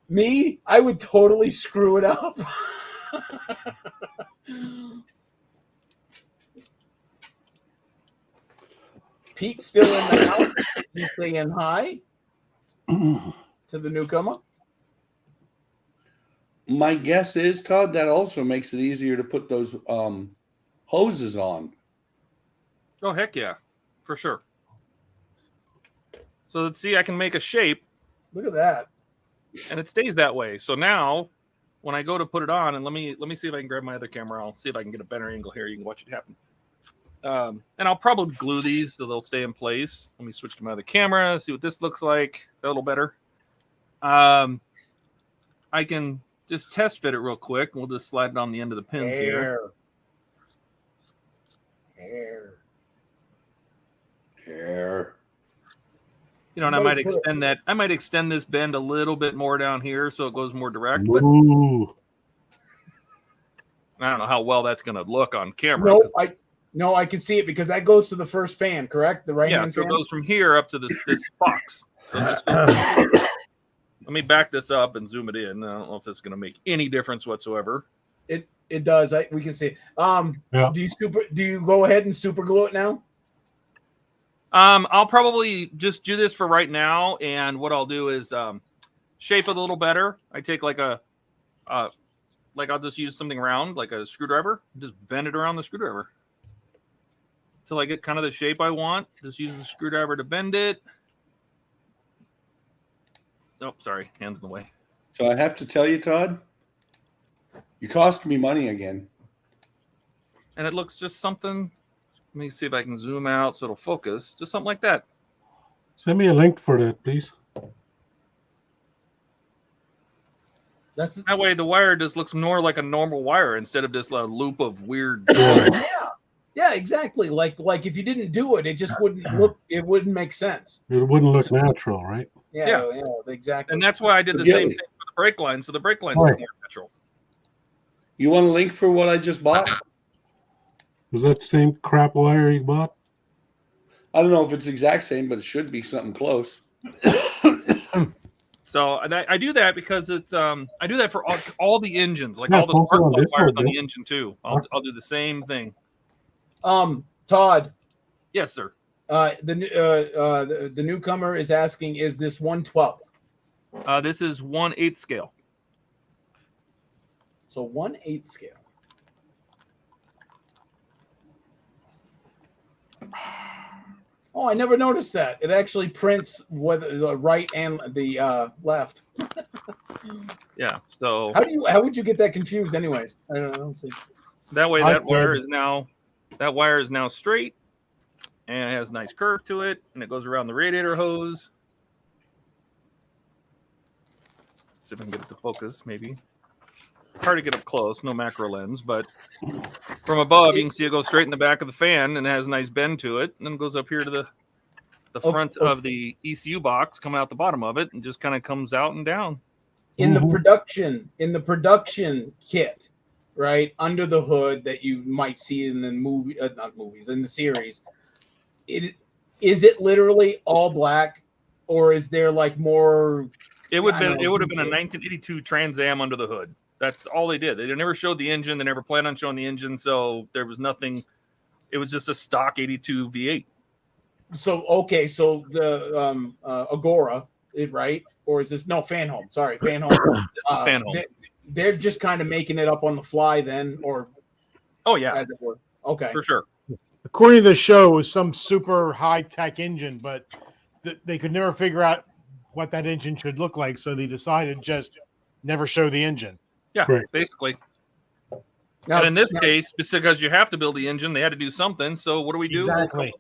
Speaker 1: Me, I would totally screw it up. Pete's still in the house. He's saying hi to the newcomer.
Speaker 2: My guess is, Todd, that also makes it easier to put those hoses on.
Speaker 4: Oh, heck yeah. For sure. So let's see, I can make a shape.
Speaker 1: Look at that.
Speaker 4: And it stays that way. So now when I go to put it on, and let me see if I can grab my other camera. I'll see if I can get a better angle here. You can watch it happen. And I'll probably glue these so they'll stay in place. Let me switch to my other camera, see what this looks like. Is that a little better? I can just test fit it real quick. We'll just slide it on the end of the pins here.
Speaker 2: Hair.
Speaker 4: You know, and I might extend that. I might extend this bend a little bit more down here so it goes more direct. But
Speaker 3: Ooh.
Speaker 4: I don't know how well that's going to look on camera.
Speaker 1: No, I can see it because that goes to the first fan, correct? The right hand
Speaker 4: so
Speaker 1: fan?
Speaker 4: it goes from here up to this box. So it just goes let me back this up and zoom it in. I don't know if that's going to make any difference whatsoever.
Speaker 1: It does. We can see.
Speaker 3: Yeah.
Speaker 1: Do you go ahead and super glue it now?
Speaker 4: I'll probably just do this for right now, and what I'll do is shape it a little better. I take like I'll just use something round, like a screwdriver, just bend it around the screwdriver till I get kind of the shape I want. Just use the screwdriver to bend it. Oh, sorry, hands in the way.
Speaker 2: So I have to tell you, Todd, you cost me money again.
Speaker 4: And it looks just something. Let me see if I can zoom out so it'll focus. Just something like that.
Speaker 3: Send me a link for that, please.
Speaker 4: That way the wire just looks more like a normal wire instead of just a loop of weird.
Speaker 1: Yeah, exactly. Like if you didn't do it, it just wouldn't look. It wouldn't make sense.
Speaker 3: It wouldn't look natural, right?
Speaker 1: Yeah, exactly.
Speaker 4: And that's why I did the same thing for the brake line, so the brake line's more natural.
Speaker 2: You want a link for what I just bought?
Speaker 3: Was that the same crap wire you bought?
Speaker 2: I don't know if it's the exact same, but it should be something close.
Speaker 4: So I do that because it's I do that for all the engines, like all the spark plug wires on the engine too. I'll do the same thing.
Speaker 1: Todd.
Speaker 4: Yes, sir.
Speaker 1: The newcomer is asking, is this 1/12?
Speaker 4: This is 1/8 scale.
Speaker 1: So 1/8 scale. Oh, I never noticed that. It actually prints whether the right and the left.
Speaker 4: Yeah. So
Speaker 1: how would you get that confused, anyways? I don't know. See.
Speaker 4: That way, that wire is now straight, and it has a nice curve to it, and it goes around the radiator hose. See if I can get it to focus, maybe. It's hard to get up close, no macro lens, but from above, you can see it goes straight in the back of the fan, and it has a nice bend to it, and then it goes up here to the the front of the ECU box coming out the bottom of it, and just kind of comes out and down.
Speaker 1: In the production kit, right under the hood that you might see in the movie, not movies, in the series, is it literally all black, or is there like more?
Speaker 4: It would have been a 1982 Trans Am under the hood. That's all they did. They never showed the engine. They never planned on showing the engine, so there was nothing. It was just a stock 82 V8. So
Speaker 1: okay, so the Agora, right? Or is this Fan Home? Sorry, Fan Home.
Speaker 4: This is Fan Home.
Speaker 1: They're just kind of making it up on the fly then, or
Speaker 4: as
Speaker 1: it were. Okay,
Speaker 4: for sure.
Speaker 7: According to the show, it was some super high-tech engine, but they could never figure out what that engine should look like, so they decided just never show the engine.
Speaker 4: Yeah, basically. Now, and in this case, because you have to build the engine, they had to do something. So what do we do?
Speaker 7: Exactly.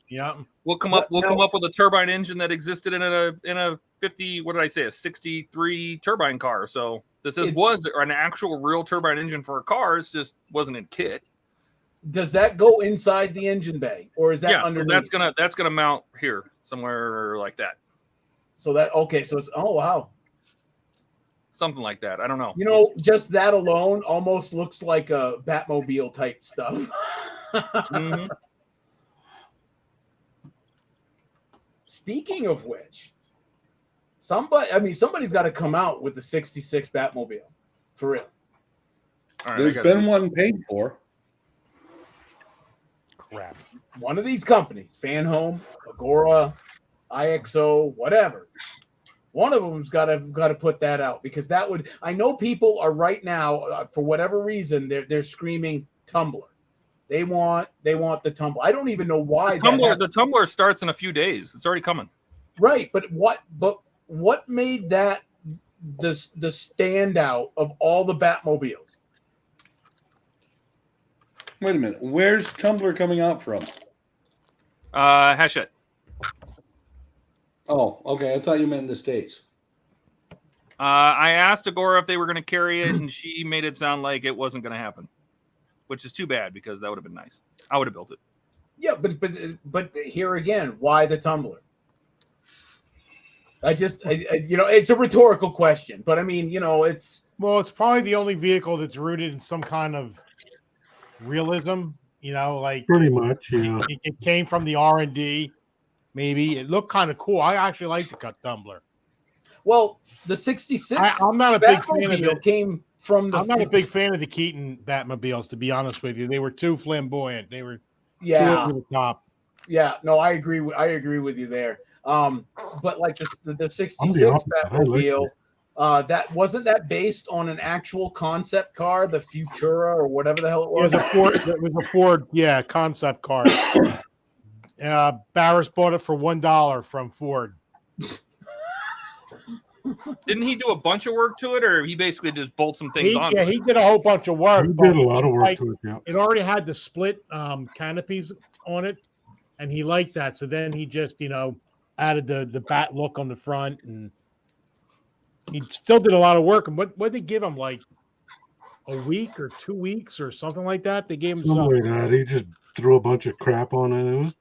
Speaker 4: We'll come up with a turbine engine that existed in a 50. What did I say? A 63 turbine car. So this was an actual real turbine engine for a car. It just wasn't in kit.
Speaker 1: Does that go inside the engine bay, or is that underneath?
Speaker 4: That's gonna mount here somewhere like that.
Speaker 1: So so it's wow.
Speaker 4: Something like that. I don't know.
Speaker 1: You know, just that alone almost looks like a Batmobile type stuff.
Speaker 4: Mm-hmm.
Speaker 1: Speaking of which, somebody's got to come out with the 66 Batmobile. For real.
Speaker 8: All right, there's been one paid for.
Speaker 7: Crap.
Speaker 1: One of these companies, Fan Home, Agora, IXO, whatever. One of them's got to put that out, because that would. I know people are right now for whatever reason they're screaming Tumbler. They want the Tumbler. I don't even know why.
Speaker 4: The Tumbler starts in a few days. It's already coming.
Speaker 1: Right, but what made that the standout of all the Batmobiles?
Speaker 8: Wait a minute. Where's Tumbler coming out from?
Speaker 4: Hachette.
Speaker 8: Oh, okay. I thought you meant in the States.
Speaker 4: I asked Agora if they were going to carry it, and she made it sound like it wasn't going to happen, which is too bad, because that would have been nice. I would have built it.
Speaker 1: Yeah, but here again, why the Tumbler? It's a rhetorical question, but I mean, it's
Speaker 7: probably the only vehicle that's rooted in some kind of realism. Like
Speaker 3: pretty much, yeah.
Speaker 7: It came from the R&D. Maybe it looked kind of cool. I actually like the cut Tumbler.
Speaker 1: Well, the 66.
Speaker 7: I'm not a big fan of it.
Speaker 1: Came from the.
Speaker 7: I'm not a big fan of the Keaton Batmobiles, to be honest with you. They were too flamboyant. They were too over the top.
Speaker 1: Yeah, no, I agree with you there. But like the 66 Batmobile, that wasn't that based on an actual concept car, the Futura or whatever the hell it was.
Speaker 7: It was a Ford, concept car. Barris bought it for $1 from Ford.
Speaker 4: Didn't he do a bunch of work to it, or he basically just bolt some things on?
Speaker 7: Yeah, he did a whole bunch of work.
Speaker 3: He did a lot of work to it. Yeah.
Speaker 7: It already had the split canopies on it, and he liked that. So then he just added the bat look on the front, and he still did a lot of work. And what did they give him, like a week or 2 weeks or something like that? They gave him
Speaker 3: something like that. He just threw a bunch of crap on it.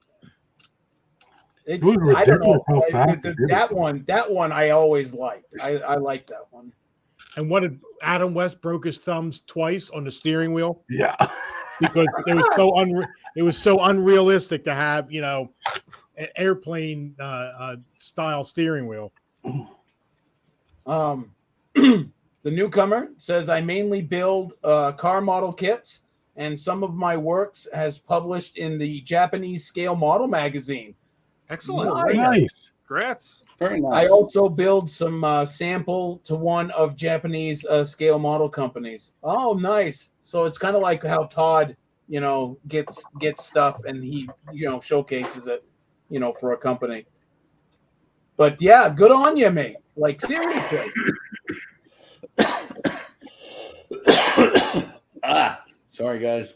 Speaker 3: It was
Speaker 1: I don't know.
Speaker 3: how fast
Speaker 1: that one I always liked. I liked that one.
Speaker 7: And what did Adam West broke his thumbs twice on the steering wheel?
Speaker 3: Yeah,
Speaker 7: because it was so unrealistic to have an airplane style steering wheel.
Speaker 1: The newcomer says, I mainly build car model kits, and some of my works has published in the Japanese Scale Model magazine.
Speaker 4: Excellent.
Speaker 3: Nice.
Speaker 4: Congrats.
Speaker 8: Very nice.
Speaker 1: I also build some sample to one of Japanese scale model companies. Oh, nice. So it's kind of like how Todd, gets stuff and he, showcases it, for a company. But yeah, good on you, mate. Like, seriously.
Speaker 8: Sorry, guys.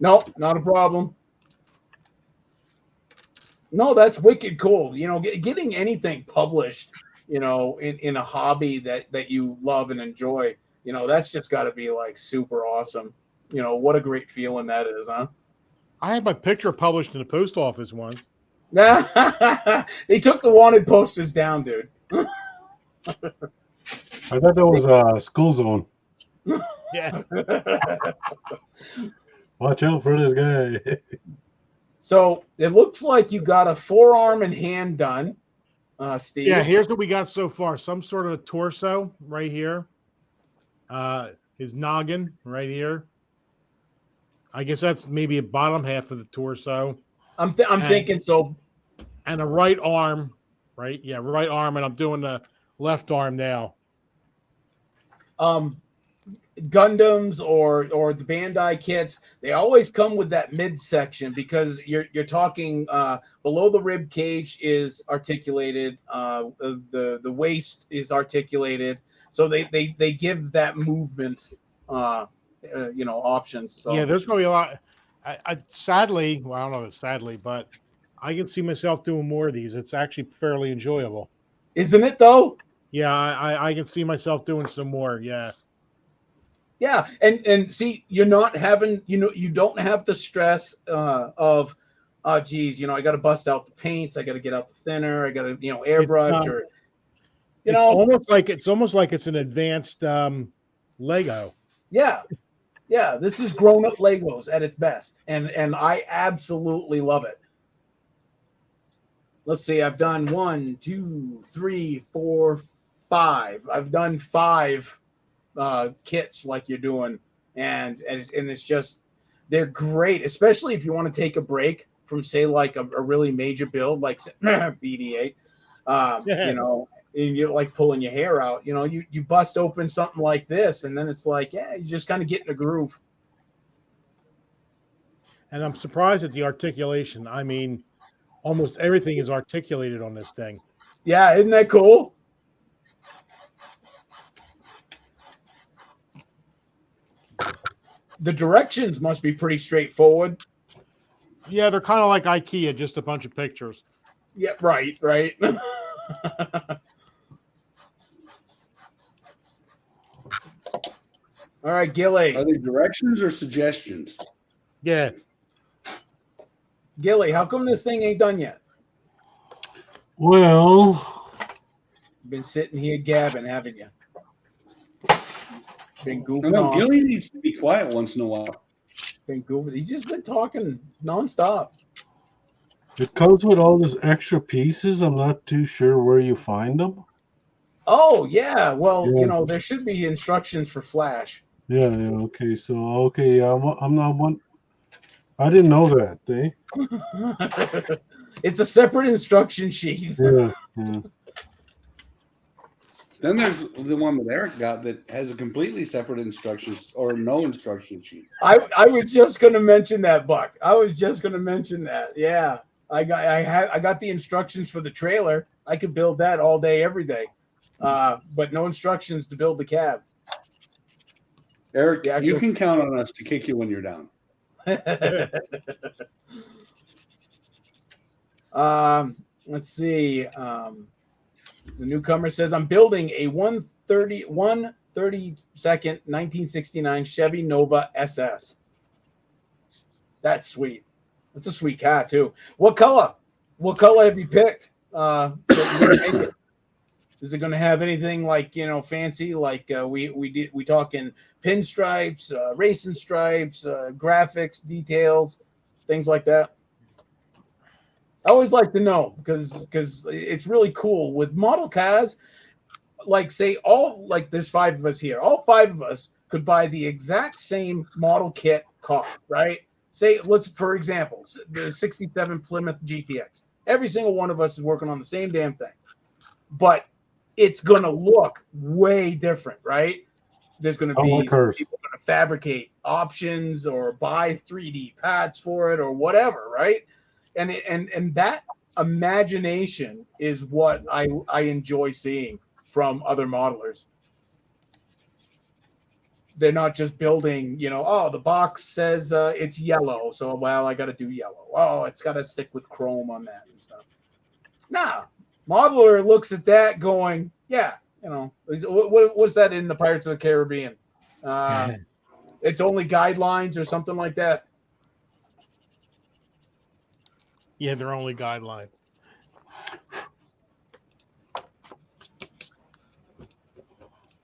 Speaker 1: Nope, not a problem. No, that's wicked cool. Getting anything published, in a hobby that you love and enjoy, that's just got to be like super awesome. What a great feeling that is, huh?
Speaker 7: I had my picture published in the post office once.
Speaker 1: They took the wanted posters down, dude.
Speaker 3: I thought that was School Zone.
Speaker 7: Yeah.
Speaker 3: Watch out for this guy.
Speaker 1: So it looks like you got a forearm and hand done, Steve.
Speaker 7: Yeah, here's what we got so far. Some sort of a torso right here. His noggin right here. I guess that's maybe a bottom half of the torso.
Speaker 1: I'm thinking so.
Speaker 7: And a right arm, right? Yeah, right arm, and I'm doing the left arm now.
Speaker 1: Gundams or the Bandai kits, they always come with that midsection because you're talking below the rib cage is articulated, the waist is articulated, so they give that movement options. So.
Speaker 7: Yeah, there's going to be a lot. I sadly, well, I don't know if it's sadly, but I can see myself doing more of these. It's actually fairly enjoyable.
Speaker 1: Isn't it though?
Speaker 7: Yeah, I can see myself doing some more. Yeah.
Speaker 1: Yeah, and see, you're not having, you don't have the stress of, oh, geez, I got to bust out the paints, I got to get out the thinner, I got to, airbrush, or,
Speaker 7: it's almost like it's an advanced Lego.
Speaker 1: Yeah, this is grown-up Legos at its best, and I absolutely love it. Let's see, I've done 1, 2, 3, 4, 5. I've done 5 kits like you're doing, and it's just, they're great, especially if you want to take a break from, say, like a really major build like BD8, and you're like pulling your hair out, you bust open something like this, and then it's like, yeah, you just kind of get in a groove.
Speaker 7: And I'm surprised at the articulation. I mean, almost everything is articulated on this thing.
Speaker 1: Yeah, isn't that cool? The directions must be pretty straightforward.
Speaker 7: Yeah, they're kind of like IKEA, just a bunch of pictures.
Speaker 1: Yeah, right. All right, Gilly.
Speaker 2: Are they directions or suggestions?
Speaker 7: Yeah.
Speaker 1: Gilly, how come this thing ain't done yet?
Speaker 3: Well,
Speaker 1: You've been sitting here gabbing, haven't you? Been goofing
Speaker 2: No,
Speaker 1: off.
Speaker 2: Gilly needs to be quiet once in a while.
Speaker 1: Been goofing. He's just been talking nonstop.
Speaker 3: it comes with all these extra pieces. I'm not too sure where you find them.
Speaker 1: Oh, yeah. Well,
Speaker 3: Yeah.
Speaker 1: there should be instructions for Flash.
Speaker 3: Yeah, okay. So, okay, I'm not one. I didn't know that, eh?
Speaker 1: It's a separate instruction sheet.
Speaker 3: Yeah.
Speaker 2: Then there's the one that Eric got that has a completely separate instructions or no instruction sheet.
Speaker 1: I was just going to mention that, Buck. I was just going to mention that. Yeah. I got the instructions for the trailer. I could build that all day, every day. But no instructions to build the cab.
Speaker 2: Eric, you can count on us to kick you when you're down.
Speaker 1: Let's see. The newcomer says, I'm building a 132nd 1969 Chevy Nova SS. That's sweet. That's a sweet car too. What color? What color have you picked? Is it going to have anything like, fancy? Like we talking pinstripes, racing stripes, graphics, details, things like that? I always like to know because it's really cool with model cars. Like, say, there's 5 of us here. All 5 of us could buy the exact same model kit car, right? Say, for example, the 67 Plymouth GTX. Every single one of us is working on the same damn thing. But it's going to look way different, right? There's going to be people going to fabricate options or buy 3D pads for it or whatever, right? And that imagination is what I enjoy seeing from other modelers. They're not just building, the box says it's yellow, so, well, I got to do yellow. Oh, it's got to stick with chrome on that and stuff. Nah, modeler looks at that going, yeah, what's that in the Pirates of the Caribbean? It's only guidelines or something like that.
Speaker 7: Yeah, their only guideline.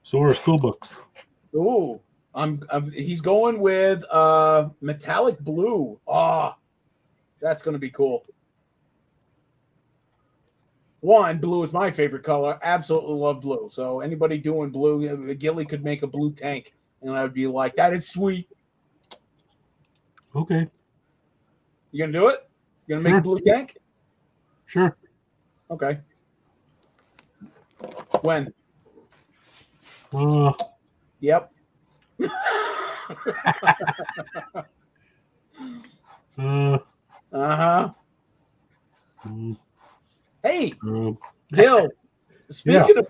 Speaker 3: So are school books.
Speaker 1: Ooh, he's going with metallic blue. Ah, that's going to be cool. One, blue is my favorite color. Absolutely love blue. So anybody doing blue, Gilly could make a blue tank, and I would be like, that is sweet.
Speaker 3: Okay.
Speaker 1: You gonna do it? You gonna make a blue tank?
Speaker 3: Sure.
Speaker 1: Okay. When? Yep. Uh-huh. Hey, Gil, speaking of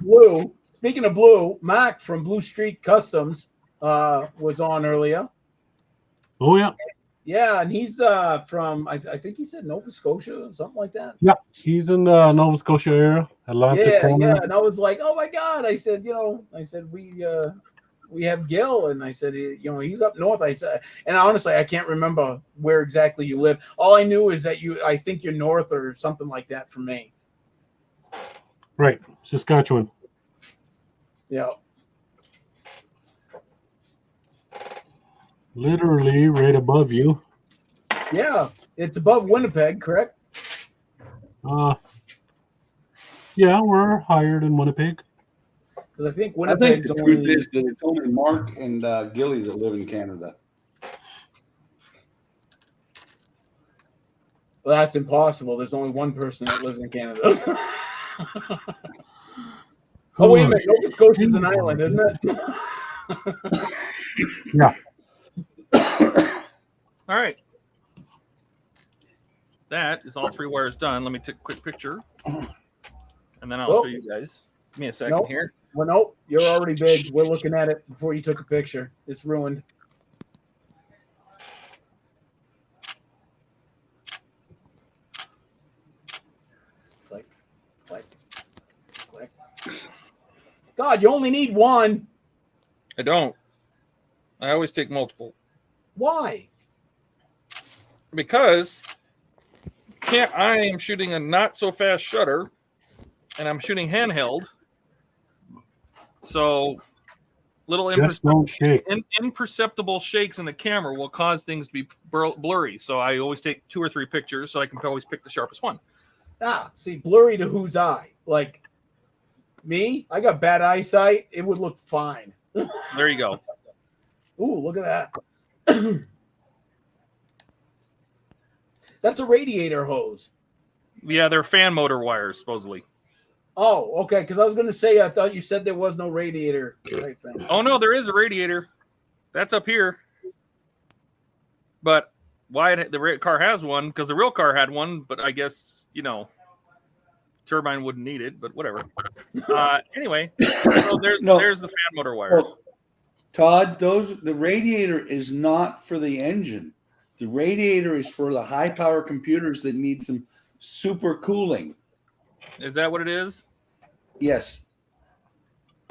Speaker 1: blue, Mac from Blue Street Customs was on earlier.
Speaker 3: Oh, yeah.
Speaker 1: Yeah, and he's from, I think he said Nova Scotia or something like that.
Speaker 3: Yeah, he's in the Nova Scotia area, Atlantic Canada.
Speaker 1: Yeah, and I was like, oh my God. I said, we have Gil, and I said, he's up north. I said, and honestly, I can't remember where exactly you live. All I knew is that I think you're north or something like that from me.
Speaker 3: Right, Saskatchewan.
Speaker 1: Yeah.
Speaker 3: Literally right above you.
Speaker 1: Yeah, it's above Winnipeg, correct?
Speaker 3: Yeah, we're higher than Winnipeg.
Speaker 1: Because I think
Speaker 2: I
Speaker 1: Winnipeg's
Speaker 2: think the
Speaker 1: only...
Speaker 2: truth is that it's only Mark and Gilly that live in Canada.
Speaker 1: Well, that's impossible. There's only one person that lives in Canada. Oh, wait a minute. Nova Scotia's an island, isn't it?
Speaker 3: Yeah.
Speaker 4: All right. That is all 3 wires done. Let me take a quick picture, and then I'll show you guys. Give me a second here.
Speaker 1: Well, no, you're already big. We're looking at it before you took a picture. It's ruined. Click. God, you only need one.
Speaker 4: I don't. I always take multiple.
Speaker 1: Why?
Speaker 4: Because I am shooting a not so fast shutter, and I'm shooting handheld. So little imperceptible shakes in the camera will cause things to be blurry. So I always take 2 or 3 pictures so I can always pick the sharpest one.
Speaker 1: See, blurry to whose eye? Like me? I got bad eyesight. It would look fine.
Speaker 4: So there you go.
Speaker 1: Ooh, look at that. That's a radiator hose.
Speaker 4: Yeah, they're fan motor wires, supposedly.
Speaker 1: Oh, okay. Because I was going to say, I thought you said there was no radiator type thing.
Speaker 4: Oh, no, there is a radiator. That's up here. But why the car has one? Because the real car had one, but I guess, turbine wouldn't need it, but whatever. Anyway, so there's the fan motor wires.
Speaker 2: Oh, Todd, the radiator is not for the engine. The radiator is for the high power computers that need some super cooling.
Speaker 4: Is that what it is?
Speaker 2: Yes.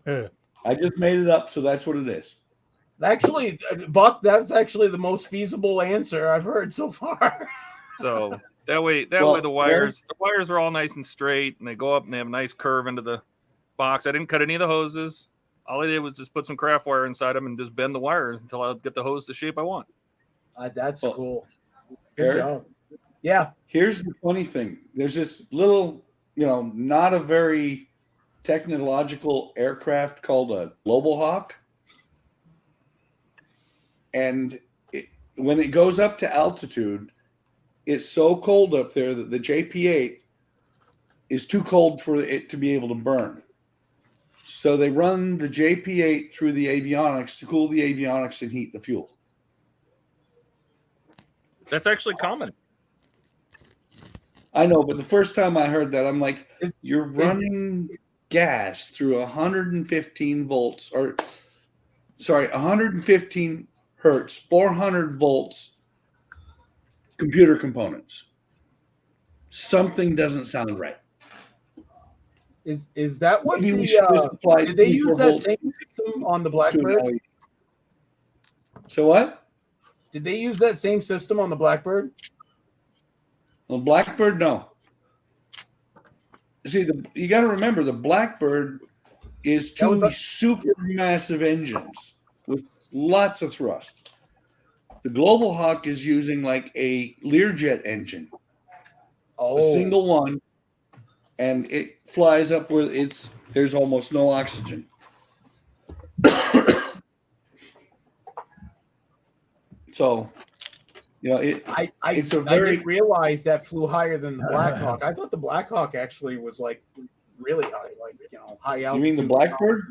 Speaker 2: I just made it up, so that's what it is.
Speaker 1: Actually, Buck, that's actually the most feasible answer I've heard so far.
Speaker 4: So that way the wires are all nice and straight, and they go up and they have a nice curve into the box. I didn't cut any of the hoses. All I did was just put some craft wire inside them and just bend the wires until I get the hose the shape I want.
Speaker 1: That's cool. Good job. Yeah.
Speaker 2: Here's the funny thing. There's this little, not a very technological aircraft called a Global Hawk. And when it goes up to altitude, it's so cold up there that the JP-8 is too cold for it to be able to burn. So they run the JP-8 through the avionics to cool the avionics and heat the fuel.
Speaker 4: That's actually common.
Speaker 2: I know, but the first time I heard that, I'm like, you're running gas through 115 volts, 115 hertz, 400 volts computer components. Something doesn't sound right.
Speaker 1: Is that what
Speaker 2: did
Speaker 1: they use that same system on the Blackbird?
Speaker 2: So what?
Speaker 1: Did they use that same system on the Blackbird?
Speaker 2: Well, Blackbird, no. See, you got to remember the Blackbird is two super massive engines with lots of thrust. The Global Hawk is using like a Learjet engine, a single one, and it flies up where there's almost no oxygen. So, you know,
Speaker 1: I didn't realize that flew higher than the Black Hawk. I thought the Black Hawk actually was like really high, like, you know, high altitude.
Speaker 2: You mean the Blackbird?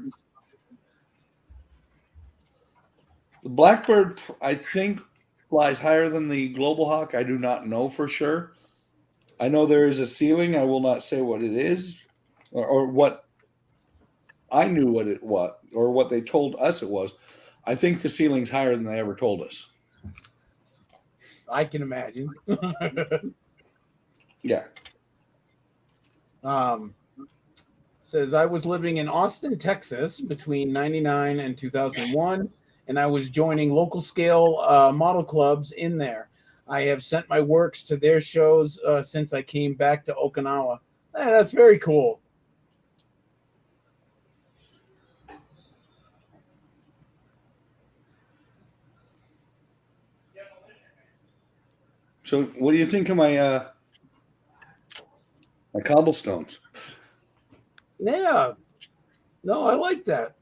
Speaker 2: The Blackbird, I think, flies higher than the Global Hawk. I do not know for sure. I know there is a ceiling. I will not say what it is, or what I knew what it was, or what they told us it was. I think the ceiling's higher than they ever told us.
Speaker 1: I can imagine.
Speaker 2: Yeah.
Speaker 1: Says I was living in Austin, Texas between 99 and 2001, and I was joining local scale model clubs in there. I have sent my works to their shows since I came back to Okinawa. That's very cool.
Speaker 2: So, what do you think of my my cobblestones?
Speaker 1: Yeah. No, I like that.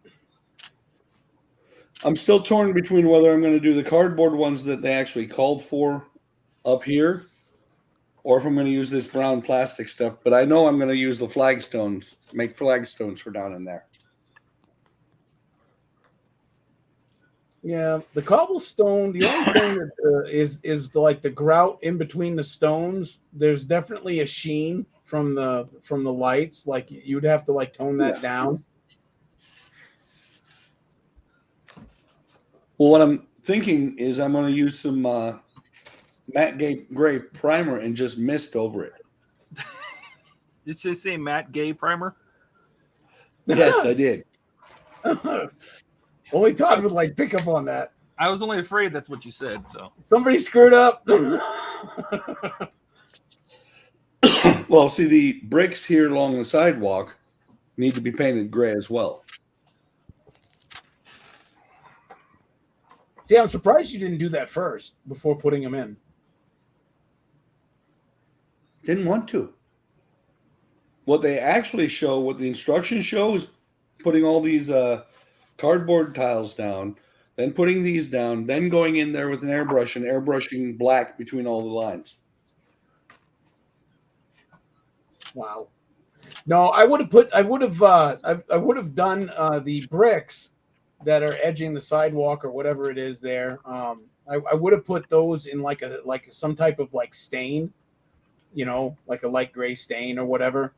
Speaker 2: I'm still torn between whether I'm going to do the cardboard ones that they actually called for up here, or if I'm going to use this brown plastic stuff. But I know I'm going to use the flagstones, make flagstones for down in there.
Speaker 1: Yeah, the cobblestone. The only thing that is like the grout in between the stones. There's definitely a sheen from the lights. Like you'd have to like tone that down.
Speaker 2: Well, what I'm thinking is I'm going to use some matte gray primer and just mist over it.
Speaker 4: Did you say matte gay primer?
Speaker 2: Yes, I did.
Speaker 1: Only Todd would like pick up on that.
Speaker 4: I was only afraid that's what you said. So
Speaker 1: somebody screwed up.
Speaker 2: Well, see, the bricks here along the sidewalk need to be painted gray as well.
Speaker 1: See, I'm surprised you didn't do that first before putting them in.
Speaker 2: Didn't want to. What they actually show, what the instructions show, is putting all these cardboard tiles down, then putting these down, then going in there with an airbrush and airbrushing black between all the lines.
Speaker 1: Wow. No, I would have done the bricks that are edging the sidewalk or whatever it is there. I would have put those in like some type of like stain, you know, like a light gray stain or whatever,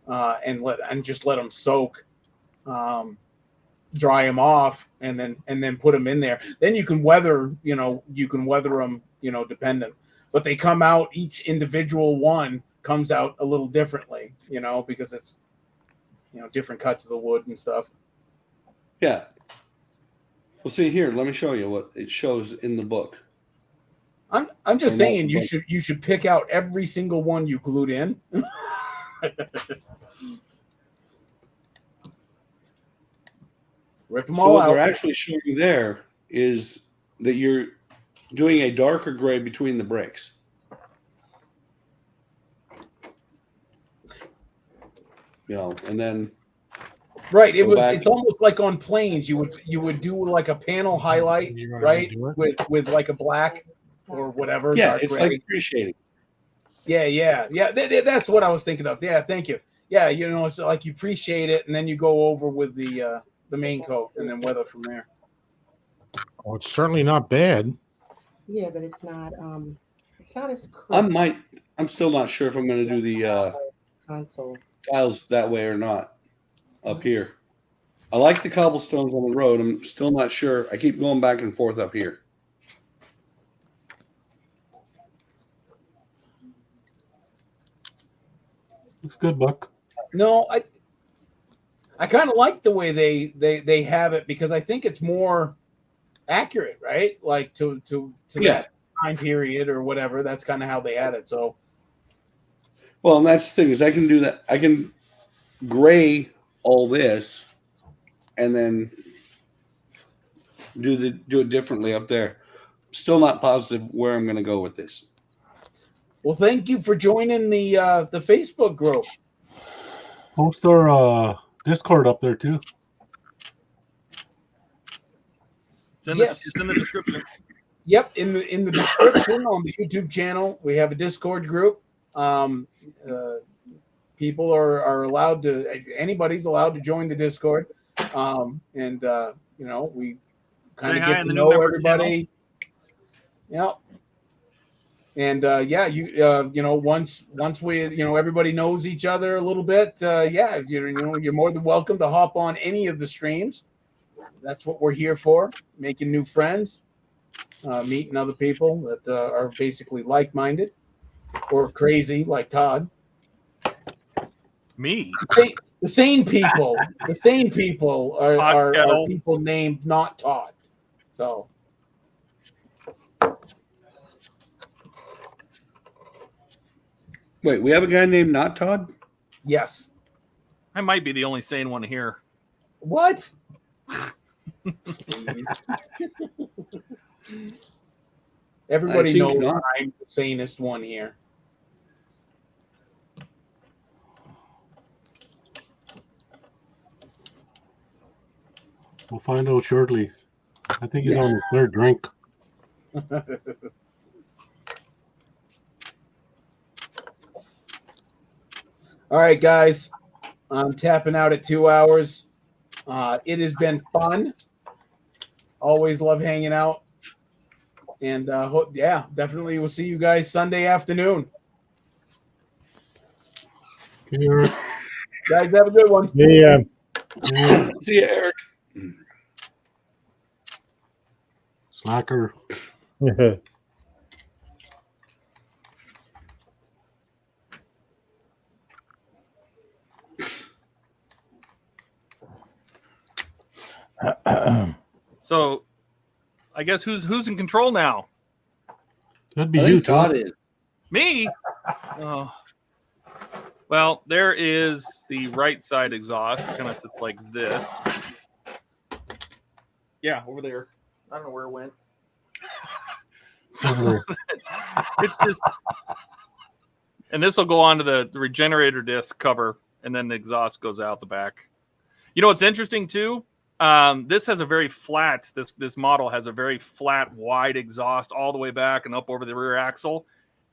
Speaker 1: and just let them soak, dry them off, and then put them in there. Then you can weather them, you know, dependent. But they come out, each individual one comes out a little differently, you know, because it's, you know, different cuts of the wood and stuff.
Speaker 2: Yeah. Well, see here, let me show you what it shows in the book.
Speaker 1: I'm just saying you should pick out every single one you glued in. Rip them all
Speaker 2: what
Speaker 1: out.
Speaker 2: they're actually showing you there is that you're doing a darker gray between the bricks. You know, and then
Speaker 1: right, it's almost like on planes you would do like a panel highlight, right, with like a black or whatever.
Speaker 2: Yeah,
Speaker 1: dark
Speaker 2: it's
Speaker 1: gray.
Speaker 2: like pre-shading.
Speaker 1: Yeah. That's what I was thinking of. Yeah, thank you. Yeah, you know, it's like you pre-shade it and then you go over with the main coat and then weather from there.
Speaker 7: Oh, it's certainly not bad.
Speaker 10: Yeah, but it's not as crisp.
Speaker 2: I'm still not sure if I'm going to do the
Speaker 10: console
Speaker 2: tiles that way or not up here. I like the cobblestones on the road. I'm still not sure. I keep going back and forth up here.
Speaker 3: Looks good, Buck.
Speaker 1: No, I kind of like the way they have it because I think it's more accurate, right? Like to that time period or whatever. That's kind of how they had it. So
Speaker 2: Well, and that's the thing is I can do that. I can gray all this and then do it differently up there. Still not positive where I'm going to go with this.
Speaker 1: Well, thank you for joining the Facebook group.
Speaker 3: Post our Discord up there too.
Speaker 4: It's in the description.
Speaker 1: Yep, in the description on the YouTube channel, we have a Discord group. People are allowed to. Anybody's allowed to join the Discord, and you know, we kind
Speaker 4: Say
Speaker 1: of
Speaker 4: hi
Speaker 1: get
Speaker 4: in
Speaker 1: to
Speaker 4: the new
Speaker 1: know
Speaker 4: member
Speaker 1: everybody. Yeah. And yeah, you know, once we, you know, everybody knows each other a little bit, yeah, you know, you're more than welcome to hop on any of the streams. That's what we're here for, making new friends, meeting other people that are basically like-minded or crazy like Todd.
Speaker 4: Me.
Speaker 1: The sane people. The sane people are people named not Todd. So.
Speaker 2: Wait, we have a guy named not Todd?
Speaker 1: Yes.
Speaker 4: I might be the only sane one here.
Speaker 1: What? Everybody knows I'm the sanest one here.
Speaker 3: We'll find out shortly. I think he's on his third drink.
Speaker 1: All right, guys. I'm tapping out at 2 hours. It has been fun. Always love hanging out. And yeah, definitely we'll see you guys Sunday afternoon.
Speaker 3: Here.
Speaker 1: Guys, have a good one.
Speaker 7: Yeah.
Speaker 2: See you, Eric.
Speaker 3: Slacker.
Speaker 4: So, I guess who's in control now?
Speaker 3: That'd be you,
Speaker 2: Todd is.
Speaker 4: Me? Oh. Well, there is the right side exhaust. It kind of sits like this. Yeah, over there. I don't know where it went. It's just, and this will go onto the regenerator disc cover, and then the exhaust goes out the back. You know what's interesting too? This has a very flat. This model has a very flat, wide exhaust all the way back and up over the rear axle.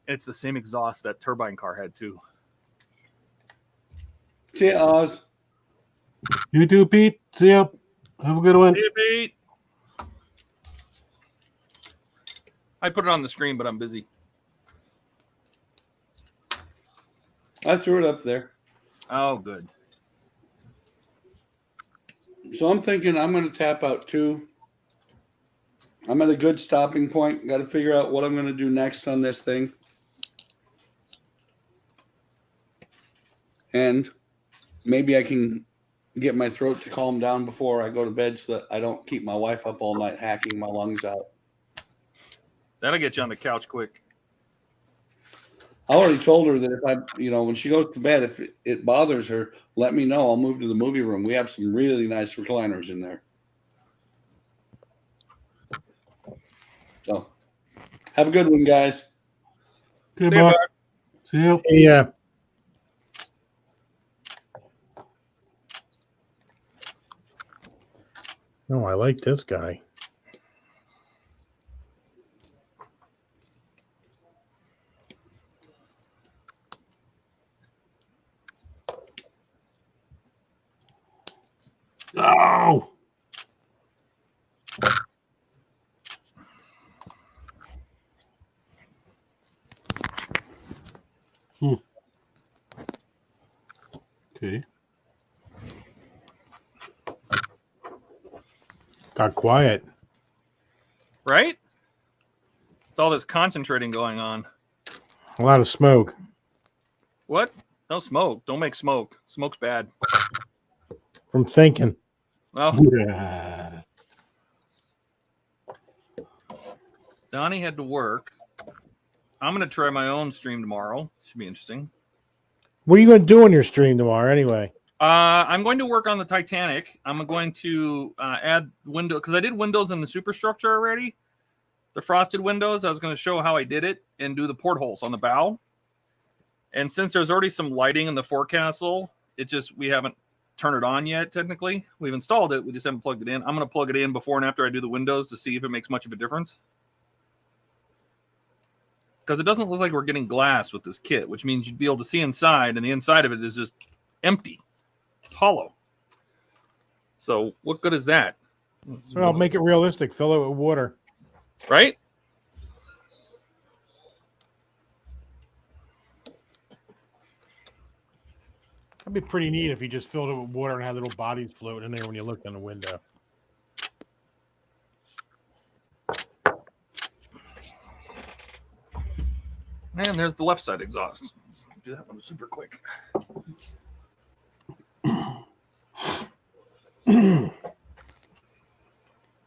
Speaker 4: And it's the same exhaust that turbine car had too.
Speaker 2: See ya, Oz.
Speaker 3: You too, Pete. See ya. Have a good one.
Speaker 4: See you, Pete. I put it on the screen, but I'm busy.
Speaker 2: I threw it up there.
Speaker 4: Oh, good.
Speaker 2: So I'm thinking I'm going to tap out 2. I'm at a good stopping point. Got to figure out what I'm going to do next on this thing. And maybe I can get my throat to calm down before I go to bed so that I don't keep my wife up all night hacking my lungs out.
Speaker 4: That'll get you on the couch quick.
Speaker 2: I already told her that if I, you know, when she goes to bed, if it bothers her, let me know. I'll move to the movie room. We have some really nice recliners in there. So, have a good one, guys.
Speaker 3: Good
Speaker 4: See you,
Speaker 3: luck.
Speaker 4: bud.
Speaker 3: See you.
Speaker 7: Yeah. No, I like this guy.
Speaker 3: Oh. Okay.
Speaker 7: Got quiet.
Speaker 4: Right? It's all this concentrating going on.
Speaker 7: A lot of smoke.
Speaker 4: What? No smoke. Don't make smoke. Smoke's bad.
Speaker 7: From thinking.
Speaker 4: Oh,
Speaker 3: Yeah.
Speaker 4: Donnie had to work. I'm going to try my own stream tomorrow. Should be interesting.
Speaker 7: What are you going to do on your stream tomorrow anyway?
Speaker 4: I'm going to work on the Titanic. I'm going to add window because I did windows in the superstructure already. The frosted windows. I was going to show how I did it and do the portholes on the bow. And since there's already some lighting in the forecastle, we haven't turned it on yet. Technically, we've installed it. We just haven't plugged it in. I'm going to plug it in before and after I do the windows to see if it makes much of a difference. Because it doesn't look like we're getting glass with this kit, which means you'd be able to see inside, and the inside of it is just empty. Hollow. So what good is that?
Speaker 7: Well, make it realistic. Fill it with water.
Speaker 4: Right?
Speaker 7: That'd be pretty neat if you just filled it with water and had little bodies floating in there when you look in the window.
Speaker 4: And there's the left side exhaust. Do that one super quick.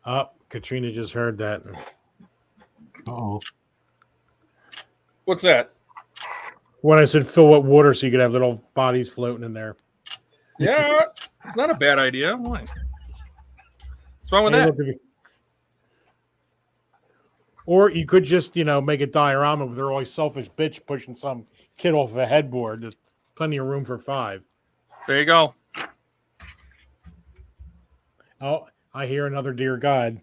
Speaker 7: Oh, Katrina just heard that.
Speaker 3: Uh-oh.
Speaker 4: What's that?
Speaker 7: When I said fill with water so you could have little bodies floating in there.
Speaker 4: Yeah, it's not a bad idea. Why? What's wrong with
Speaker 7: Hey,
Speaker 4: that?
Speaker 7: look, or you could just, make a diorama with a really selfish bitch pushing some kid off of a headboard. There's plenty of room for 5.
Speaker 4: There you go.
Speaker 7: Oh, I hear another dear God.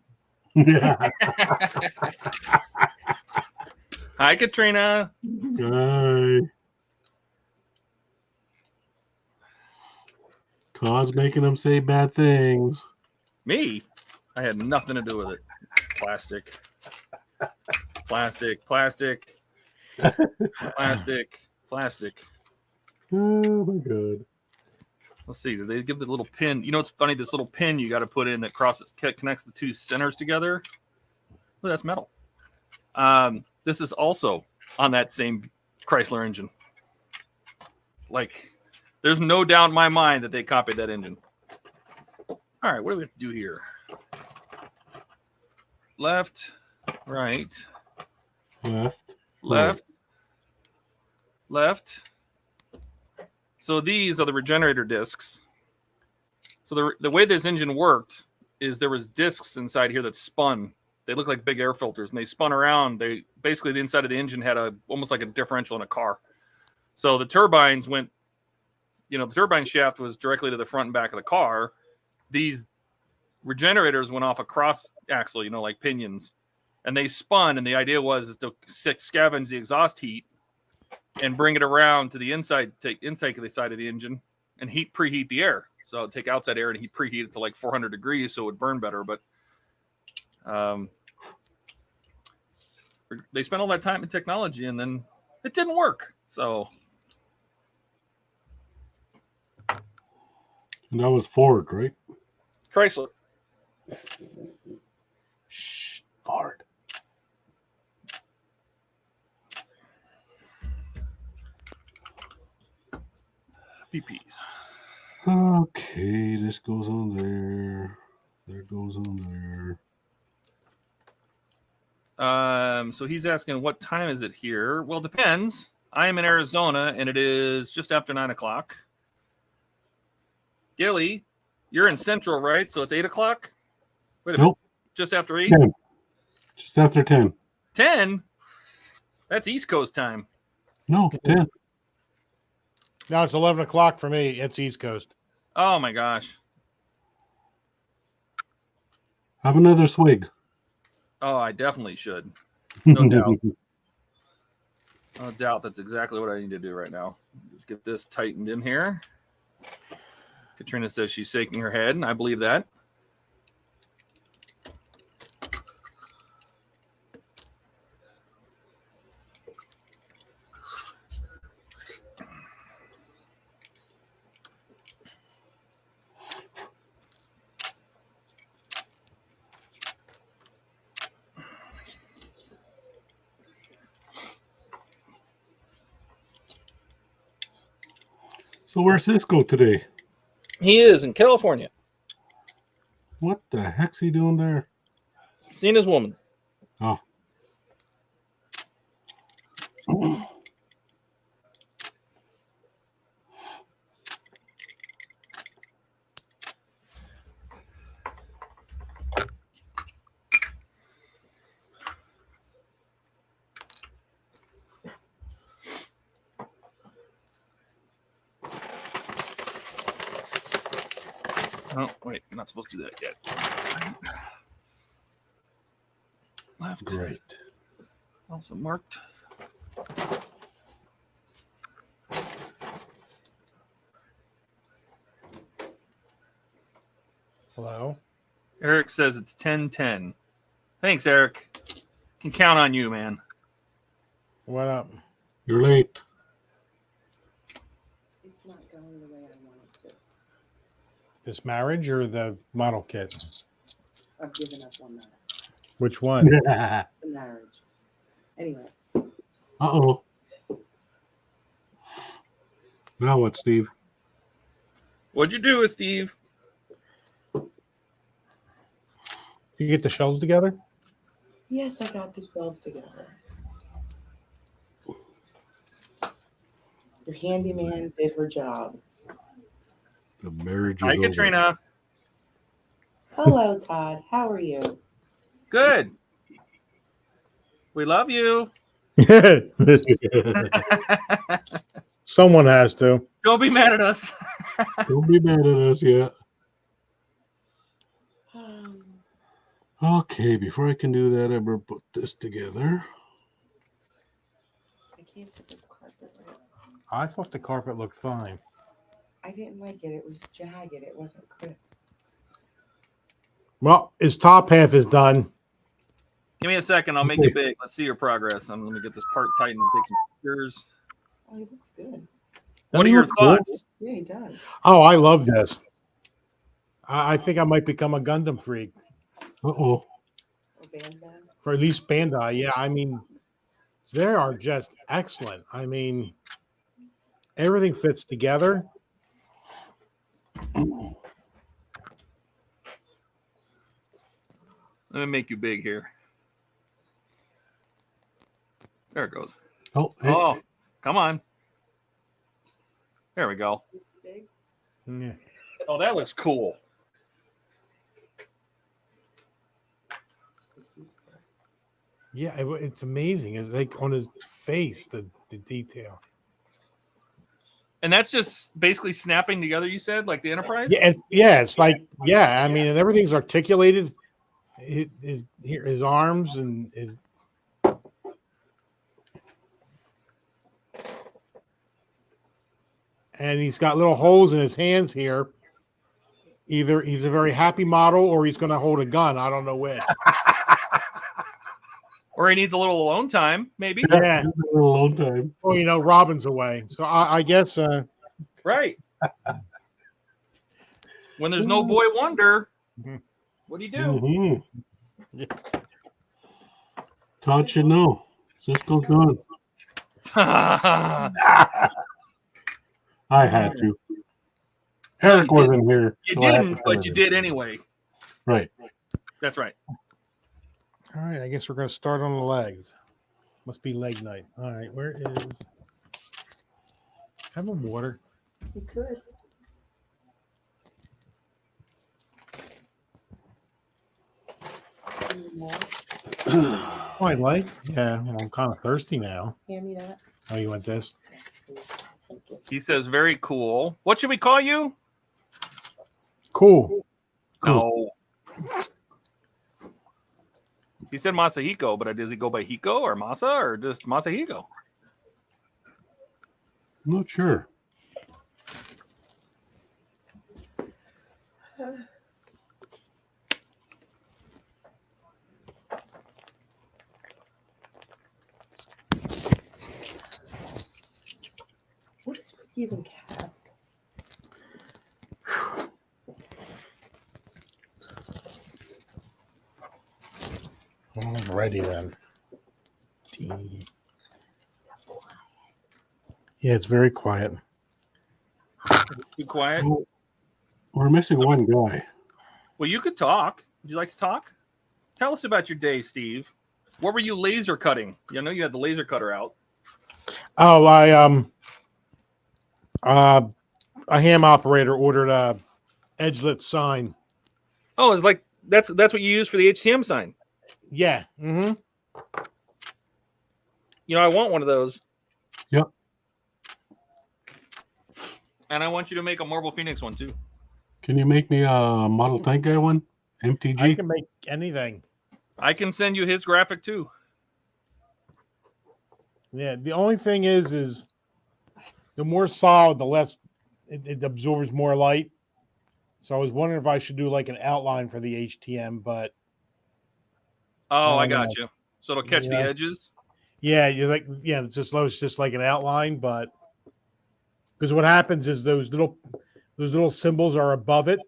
Speaker 4: Hi, Katrina.
Speaker 3: Hi. Todd's making him say bad things.
Speaker 4: Me? I had nothing to do with it. Plastic. Plastic. Plastic. Plastic. Plastic.
Speaker 3: Oh my god.
Speaker 4: Let's see. Did they give the little pin? You know what's funny? This little pin you got to put in that connects the two centers together. Look, that's metal. This is also on that same Chrysler engine. Like, there's no doubt in my mind that they copied that engine. All right, what do we have to do here? Left, right, left. So these are the regenerator discs. So the way this engine worked is there was discs inside here that spun. They look like big air filters, and they spun around. The inside of the engine had almost like a differential in a car. So the turbines went, the turbine shaft was directly to the front and back of the car. These regenerators went off a cross axle, like pinions, and they spun. And the idea was to scavenge the exhaust heat and bring it around to the inside of the side of the engine and preheat the air. So take outside air and preheat it to like 400 degrees so it would burn better. But they spent all that time and technology, and then it didn't work. So,
Speaker 3: and that was Ford, right?
Speaker 4: Chrysler.
Speaker 3: Shh, Ford.
Speaker 4: BPs.
Speaker 3: Okay, this goes on there. That goes on there.
Speaker 4: So he's asking, what time is it here? Well, it depends. I am in Arizona, and it is just after 9 o'clock. Gilly, you're in Central, right? So it's 8 o'clock? Wait a minute. Just after 8?
Speaker 3: 10. Just after 10.
Speaker 4: 10? That's East Coast time.
Speaker 3: No, 10.
Speaker 7: Now it's 11 o'clock for me. It's East Coast.
Speaker 4: Oh, my gosh.
Speaker 3: Have another swig.
Speaker 4: Oh, I definitely should. No doubt. No doubt that's exactly what I need to do right now. Just get this tightened in here. Katrina says she's shaking her head, and I believe that.
Speaker 3: So where's Cisco today?
Speaker 4: He is in California.
Speaker 3: What the heck's he doing there?
Speaker 4: Seeing his woman.
Speaker 3: Oh.
Speaker 4: Oh, wait, I'm not supposed to do that yet. Left.
Speaker 3: Great.
Speaker 4: Also marked.
Speaker 7: Hello.
Speaker 4: Eric says it's 10:10. Thanks, Eric. Can count on you, man.
Speaker 7: What up?
Speaker 3: You're late.
Speaker 10: It's not going the way I want it to.
Speaker 7: This marriage or the model kit?
Speaker 10: I've given up on that.
Speaker 7: Which one?
Speaker 3: Uh
Speaker 10: The marriage. Anyway,
Speaker 3: oh. Now what, Steve?
Speaker 4: What'd you do with Steve?
Speaker 7: You get the shelves together?
Speaker 10: yes, I got the 12s together. Your handyman did her job.
Speaker 3: The marriage is
Speaker 4: Hi,
Speaker 3: over.
Speaker 4: Katrina.
Speaker 10: Hello, Todd. How are you?
Speaker 4: Good. We love you.
Speaker 7: Someone has to.
Speaker 4: Don't be mad at us.
Speaker 3: Don't be mad at us yet. Okay, before I can do that, I better put this together.
Speaker 10: I can't put this carpet right.
Speaker 7: I thought the carpet looked fine.
Speaker 10: I didn't like it. It was jagged. It wasn't crisp.
Speaker 7: Well, his top half is done.
Speaker 4: Give me a second. I'll make it big. Let's see your progress. I'm going to get this part tightened and take some pictures.
Speaker 10: Oh, he looks good.
Speaker 4: What are your thoughts?
Speaker 10: Yeah, he does.
Speaker 7: Oh, I love this. I think I might become a Gundam freak.
Speaker 3: Uh-oh.
Speaker 7: For at least Bandai. Yeah, I mean, they are just excellent. I mean, everything fits together.
Speaker 4: Let me make you big here. There it goes.
Speaker 3: Oh, hey.
Speaker 4: Oh, come on. There we go.
Speaker 7: Yeah.
Speaker 4: Oh, that looks cool.
Speaker 7: Yeah, it's amazing. It's like on his face, the detail.
Speaker 4: And that's just basically snapping together, you said, like the Enterprise?
Speaker 7: Yeah, it's like, yeah, I mean, and everything's articulated. His arms and his. And he's got little holes in his hands here. Either he's a very happy model or he's going to hold a gun. I don't know which.
Speaker 4: Or he needs a little alone time, maybe.
Speaker 7: Yeah.
Speaker 3: A little alone time.
Speaker 7: Well, you know, Robin's away. So I guess.
Speaker 4: Right. When there's no boy wonder, what do you do?
Speaker 3: Mm-hmm. Todd should know. Cisco's gone. I had to. Eric wasn't here.
Speaker 4: You
Speaker 3: so I had
Speaker 4: didn't,
Speaker 3: to
Speaker 4: but
Speaker 3: cover
Speaker 4: you
Speaker 3: it.
Speaker 4: did anyway.
Speaker 3: Right.
Speaker 4: That's right.
Speaker 7: All right, I guess we're going to start on the legs. Must be leg night. All right, where is... Have a water.
Speaker 10: You could.
Speaker 7: Oh, I like. Yeah, well, I'm kind of thirsty now.
Speaker 10: Hand me that.
Speaker 7: Oh, you want this?
Speaker 4: He says, very cool. What should we call you?
Speaker 7: Cool.
Speaker 4: No. He said Masahiko, but does he go by Hiko or Masa or just Masahiko?
Speaker 3: I'm not sure.
Speaker 10: What is with you and calves?
Speaker 7: I'm ready then. Yeah, it's very quiet.
Speaker 4: Too quiet?
Speaker 3: We're missing one guy.
Speaker 4: Well, you could talk. Would you like to talk? Tell us about your day, Steve. What were you laser cutting? I know you had the laser cutter out.
Speaker 7: Oh, a ham operator ordered a edgelit sign.
Speaker 4: Oh, it's like that's what you use for the HTM sign.
Speaker 7: Yeah. Mm-hmm.
Speaker 4: You know, I want one of those.
Speaker 3: Yep.
Speaker 4: And I want you to make a Marvel Phoenix one too.
Speaker 3: Can you make me a model tank guy one?
Speaker 7: I
Speaker 3: MTG?
Speaker 7: can make anything.
Speaker 4: I can send you his graphic too.
Speaker 7: Yeah. The only thing is the more solid, the less it absorbs more light. So I was wondering if I should do like an outline for the HTM, but
Speaker 4: Oh, I
Speaker 7: don't
Speaker 4: got
Speaker 7: know.
Speaker 4: you. So it'll catch the
Speaker 7: Yeah.
Speaker 4: edges.
Speaker 7: Yeah, you're like it's just like an outline, but because what happens is those little symbols are above it,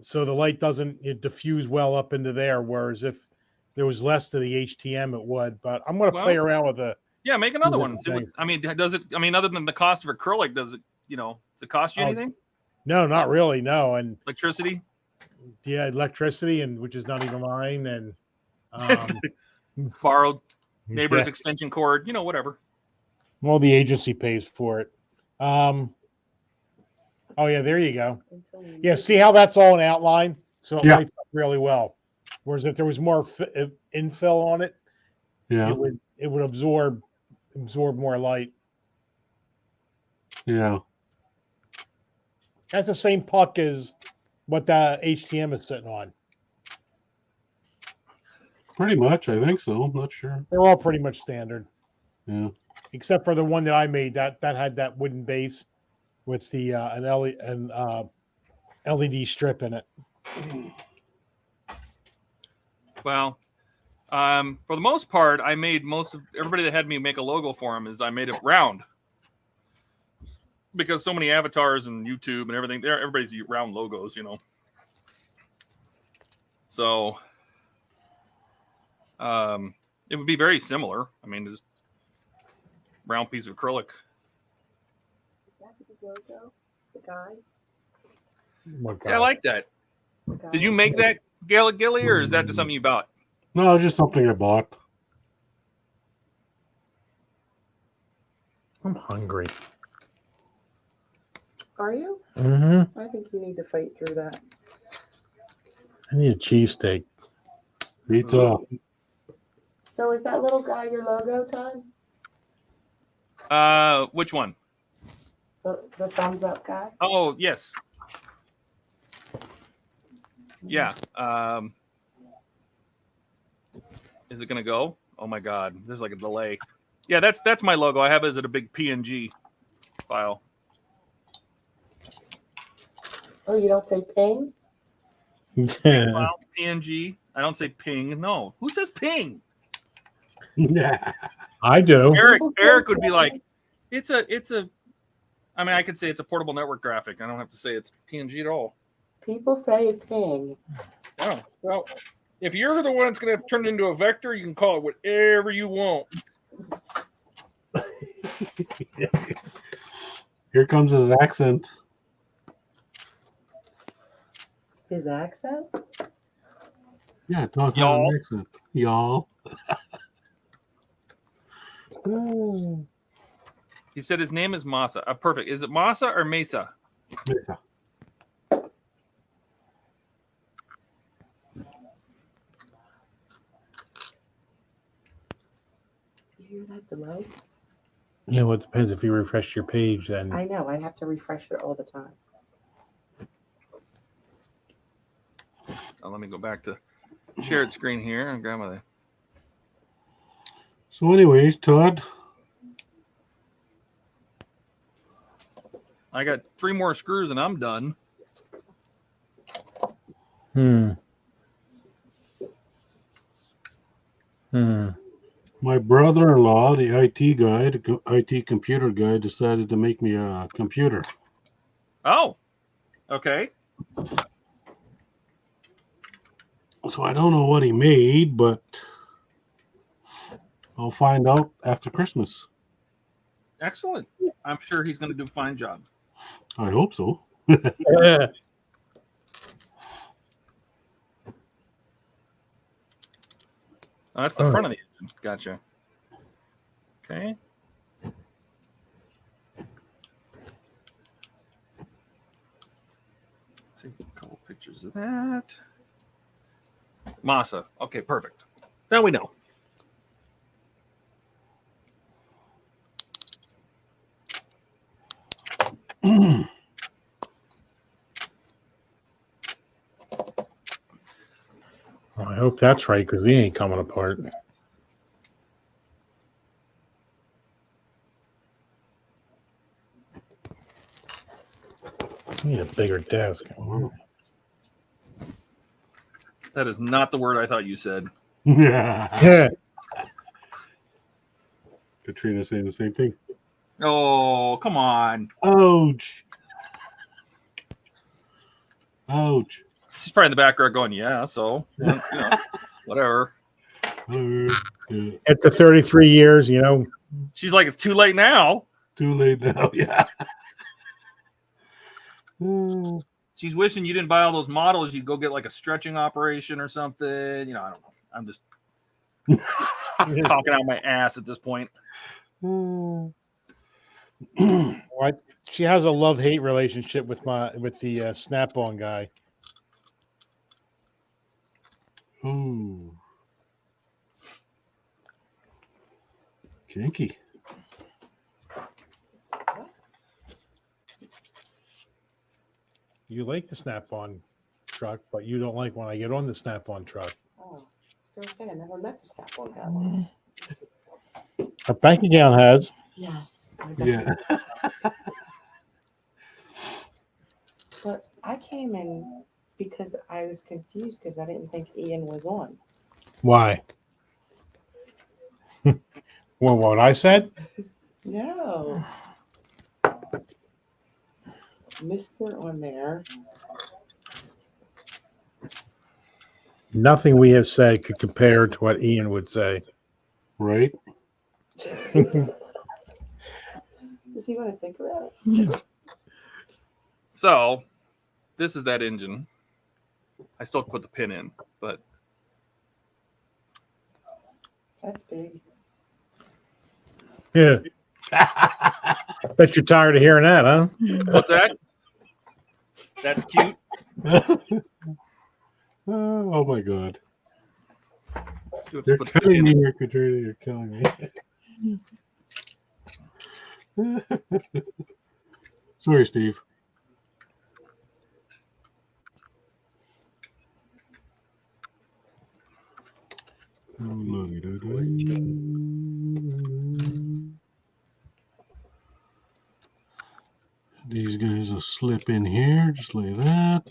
Speaker 7: so the light doesn't diffuse well up into there. Whereas if there was less to the HTM, it would. But I'm going to play around with the.
Speaker 4: Yeah, make another one. See what,
Speaker 7: thing.
Speaker 4: I mean, does it? I mean, other than the cost of acrylic, does it? Does it cost you anything?
Speaker 7: No, not really. No, and
Speaker 4: Electricity.
Speaker 7: yeah, electricity, and which is not even mine, and
Speaker 4: It's borrowed neighbor's
Speaker 7: yeah.
Speaker 4: extension cord. Whatever.
Speaker 7: Well, the agency pays for it. Oh yeah, there you go. Yeah, see how that's all an outline, so it lights up really well. Whereas if there was more infill on it, it would absorb more light.
Speaker 3: Yeah.
Speaker 7: That's the same puck as what the HTM is sitting on.
Speaker 3: Pretty much, I think so. I'm not sure.
Speaker 7: They're all pretty much standard.
Speaker 3: Yeah.
Speaker 7: Except for the one that I made that had that wooden base with the an LED strip in it.
Speaker 4: Well, for the most part, I made most of everybody that had me make a logo for him I made it round. Because so many avatars and YouTube and everything, everybody's round logos, So it would be very similar. I mean, just round piece of acrylic.
Speaker 10: Is that his logo? The guy?
Speaker 4: See, I like that. Did you make that, Gilly, or is that just something you bought?
Speaker 3: No, just something I bought.
Speaker 7: I'm hungry.
Speaker 10: Are you?
Speaker 7: Mm-hmm.
Speaker 10: I think you need to fight through that.
Speaker 7: I need a cheesesteak.
Speaker 3: Pizza.
Speaker 10: So is that little guy your logo, Todd?
Speaker 4: Which one?
Speaker 10: The thumbs up guy?
Speaker 4: Oh, yes. Yeah. Is it gonna go? Oh my God, there's like a delay. Yeah, that's my logo. I have it as a big PNG file.
Speaker 10: Oh, you don't say ping?
Speaker 4: File, PNG. I don't say ping. No. Who says ping?
Speaker 3: Yeah.
Speaker 7: I do.
Speaker 4: Eric would be like, it's a I mean, I could say it's a portable network graphic. I don't have to say it's PNG at all.
Speaker 10: People say ping.
Speaker 4: Oh, well, if you're the one that's going to turn it into a vector, you can call it whatever you want.
Speaker 3: Here comes his accent.
Speaker 10: His accent?
Speaker 3: Yeah, talk
Speaker 4: Y'all.
Speaker 3: about an accent. Y'all.
Speaker 4: He said his name is Masa. Perfect. Is it Masa or Mesa?
Speaker 3: Mesa.
Speaker 10: You hear that delay?
Speaker 7: Yeah, well, it depends if you refresh your page then.
Speaker 10: I know. I'd have to refresh it all the time.
Speaker 4: Oh, let me go back to shared screen here and grab my.
Speaker 3: So anyways, Todd.
Speaker 4: I got 3 more screws and I'm done.
Speaker 3: My brother-in-law, the IT guy, the IT computer guy, decided to make me a computer.
Speaker 4: Oh, okay.
Speaker 3: So I don't know what he made, but I'll find out after Christmas.
Speaker 4: Excellent. I'm sure he's going to do a fine job.
Speaker 3: I hope so.
Speaker 7: Yeah.
Speaker 4: Oh, that's the front of the engine. Gotcha. Okay. Take a couple pictures of that. Masa. Okay, perfect. Now we know.
Speaker 7: Well, I hope that's right because he ain't coming apart. I need a bigger desk.
Speaker 4: That is not the word I thought you said.
Speaker 3: Yeah. Katrina saying the same thing.
Speaker 4: Oh, come on.
Speaker 3: Ouch. Ouch.
Speaker 4: She's probably in the background going, yeah, so, you know, whatever.
Speaker 7: At the 33 years, you know.
Speaker 4: She's like, it's too late now.
Speaker 3: Too late now, yeah.
Speaker 4: She's wishing you didn't buy all those models. You'd go get like a stretching operation or something. You know, I don't know. I'm just talking out my ass at this point.
Speaker 7: What? She has a love-hate relationship with the Snap-on guy.
Speaker 3: Ooh. Kinky.
Speaker 7: You like the Snap-on truck, but you don't like when I get on the Snap-on truck.
Speaker 10: Oh, I was gonna say I never met the Snap-on guy one.
Speaker 7: Our bank account has.
Speaker 10: Yes.
Speaker 3: Yeah.
Speaker 10: But I came in because I was confused because I didn't think Ian was on.
Speaker 7: Why? Well, what I said?
Speaker 10: No. Mr. on there.
Speaker 7: Nothing we have said could compare to what Ian would say.
Speaker 3: Right?
Speaker 10: Does he want to think about it?
Speaker 4: So, this is that engine. I still put the pin in, but
Speaker 10: That's big.
Speaker 7: Yeah. Bet you're tired of hearing that, huh?
Speaker 4: what's that? That's cute.
Speaker 3: Oh my God.
Speaker 4: You have to
Speaker 3: You're
Speaker 4: put the
Speaker 3: killing
Speaker 4: pin
Speaker 3: me
Speaker 4: in.
Speaker 3: here, Katrina. You're killing me. Sorry, Steve. These guys will slip in here just like that.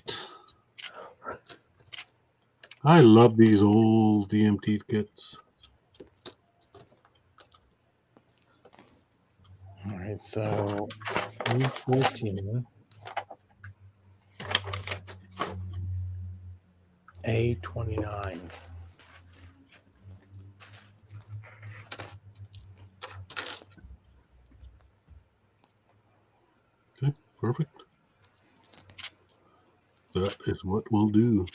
Speaker 3: I love these old DMT kits.
Speaker 7: All right, so 14. A29.
Speaker 3: Okay, perfect. That is what we'll do.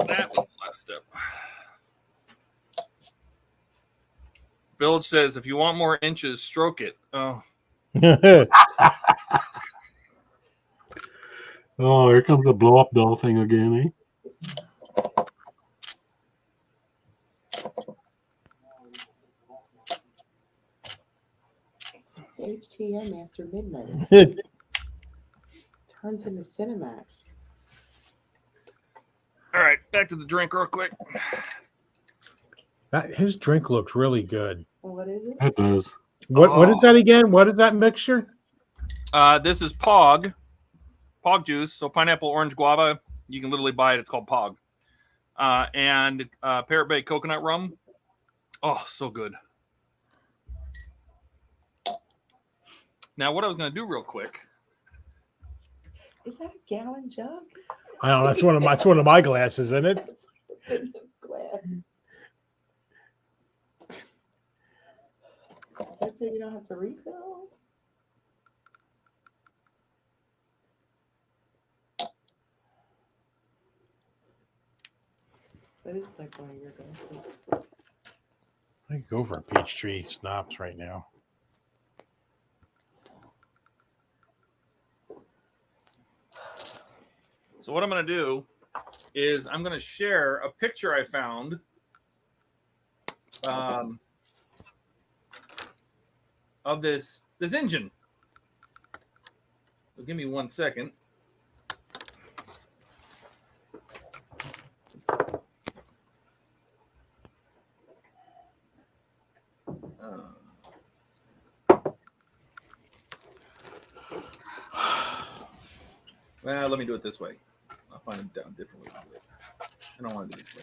Speaker 4: That was the last step. Bilge says, if you want more inches, stroke it. Oh.
Speaker 3: Oh, here comes the blow up doll thing again, eh?
Speaker 10: It's like HTM after midnight. Turns into Cinemax.
Speaker 4: All right, back to the drink real quick.
Speaker 7: His drink looks really good.
Speaker 10: What is it?
Speaker 3: It does.
Speaker 7: What is that again? What is that mixture?
Speaker 4: This is Pog juice. So pineapple, orange, guava. You can literally buy it. It's called Pog. And Parrot Bay coconut rum. Oh, so good. Now, what I was going to do real quick.
Speaker 10: Is that a gallon jug?
Speaker 7: I don't know. That's one of my glasses, isn't it?
Speaker 10: Goodness, glass. Does that say you don't have to refill? That is like one of your glasses.
Speaker 7: I could go for a Peachtree Schnapps right now.
Speaker 4: So what I'm going to do is I'm going to share a picture I found of this engine. So give me 1 second. Well, let me do it this way. I'll find a different way to do it. I don't want to do it this way.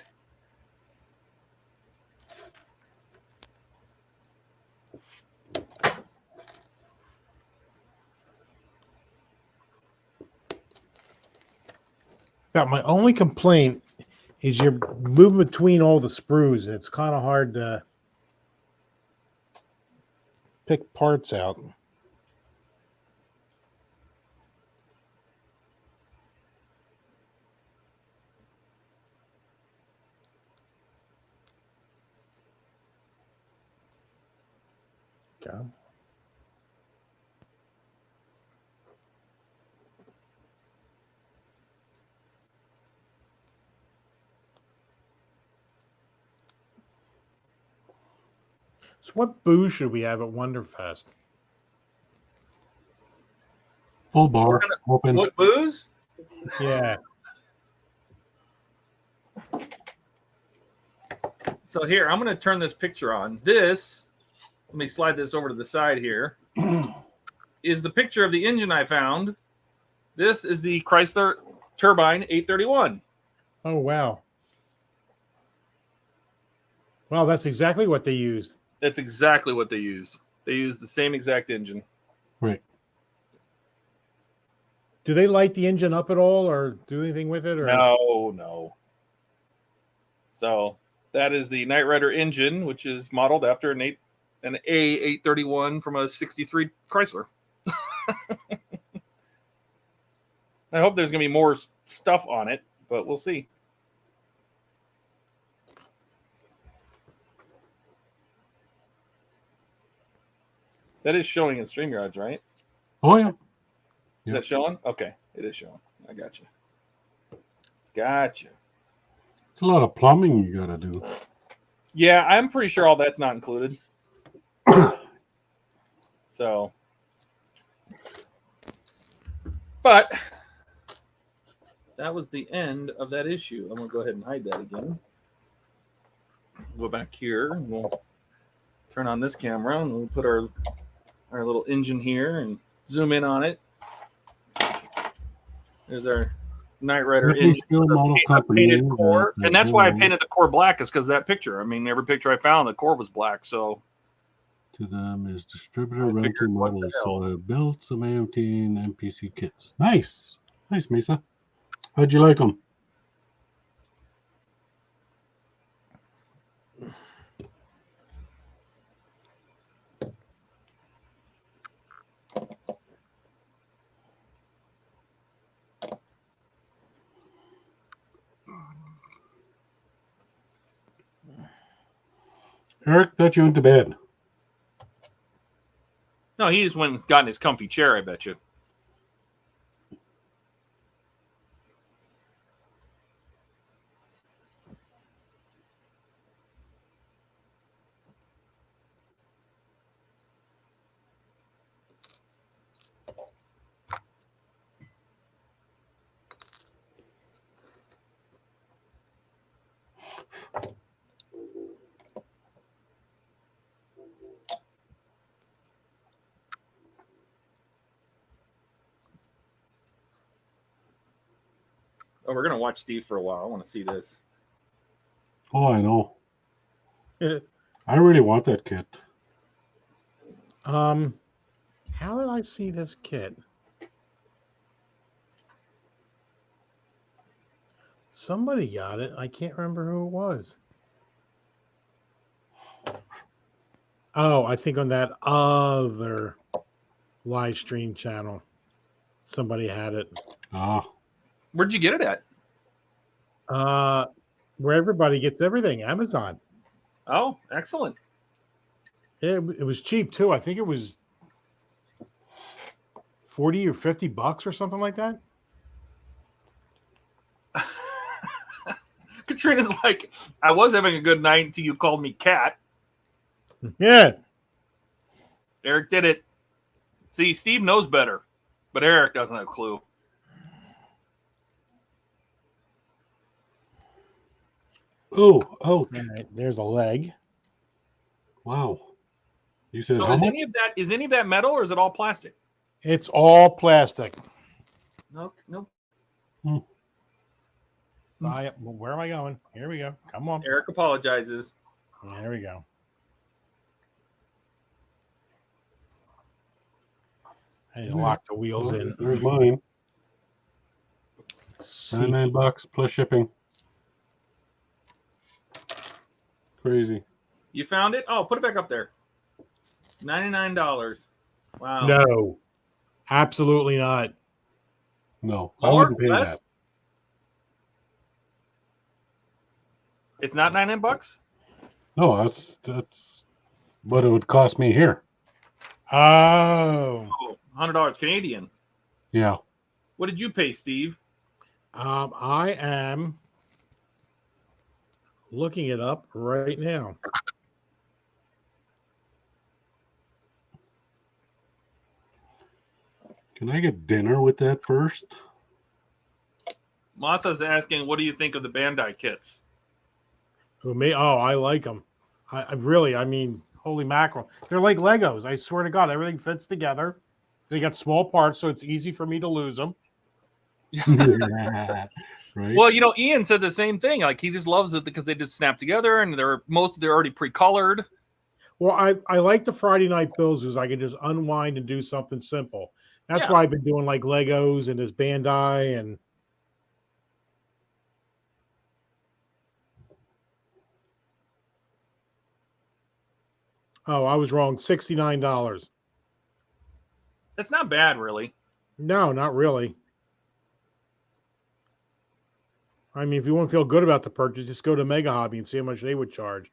Speaker 7: About my only complaint is you're moving between all the sprues, and it's kind of hard to pick parts out. Okay. So what booze should we have at Wonderfest?
Speaker 3: Full bar, open.
Speaker 4: What booze?
Speaker 7: Yeah.
Speaker 4: So here, I'm going to turn this picture on. This, let me slide this over to the side here, is the picture of the engine I found. This is the Chrysler Turbine 831.
Speaker 7: Oh, wow. Wow, that's exactly what they used.
Speaker 4: That's exactly what they used. They used the same exact engine.
Speaker 3: Right.
Speaker 7: Do they light the engine up at all or do anything with it? Or?
Speaker 4: No. So that is the Knight Rider engine, which is modeled after an A831 from a 63 Chrysler. I hope there's going to be more stuff on it, but we'll see. That is showing in StreamYards, right?
Speaker 3: Oh, yeah.
Speaker 4: Is that showing? Okay, it is showing. I got you. Gotcha.
Speaker 3: It's a lot of plumbing you got to do.
Speaker 4: Yeah, I'm pretty sure all that's not included. So, but that was the end of that issue. I'm going to go ahead and hide that again. Go back here. And we'll turn on this camera and we'll put our little engine here and zoom in on it. There's our Knight Rider engine. Painted core. And that's why I painted the core black, is because that picture. I mean, every picture I found, the core was black. So
Speaker 3: to them is distributor rental models. So I built some AMT and MPC kits. Nice. Nice, Mesa. How'd you like them? Eric, thought you went to bed.
Speaker 4: no, he just went and got in his comfy chair, I bet you. Oh, we're going to watch Steve for a while. I want to see this.
Speaker 3: Oh, I know. I really want that kit.
Speaker 7: How did I see this kit? Somebody got it. I can't remember who it was. Oh, I think on that other live stream channel, somebody had it.
Speaker 3: Ah.
Speaker 4: Where'd you get it at?
Speaker 7: Where everybody gets everything, Amazon.
Speaker 4: Oh, excellent.
Speaker 7: It was cheap too. I think it was 40 or 50 bucks or something like that.
Speaker 4: Katrina's like, I was having a good night until you called me cat.
Speaker 7: Yeah.
Speaker 4: Eric did it. See, Steve knows better, but Eric doesn't have a clue.
Speaker 3: Oh, ouch.
Speaker 7: All right, there's a leg.
Speaker 3: Wow. You said
Speaker 4: So
Speaker 3: how
Speaker 4: is
Speaker 3: much?
Speaker 4: any of that metal or is it all plastic?
Speaker 7: It's all plastic.
Speaker 4: No.
Speaker 7: Where am I going? Here we go. Come on.
Speaker 4: Eric apologizes.
Speaker 7: There we go. I need to lock the wheels
Speaker 3: Oh,
Speaker 7: in.
Speaker 3: there's mine. $99 plus shipping. Crazy.
Speaker 4: You found it? Oh, put it back up there. $99. Wow.
Speaker 7: No, absolutely not.
Speaker 3: No, I
Speaker 4: More?
Speaker 3: wouldn't pay
Speaker 4: Less?
Speaker 3: that.
Speaker 4: It's not $99?
Speaker 3: No, that's what it would cost me here.
Speaker 7: Oh,
Speaker 4: Oh, $100 Canadian.
Speaker 3: Yeah.
Speaker 4: What did you pay, Steve?
Speaker 7: I am looking it up right now.
Speaker 3: Can I get dinner with that first?
Speaker 4: Masa's asking, what do you think of the Bandai kits?
Speaker 7: Who me? Oh, I like them. I really, I mean, holy mackerel. They're like Legos. I swear to God, everything fits together. They got small parts, so it's easy for me to lose them.
Speaker 3: Right.
Speaker 4: Well, Ian said the same thing. Like, he just loves it because they just snap together and they're already pre-colored.
Speaker 7: Well, I like the Friday night bills because I can just unwind and do something simple. That's
Speaker 4: Yeah.
Speaker 7: why I've been doing like Legos and this Bandai and oh, I was wrong. $69.
Speaker 4: That's not bad, really.
Speaker 7: No, not really. I mean, if you want to feel good about the purchase, just go to Mega Hobby and see how much they would charge.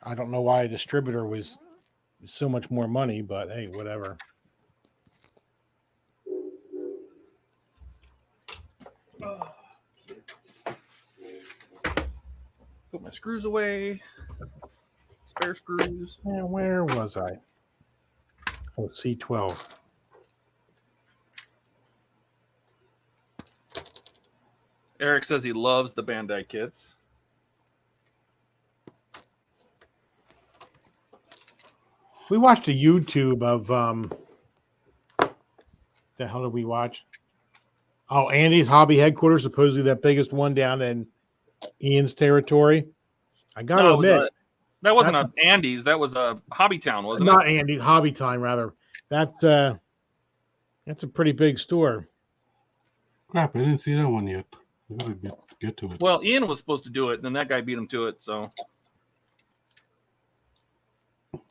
Speaker 7: I don't know why a distributor was so much more money, but hey, whatever.
Speaker 4: Put my screws away. Spare screws.
Speaker 7: Yeah, where was I? Oh, C12.
Speaker 4: Eric says he loves the Bandai kits.
Speaker 7: We watched a YouTube of the hell did we watch? Oh, Andy's Hobby Headquarters, supposedly that biggest one down in Ian's territory. I gotta
Speaker 4: No,
Speaker 7: admit,
Speaker 4: that wasn't
Speaker 7: that's
Speaker 4: a Andy's. That was a Hobby Town, wasn't
Speaker 7: not
Speaker 4: it?
Speaker 7: Andy's Hobby Time, rather. That's a pretty big store.
Speaker 3: Crap, I didn't see that one yet. I gotta get to it.
Speaker 4: Well, Ian was supposed to do it, and then that guy beat him to it. So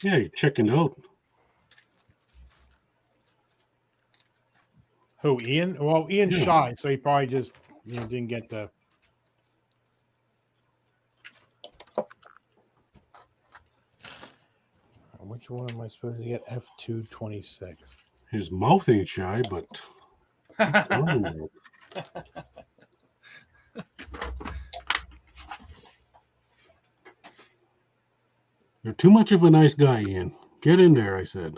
Speaker 3: Yeah, you chickened out.
Speaker 7: Who, Ian? Well, Ian's
Speaker 3: Yeah.
Speaker 7: shy, so he probably just didn't get the. Which one am I supposed to get? F226.
Speaker 3: His mouth ain't shy, but you're too much of a nice guy, Ian. Get in there, I said.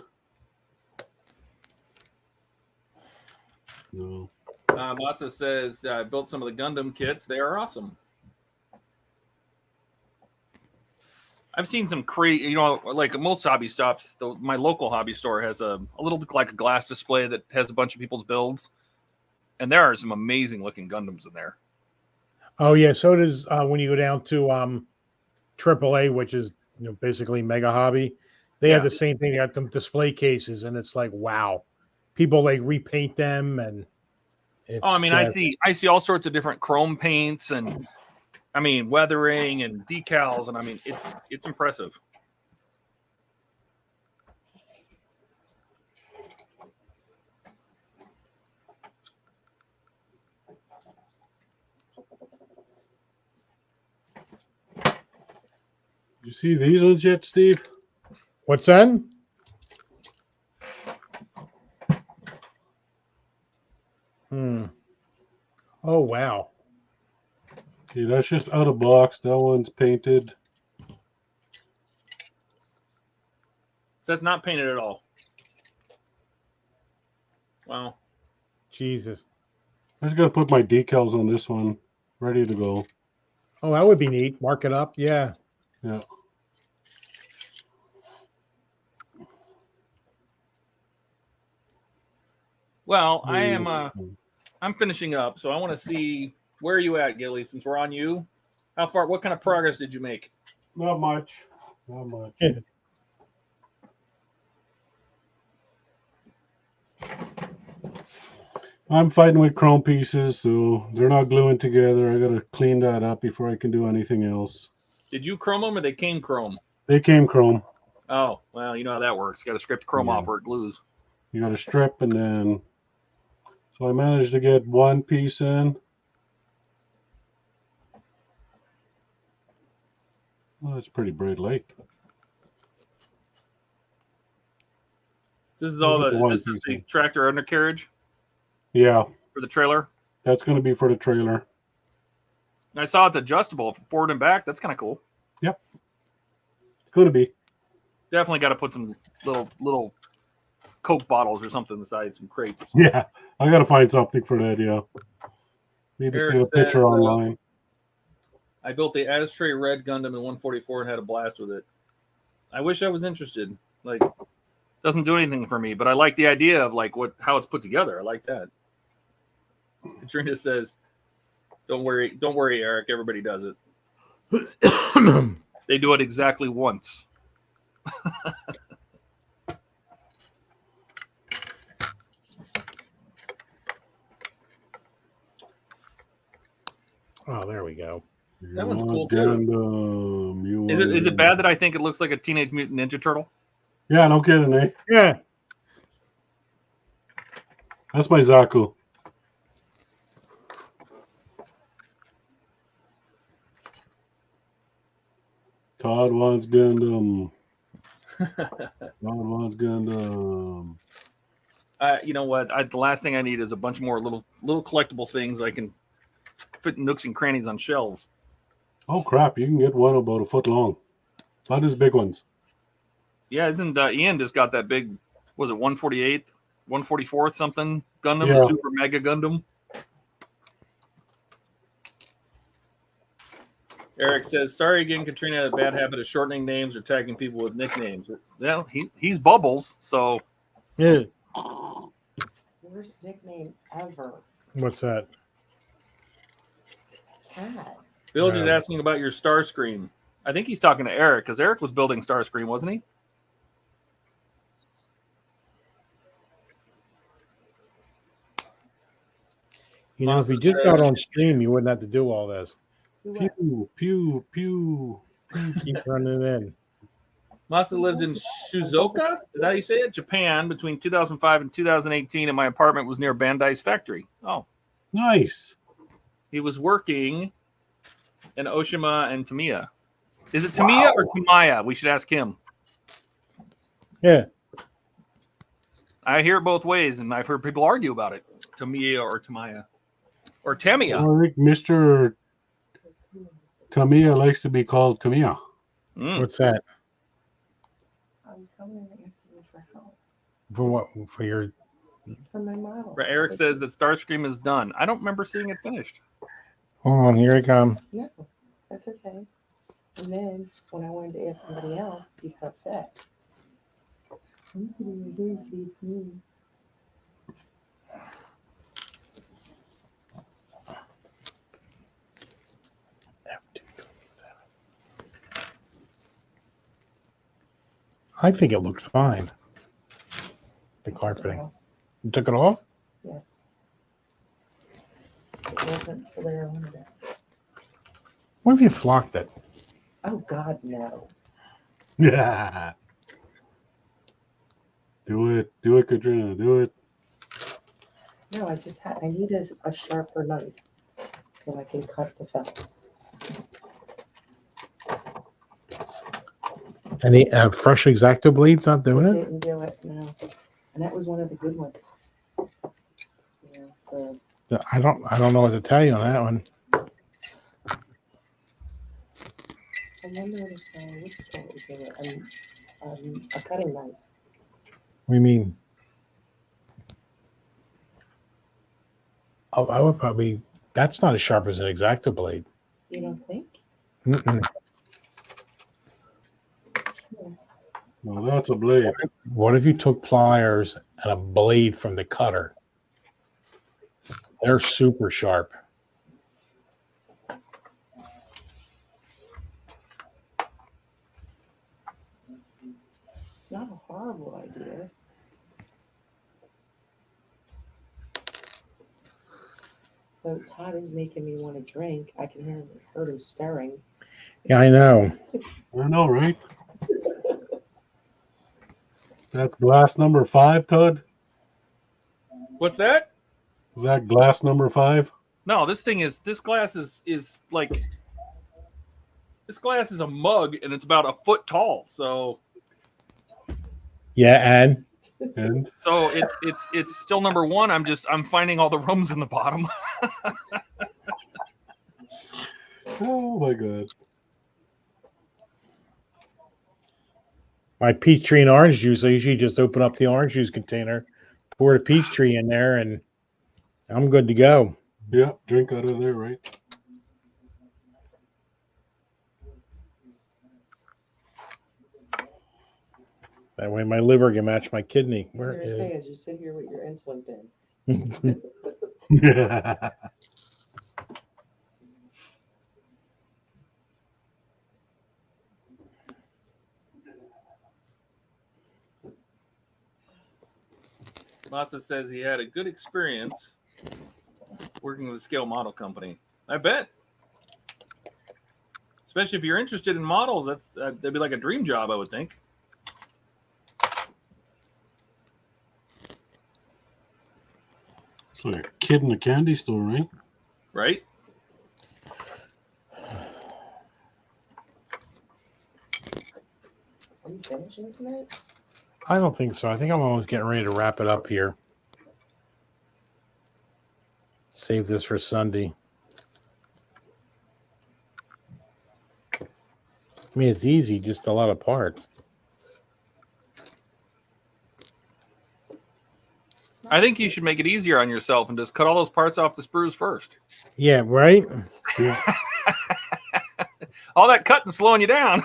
Speaker 3: No.
Speaker 4: Masa says, I built some of the Gundam kits. They are awesome. I've seen some like most hobby shops. My local hobby store has a little like a glass display that has a bunch of people's builds, and there are some amazing looking Gundams in there.
Speaker 7: Oh yeah, so does when you go down to AAA, which is basically Mega Hobby. They have the same thing. They got them display cases, and it's like wow, people like repaint them, and
Speaker 4: I see all sorts of different chrome paints and weathering and decals, and it's impressive.
Speaker 3: You see these ones yet, Steve?
Speaker 7: What's that? Oh wow.
Speaker 3: Okay, that's just out of box. That one's painted.
Speaker 4: So that's not painted at all. Wow.
Speaker 7: Jesus.
Speaker 3: I just got to put my decals on this one. Ready to go.
Speaker 7: Oh, that would be neat. Mark it up. Yeah.
Speaker 3: Yeah.
Speaker 4: Well, I'm finishing up, so I want to see where are you at, Gilly, since we're on you. How far, what kind of progress did you make?
Speaker 3: Not much. Not much. I'm fighting with chrome pieces, so they're not gluing together. I got to clean that up before I can do anything else.
Speaker 4: Did you chrome them or they came chrome?
Speaker 3: They came chrome.
Speaker 4: Oh, well, you know how that works. You got to scrape the chrome off where it glues.
Speaker 3: You got to strip and then. So I managed to get one piece in. Well, that's pretty bright light.
Speaker 4: This is all the. Is this the tractor undercarriage?
Speaker 3: Yeah.
Speaker 4: For the trailer?
Speaker 3: That's going to be for the trailer.
Speaker 4: I saw it's adjustable forward and back. That's kind of cool.
Speaker 3: Yep. It's going to be.
Speaker 4: Definitely got to put some little Coke bottles or something inside some crates.
Speaker 3: Yeah. I got to find something for that, yeah. Need to see a picture online.
Speaker 4: I built the Ashtray Red Gundam in 144 and had a blast with it. I wish I was interested. Like, doesn't do anything for me, but I like the idea of like how it's put together. I like that. Katrina says, "Don't worry, Eric. Everybody does it. They do it exactly once."
Speaker 7: Oh, there we go.
Speaker 4: That one's cool too. Is it bad that I think it looks like a Teenage Mutant Ninja Turtle?
Speaker 3: Yeah, no kidding, eh?
Speaker 7: Yeah.
Speaker 3: That's my Zaku. Todd wants Gundam. Todd wants Gundam.
Speaker 4: You know what? The last thing I need is a bunch more little collectible things I can fit nooks and crannies on shelves.
Speaker 3: Oh crap! You can get one about a foot long. Not as big ones.
Speaker 4: Yeah, isn't Ian just got that big? Was it 148th, 144th something Gundam,
Speaker 3: Yeah.
Speaker 4: the Super Mega Gundam? Eric says, "Sorry again, Katrina. A bad habit of shortening names or tagging people with nicknames." Well, he's Bubbles, so
Speaker 7: yeah.
Speaker 10: Worst nickname ever.
Speaker 7: What's that?
Speaker 10: Cat.
Speaker 4: Bill is asking about your Starscream. I think he's talking to Eric because Eric was building Starscream, wasn't he?
Speaker 7: You know, if you just got on stream, you wouldn't have to do all this.
Speaker 3: Pew, pew, pew.
Speaker 7: Keep running in.
Speaker 4: Masa lived in Shizuoka, is that how you say it? Japan, between 2005 and 2018, and my apartment was near Bandai's factory. Oh,
Speaker 3: nice.
Speaker 4: He was working in Oshima and Tamiya. Is it Tamiya or Tamaya? We should ask him.
Speaker 7: Yeah.
Speaker 4: I hear it both ways, and I've heard people argue about it. Tamiya or Tamaya. Or Tamiya.
Speaker 3: I think Mr. Tamiya likes to be called Tamiya.
Speaker 7: What's that?
Speaker 10: I was coming to ask you for help.
Speaker 7: For what? For your.
Speaker 10: For my model.
Speaker 4: Eric says that Starscream is done. I don't remember seeing it finished.
Speaker 7: Hold on, here it comes.
Speaker 10: No, that's okay. And then when I wanted to ask somebody else, you got upset.
Speaker 7: I think it looks fine. The carpeting. You took it off?
Speaker 10: Yes. It wasn't where I wanted it.
Speaker 7: What if you flocked it?
Speaker 10: Oh God, no.
Speaker 3: Yeah. Do it, Katrina. Do it.
Speaker 10: No, I need a sharper knife so I can cut the felt.
Speaker 7: Any fresh X-Acto blades not doing it?
Speaker 10: Didn't do it, no. And that was one of the good ones.
Speaker 7: I don't know what to tell you on that one.
Speaker 10: I'm wondering if what you call it, a cutting knife.
Speaker 7: We mean, oh, I would probably. That's not as sharp as an X-Acto blade.
Speaker 10: You don't think?
Speaker 7: Mm-mm.
Speaker 3: Well, that's a blade.
Speaker 7: What if you took pliers and a blade from the cutter? They're super sharp.
Speaker 10: It's not a horrible idea. So Todd is making me want to drink. I can heard him stirring.
Speaker 7: Yeah, I know.
Speaker 3: I know, right? That's glass number 5, Todd.
Speaker 4: What's that?
Speaker 3: Is that glass number 5?
Speaker 4: No, this glass is like, this glass is a mug and it's about a foot tall. So
Speaker 7: Yeah,
Speaker 3: And
Speaker 4: so it's still number 1. I'm finding all the rums in the bottom.
Speaker 3: oh my god.
Speaker 7: my peach tree and orange juice. I usually just open up the orange juice container, pour the peach tree in there, and I'm good to go.
Speaker 3: Yeah, drink out of there, right?
Speaker 7: That way my liver can match my kidney. Where
Speaker 10: Where
Speaker 7: is
Speaker 10: say as you sit here with your insulin pen.
Speaker 3: Yeah.
Speaker 4: Masa says he had a good experience working with a scale model company. I bet. Especially if you're interested in models, that'd be like a dream job, I would think.
Speaker 3: It's like a kid in a candy store, right?
Speaker 4: Right?
Speaker 10: Are you finishing tonight?
Speaker 7: I don't think so. I think I'm almost getting ready to wrap it up here. Save this for Sunday. I mean, it's easy, just a lot of parts.
Speaker 4: I think you should make it easier on yourself and just cut all those parts off the sprues first.
Speaker 7: Yeah, right?
Speaker 3: Yeah.
Speaker 4: All that cutting slowing you down.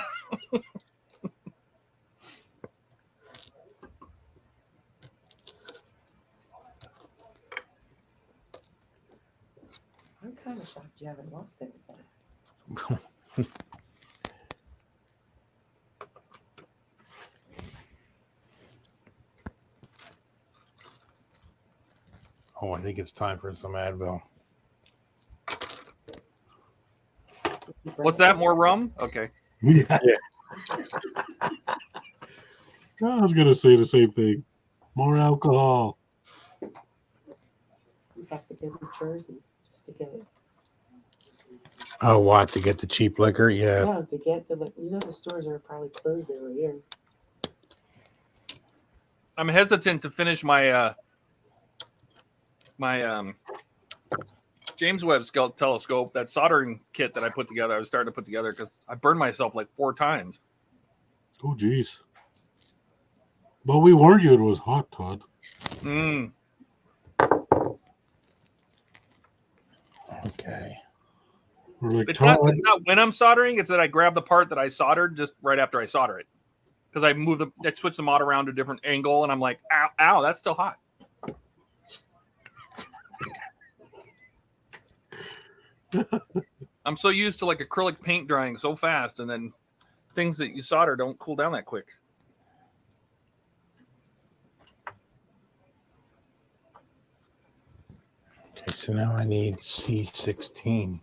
Speaker 10: I'm kind of shocked you haven't lost anything.
Speaker 7: Oh, I think it's time for some Advil.
Speaker 4: What's that? More rum? Okay.
Speaker 3: Yeah. I was gonna say the same thing. More alcohol.
Speaker 10: You have to go to Jersey just to get it.
Speaker 7: Oh, what? To get the cheap liquor? Yeah.
Speaker 10: No, to get the the stores are probably closed over here.
Speaker 4: I'm hesitant to finish my James Webb telescope, that soldering kit that I put together. I was starting to put together because I burned myself like 4 times.
Speaker 3: Oh, geez. But we warned you it was hot, Todd.
Speaker 4: Mm.
Speaker 7: Okay.
Speaker 3: We're like,
Speaker 4: It's
Speaker 3: Todd.
Speaker 4: not when I'm soldering, it's that I grab the part that I soldered just right after I solder it. Because I switch the mod around to a different angle, and I'm like, ow, ow, that's still hot. I'm so used to like acrylic paint drying so fast, and then things that you solder don't cool down that quick.
Speaker 7: Okay, so now I need C16.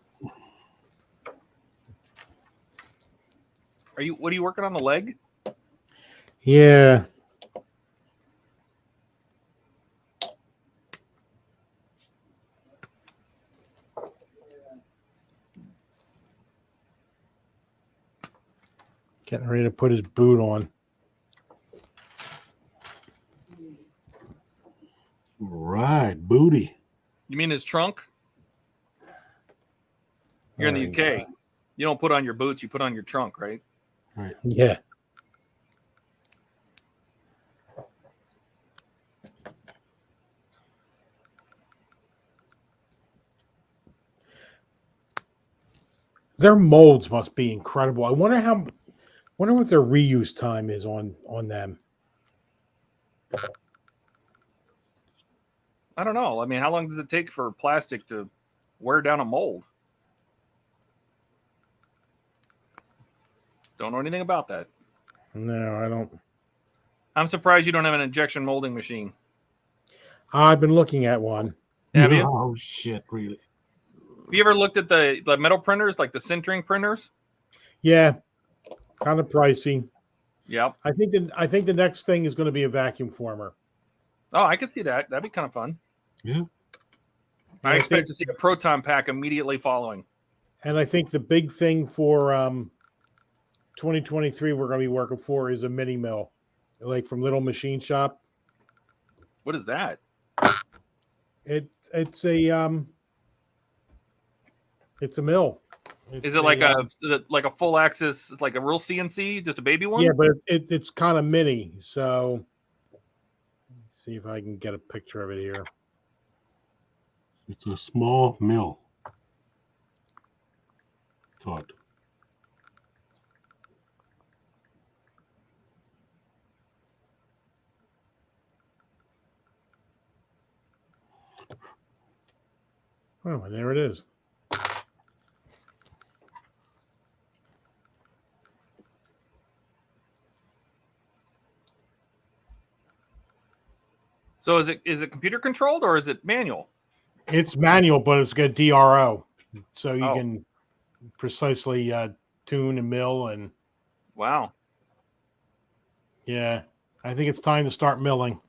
Speaker 4: What are you working on, the leg?
Speaker 7: Yeah. Getting ready to put his boot on.
Speaker 3: Right, booty.
Speaker 4: You mean his trunk? You're in the UK. You don't put on your boots, you put on your trunk, right?
Speaker 3: Right.
Speaker 7: Yeah. Their molds must be incredible. I wonder what their reuse time is on them.
Speaker 4: I don't know. I mean, how long does it take for plastic to wear down a mold? Don't know anything about that.
Speaker 7: No, I don't.
Speaker 4: I'm surprised you don't have an injection molding machine.
Speaker 7: I've been looking at one.
Speaker 4: Have you?
Speaker 3: Oh shit! Really?
Speaker 4: Have you ever looked at the metal printers, like the sintering printers?
Speaker 7: Yeah, kind of pricey.
Speaker 4: Yep.
Speaker 7: I think the next thing is going to be a vacuum former.
Speaker 4: Oh, I could see that. That'd be kind of fun.
Speaker 3: Yeah.
Speaker 4: I expect to see a proton pack immediately following.
Speaker 7: And I think the big thing for 2023 we're going to be working for is a mini mill, like from Little Machine Shop.
Speaker 4: What is that?
Speaker 7: It's a mill.
Speaker 4: Is it like a full axis, like a real CNC, just a baby one?
Speaker 7: Yeah, but it's kind of mini. So let's see if I can get a picture of it here.
Speaker 3: It's a small mill. Todd.
Speaker 7: Oh, and there it is.
Speaker 4: So is it computer controlled or is it manual?
Speaker 7: It's manual, but it's got DRO, so you
Speaker 4: Oh.
Speaker 7: can precisely tune and mill. And
Speaker 4: Wow.
Speaker 7: yeah, I think it's time to start milling.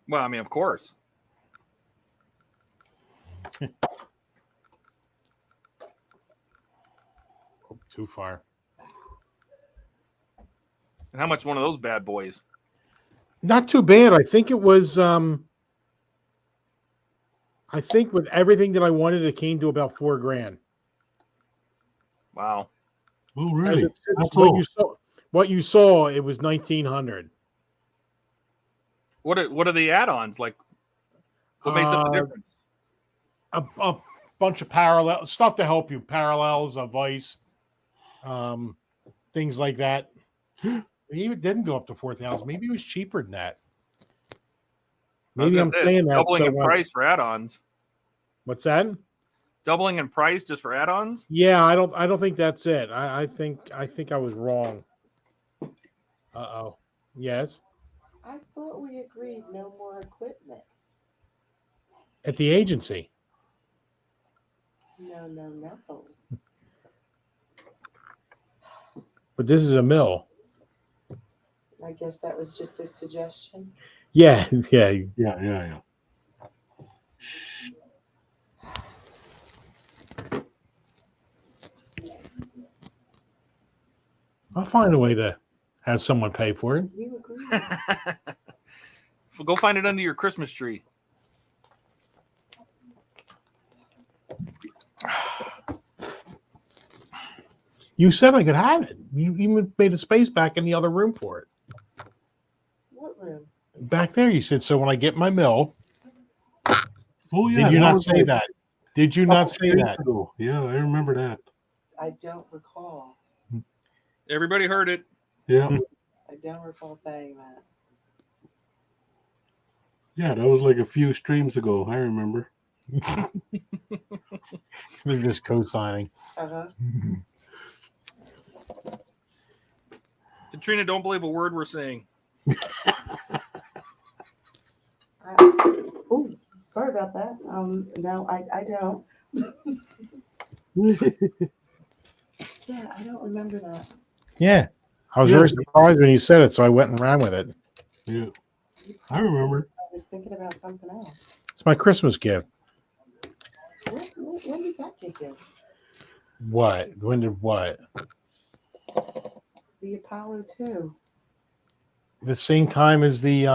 Speaker 4: Well, I mean, of course.
Speaker 7: Oh, too far.
Speaker 4: And how much one of those bad boys?
Speaker 7: Not too bad. I think it was. I think with everything that I wanted, it came to about $4,000.
Speaker 4: Wow.
Speaker 3: Oh, really? That's
Speaker 7: What you saw, it was 1,900.
Speaker 4: What are the add-ons like? What makes up the difference?
Speaker 7: A bunch of parallel stuff to help you, parallels, a vice, things like that. He didn't go up to 4,000. Maybe it was cheaper than that. Maybe I'm saying that.
Speaker 4: Doubling in price for add-ons.
Speaker 7: What's that?
Speaker 4: Doubling in price just for add-ons?
Speaker 7: Yeah, I don't think that's it. I think I was wrong. Uh-oh. Yes.
Speaker 10: I thought we agreed no more equipment.
Speaker 7: At the agency.
Speaker 10: No.
Speaker 7: But this is a mill.
Speaker 10: I guess that was just a suggestion.
Speaker 7: Yeah.
Speaker 3: Yeah.
Speaker 7: I'll find a way to have someone pay for it.
Speaker 10: You agree.
Speaker 4: Go find it under your Christmas tree.
Speaker 7: You said I could have it. You even made a space back in the other room for it.
Speaker 10: What room?
Speaker 7: Back there, you said, so when I get my mill.
Speaker 3: Oh, yeah.
Speaker 7: Did you not say that? Did you not say that?
Speaker 3: Yeah, I remember that.
Speaker 10: I don't recall.
Speaker 4: Everybody heard it.
Speaker 3: Yeah.
Speaker 10: I don't recall saying that.
Speaker 3: Yeah, that was like a few streams ago. I remember.
Speaker 7: They're just co-signing.
Speaker 10: Uh-huh.
Speaker 4: Katrina, don't believe a word we're saying.
Speaker 10: Oh, sorry about that. No, I don't. Yeah, I don't remember that.
Speaker 7: Yeah. I was very surprised when you said it, so I went and ran with it.
Speaker 3: Yeah. I remember.
Speaker 10: I was thinking about something else.
Speaker 7: It's my Christmas gift.
Speaker 10: When did that get you?
Speaker 7: What? When did what?
Speaker 10: The Apollo 2.
Speaker 7: The same time as the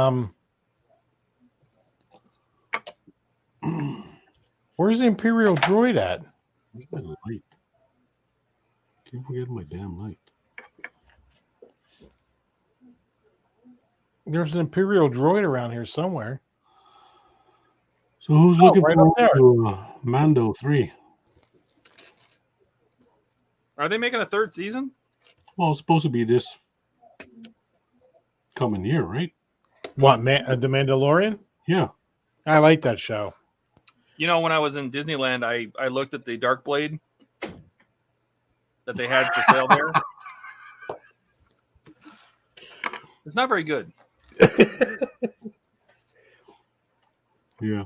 Speaker 7: where's the Imperial droid at?
Speaker 3: It's been late. Keep forgetting my damn light.
Speaker 7: There's an Imperial droid around here somewhere.
Speaker 3: So who's
Speaker 7: Oh,
Speaker 3: looking
Speaker 7: right up
Speaker 3: forward to Mando 3?
Speaker 4: Are they making a third season?
Speaker 3: Well, it's supposed to be this coming year, right?
Speaker 7: What, The Mandalorian?
Speaker 3: Yeah.
Speaker 7: I like that show.
Speaker 4: You know, when I was in Disneyland, I looked at the Dark Blade that they had for sale there. It's not very good.
Speaker 3: Yeah.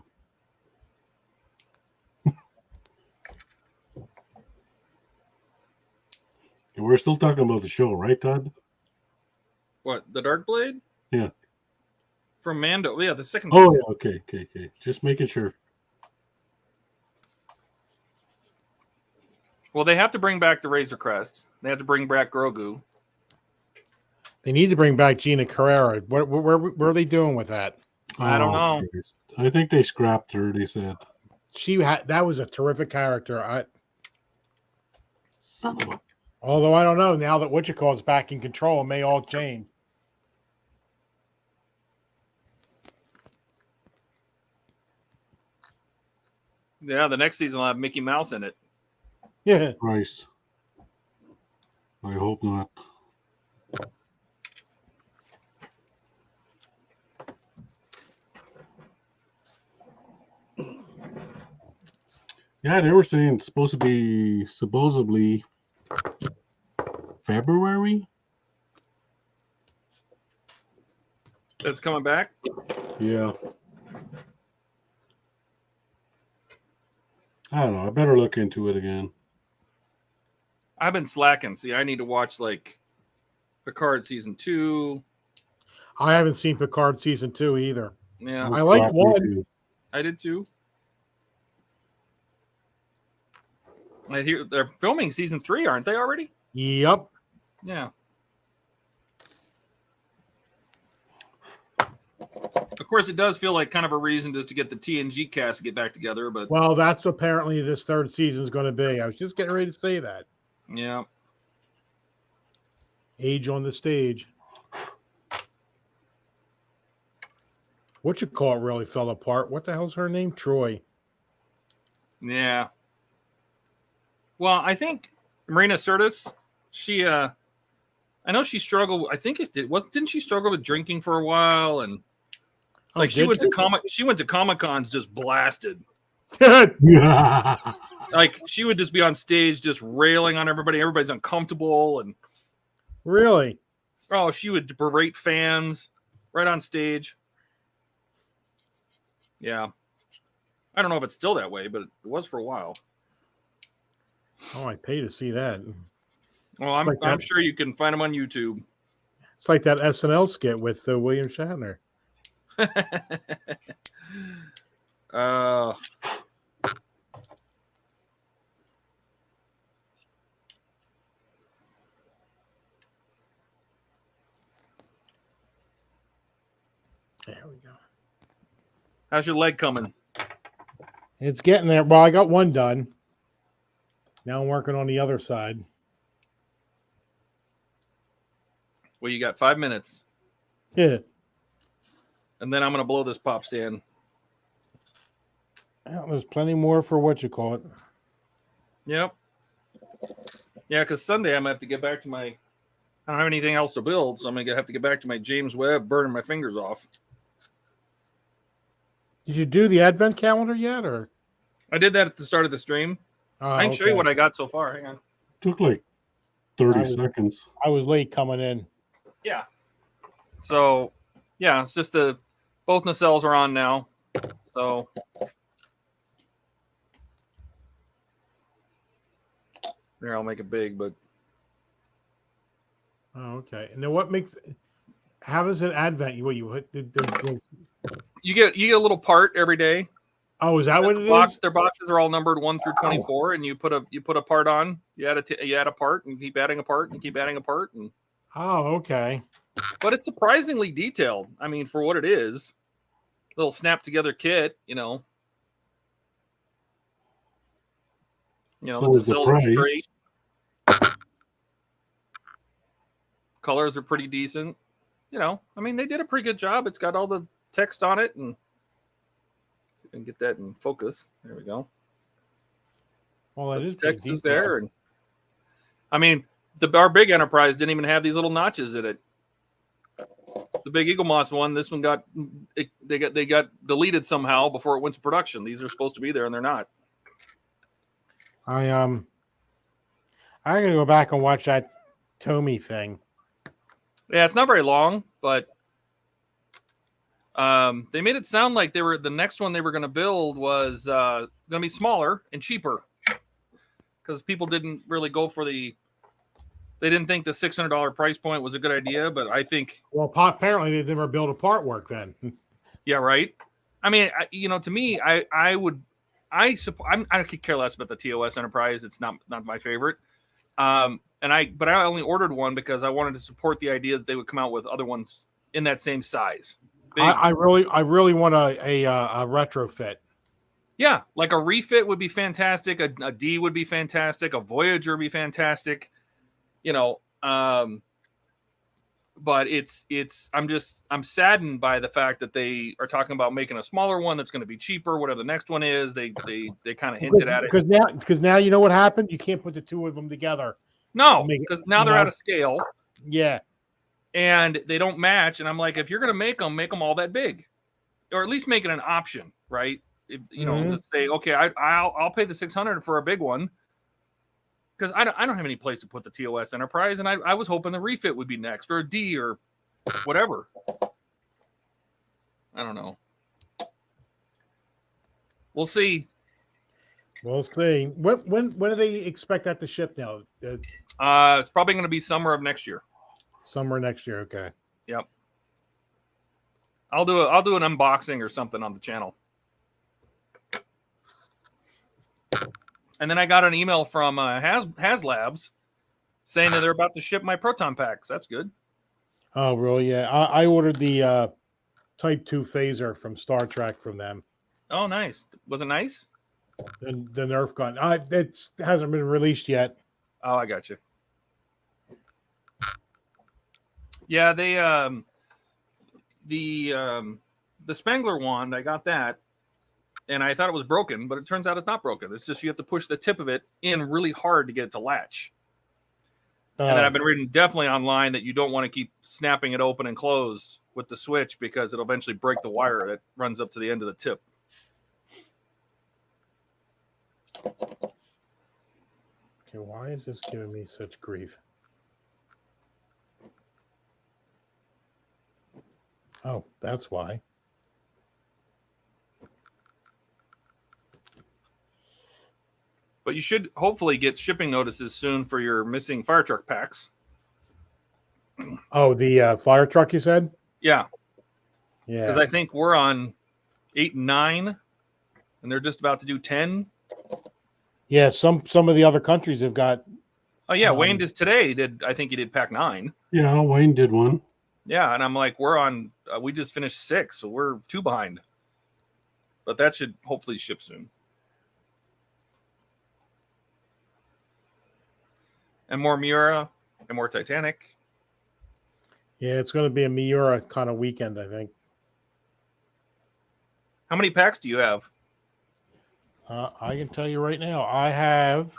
Speaker 3: And we're still talking about the show, right, Todd?
Speaker 4: What, the Dark Blade?
Speaker 3: Yeah.
Speaker 4: From Mando. Yeah, the second
Speaker 3: Oh,
Speaker 4: season.
Speaker 3: yeah. Okay. Just making sure.
Speaker 4: Well, they have to bring back the Razor Crest. They have to bring back Grogu.
Speaker 7: They need to bring back Gina Carrera. Where are they doing with that?
Speaker 4: I don't know.
Speaker 3: I think they scrapped her, they said.
Speaker 7: That was a terrific character.
Speaker 3: Son of a...
Speaker 7: Although I don't know, now that is back in control, it may all change.
Speaker 4: Yeah, the next season will have Mickey Mouse in it.
Speaker 7: Yeah.
Speaker 3: Christ. I hope not. Yeah, they were saying it's supposed to be supposedly February.
Speaker 4: It's coming back?
Speaker 3: Yeah. I don't know. I better look into it again.
Speaker 4: I've been slacking. See, I need to watch like Picard season 2.
Speaker 7: I haven't seen Picard season 2 either.
Speaker 4: Yeah.
Speaker 7: I like one.
Speaker 4: I did too. I hear they're filming season 3, aren't they already?
Speaker 7: Yep.
Speaker 4: Yeah. Of course, it does feel like kind of a reason just to get the TNG cast to get back together, but
Speaker 7: Well, that's apparently this third season is going to be. I was just getting ready to say that.
Speaker 4: yeah.
Speaker 7: Age on the stage. Whatchamacallit really fell apart. What the hell's her name? Troy.
Speaker 4: Yeah. Well, I think Marina Sirtis, she I know she struggled. I think didn't she struggle with drinking for a while, and like she went to Comic Cons just blasted. Like she would just be on stage just railing on everybody. Everybody's uncomfortable, and
Speaker 7: Really?
Speaker 4: oh, she would berate fans right on stage. Yeah. I don't know if it's still that way, but it was for a while.
Speaker 7: Oh, I pay to see that.
Speaker 4: Well, I'm sure you can find them on YouTube.
Speaker 7: It's like that SNL skit with William Shatner. There we go.
Speaker 4: How's your leg coming?
Speaker 7: It's getting there. Well, I got one done. Now I'm working on the other side.
Speaker 4: Well, you got 5 minutes.
Speaker 7: Yeah.
Speaker 4: And then I'm going to blow this pop stand.
Speaker 7: Well, there's plenty more for whatchamacallit.
Speaker 4: Yep. Yeah, because Sunday I'm going to have to get back to my... I don't have anything else to build, so I'm going to have to get back to my James Webb burning my fingers off.
Speaker 7: Did you do the advent calendar yet, or?
Speaker 4: I did that at the start of the stream. I can show you what I got so far. Hang on.
Speaker 3: Took like 30 seconds.
Speaker 7: I was late coming in.
Speaker 4: Yeah. So, yeah, it's just both nacelles are on now. So, here, I'll make it big, but.
Speaker 7: Oh, okay. And then what makes? How does it advent? You
Speaker 4: get a little part every day.
Speaker 7: Oh, is that what it is?
Speaker 4: Their boxes are all numbered 1 through 24, and you put a part on. You add a part, and keep adding a part, and keep adding a part, and.
Speaker 7: Oh, okay.
Speaker 4: But it's surprisingly detailed. I mean, for what it is, little snap together kit.
Speaker 3: So
Speaker 4: the cells are straight. Colors are pretty decent. You know, I mean, they did a pretty good job. It's got all the text on it, and see if I can get that in focus. There we go.
Speaker 7: Well, that
Speaker 4: But
Speaker 7: is
Speaker 4: the text
Speaker 7: pretty
Speaker 4: is there, and I mean, our big Enterprise didn't even have these little notches in it. The big Eagle Moss one, this one they got deleted somehow before it went to production. These are supposed to be there, and they're not.
Speaker 7: I'm gonna go back and watch that Tommy thing.
Speaker 4: Yeah, it's not very long, but they made it sound like the next one they were going to build was going to be smaller and cheaper because people didn't really go for they didn't think the $600 price point was a good idea, but I think
Speaker 7: apparently they never built a part work then.
Speaker 4: Yeah, right. I mean, to me, I could care less about the TOS Enterprise. It's not my favorite. But I only ordered one because I wanted to support the idea that they would come out with other ones in that same size.
Speaker 7: I really want a retrofit.
Speaker 4: Yeah, like a refit would be fantastic. A D would be fantastic. A Voyager would be fantastic. But I'm saddened by the fact that they are talking about making a smaller one that's going to be cheaper. Whatever the next one is, they kind of hinted at it.
Speaker 7: Because now you know what happened. You can't put the two of them together.
Speaker 4: No, because now they're out of scale.
Speaker 7: Yeah,
Speaker 4: and they don't match. And I'm like, if you're going to make them all that big, or at least make it an option, right? Just say, okay, I'll pay the $600 for a big one. Because I don't have any place to put the TOS Enterprise, and I was hoping the refit would be next, or a D, or whatever. I don't know. We'll see.
Speaker 7: We'll see. When do they expect that to ship now?
Speaker 4: It's probably going to be summer of next year.
Speaker 7: Summer next year. Okay.
Speaker 4: Yep. I'll do an unboxing or something on the channel. And then I got an email from HasLabs saying that they're about to ship my proton packs. That's good.
Speaker 7: Oh, really? Yeah. I ordered the Type 2 phaser from Star Trek from them.
Speaker 4: Oh, nice. Was it nice?
Speaker 7: The Nerf gun. It hasn't been released yet.
Speaker 4: Oh, I got you. Yeah, they the Spangler wand, I got that. And I thought it was broken, but it turns out it's not broken. It's just you have to push the tip of it in really hard to get it to latch. And then I've been reading definitely online that you don't want to keep snapping it open and closed with the switch because it'll eventually break the wire that runs up to the end of the tip.
Speaker 7: Okay, why is this giving me such grief? Oh, that's why.
Speaker 4: But you should hopefully get shipping notices soon for your missing fire truck packs.
Speaker 7: Oh, the fire truck you said?
Speaker 4: Yeah.
Speaker 7: Yeah.
Speaker 4: Because I think we're on 8 and 9, and they're just about to do 10.
Speaker 7: Yeah, some of the other countries have got.
Speaker 4: Oh yeah, Wayne did today. I think he did pack 9.
Speaker 3: Yeah, Wayne did one.
Speaker 4: Yeah, and I'm like, we're on. We just finished 6, so we're 2 behind. But that should hopefully ship soon. And more Miura and more Titanic.
Speaker 7: Yeah, it's going to be a Miura kind of weekend, I think.
Speaker 4: How many packs do you have?
Speaker 7: I can tell you right now. I have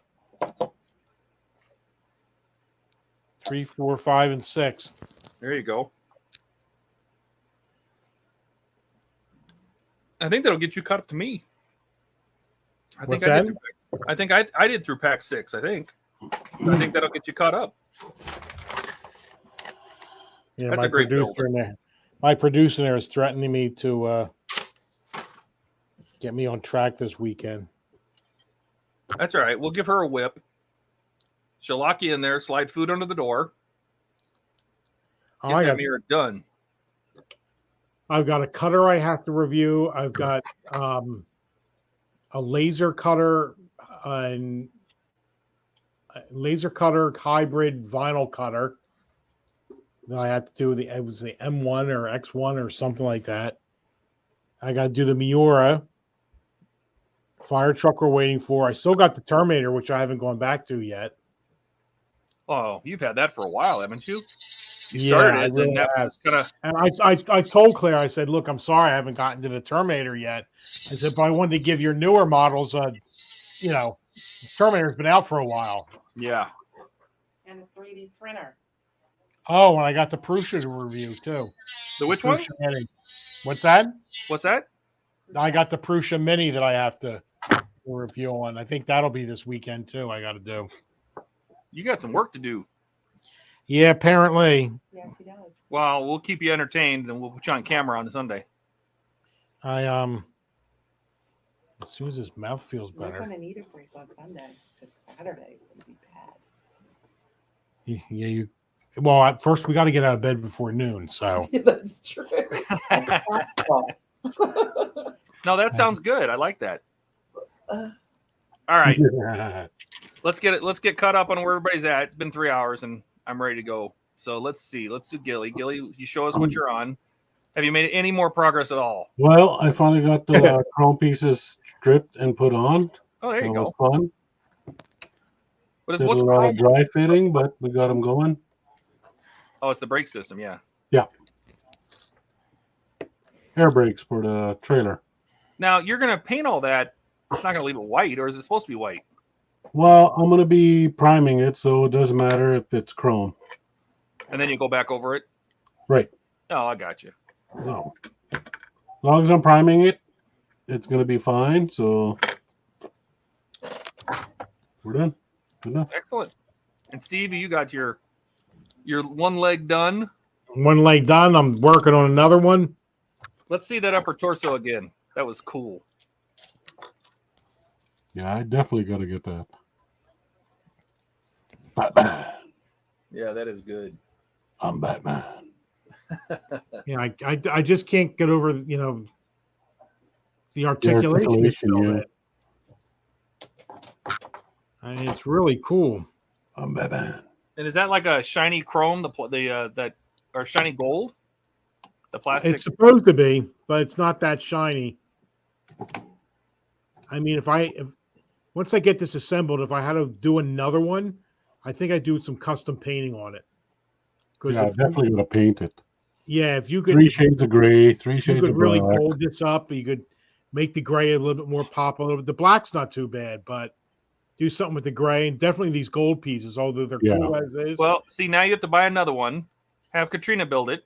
Speaker 7: 3, 4, 5, and 6.
Speaker 4: There you go. I think that'll get you caught up to me. I think I did through pack 6. I think that'll get you caught up.
Speaker 7: Yeah,
Speaker 4: that's a great build.
Speaker 7: My producer there is threatening me to get me on track this weekend.
Speaker 4: That's all right. We'll give her a whip. She'll lock you in there, slide food under the door. Get that mirror done.
Speaker 7: I've got a cutter I have to review. I've got a laser cutter and laser cutter hybrid vinyl cutter that I had to do. It was the M1 or X1 or something like that. I got to do the Miura. Fire truck we're waiting for. I still got the Terminator, which I haven't gone back to yet.
Speaker 4: Oh, you've had that for a while, haven't you? you started
Speaker 7: I
Speaker 4: it,
Speaker 7: really
Speaker 4: then that
Speaker 7: have.
Speaker 4: was kind of
Speaker 7: And I told Claire, I said, look, I'm sorry I haven't gotten to the Terminator yet. I said, but I wanted to give your newer models Terminator's been out for a while.
Speaker 4: yeah.
Speaker 10: And a 3D printer.
Speaker 7: Oh, and I got the Prusa to review too.
Speaker 4: The which one?
Speaker 7: Prusa Mini. What's that?
Speaker 4: What's that?
Speaker 7: I got the Prusa Mini that I have to review on. I think that'll be this weekend too. I got to do.
Speaker 4: You got some work to do.
Speaker 7: Yeah, apparently.
Speaker 10: Yes, he does.
Speaker 4: Well, we'll keep you entertained, and we'll put you on camera on Sunday.
Speaker 7: As soon as his mouth feels
Speaker 10: We're
Speaker 7: better.
Speaker 10: going to need a break on Sunday because Saturday is going to be bad.
Speaker 7: Yeah, well, at first we got to get out of bed before noon. So
Speaker 10: Yeah, that's true.
Speaker 4: No, that sounds good. I like that. All right, let's get caught up on where everybody's at. It's been 3 hours, and I'm ready to go. So let's see. Let's do Gilly. Gilly, you show us what you're on. Have you made any more progress at all?
Speaker 3: Well, I finally got the chrome pieces stripped and put on.
Speaker 4: Oh, there you
Speaker 3: That
Speaker 4: go.
Speaker 3: was fun.
Speaker 4: What is
Speaker 3: Did
Speaker 4: what's
Speaker 3: a lot
Speaker 4: chrome?
Speaker 3: of dry fitting, but we got them going.
Speaker 4: Oh, it's the brake system. Yeah.
Speaker 3: Yeah. Air brakes for the trailer.
Speaker 4: Now you're gonna paint all that. It's not gonna leave it white, or is it supposed to be white?
Speaker 3: Well, I'm going to be priming it, so it doesn't matter if it's chrome.
Speaker 4: And then you go back over it.
Speaker 3: Right.
Speaker 4: Oh, I got you.
Speaker 3: So, as long as I'm priming it, it's going to be fine. So, we're done. Good enough.
Speaker 4: Excellent. And Stevie, you got your one leg done.
Speaker 7: one leg done. I'm working on another one.
Speaker 4: Let's see that upper torso again. That was cool.
Speaker 3: Yeah, I definitely got to get that. Batman.
Speaker 4: Yeah, that is good.
Speaker 3: I'm Batman.
Speaker 7: Yeah, I just can't get over the articulation.
Speaker 3: articulation,
Speaker 7: I mean, it's really cool.
Speaker 3: I'm Batman.
Speaker 4: And is that like a shiny chrome, that or shiny gold? The plastic.
Speaker 7: It's supposed to be, but it's not that shiny. I mean, if once I get this assembled, if I had to do another one, I think I'd do some custom painting on it.
Speaker 3: Yeah, definitely going to paint it.
Speaker 7: Yeah, if you could
Speaker 3: 3 shades of gray, 3
Speaker 7: you
Speaker 3: shades
Speaker 7: could
Speaker 3: of
Speaker 7: really
Speaker 3: black.
Speaker 7: hold this up. You could make the gray a little bit more pop. A little bit. The black's not too bad, but do something with the gray and definitely these gold pieces, although they're cool as is.
Speaker 4: Well, see, now you have to buy another one, have Katrina build it,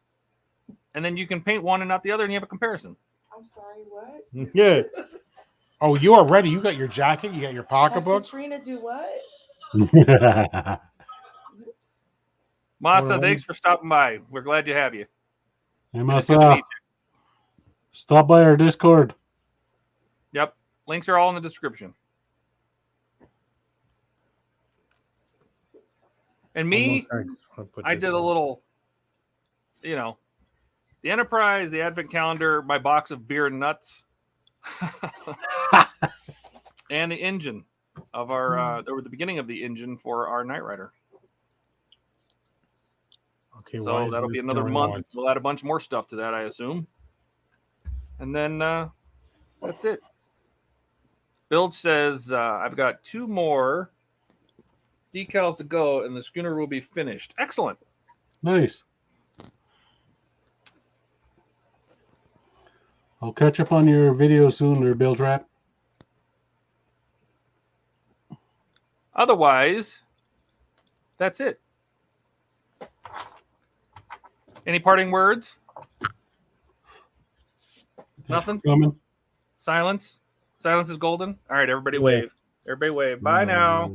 Speaker 4: and then you can paint one and not the other, and you have a comparison.
Speaker 10: I'm sorry, what?
Speaker 7: Yeah. Oh, you are ready. You got your jacket. You got your
Speaker 10: Have
Speaker 7: pocketbook.
Speaker 10: Katrina do what?
Speaker 4: Masa, thanks for stopping by. We're glad to have you.
Speaker 3: Hey,
Speaker 4: And it's good to meet
Speaker 3: Masa,
Speaker 4: you.
Speaker 3: stop by our Discord.
Speaker 4: Yep. Links are all in the description. And me, I did a little, the Enterprise, the Advent Calendar, my box of beer and nuts, and the engine of our, or the beginning of the engine for our Knight Rider.
Speaker 7: Okay,
Speaker 4: So that'll be another month. We'll add a bunch more stuff to that, I assume. And then that's it. Bilge says, I've got 2 more decals to go, and the schooner will be finished. Excellent.
Speaker 3: Nice. I'll catch up on your video soon, there, Bilge Rat.
Speaker 4: Otherwise, that's it. Any parting words? Nothing?
Speaker 3: Coming.
Speaker 4: Silence? Silence is golden? All right, everybody wave. Everybody wave. Bye now.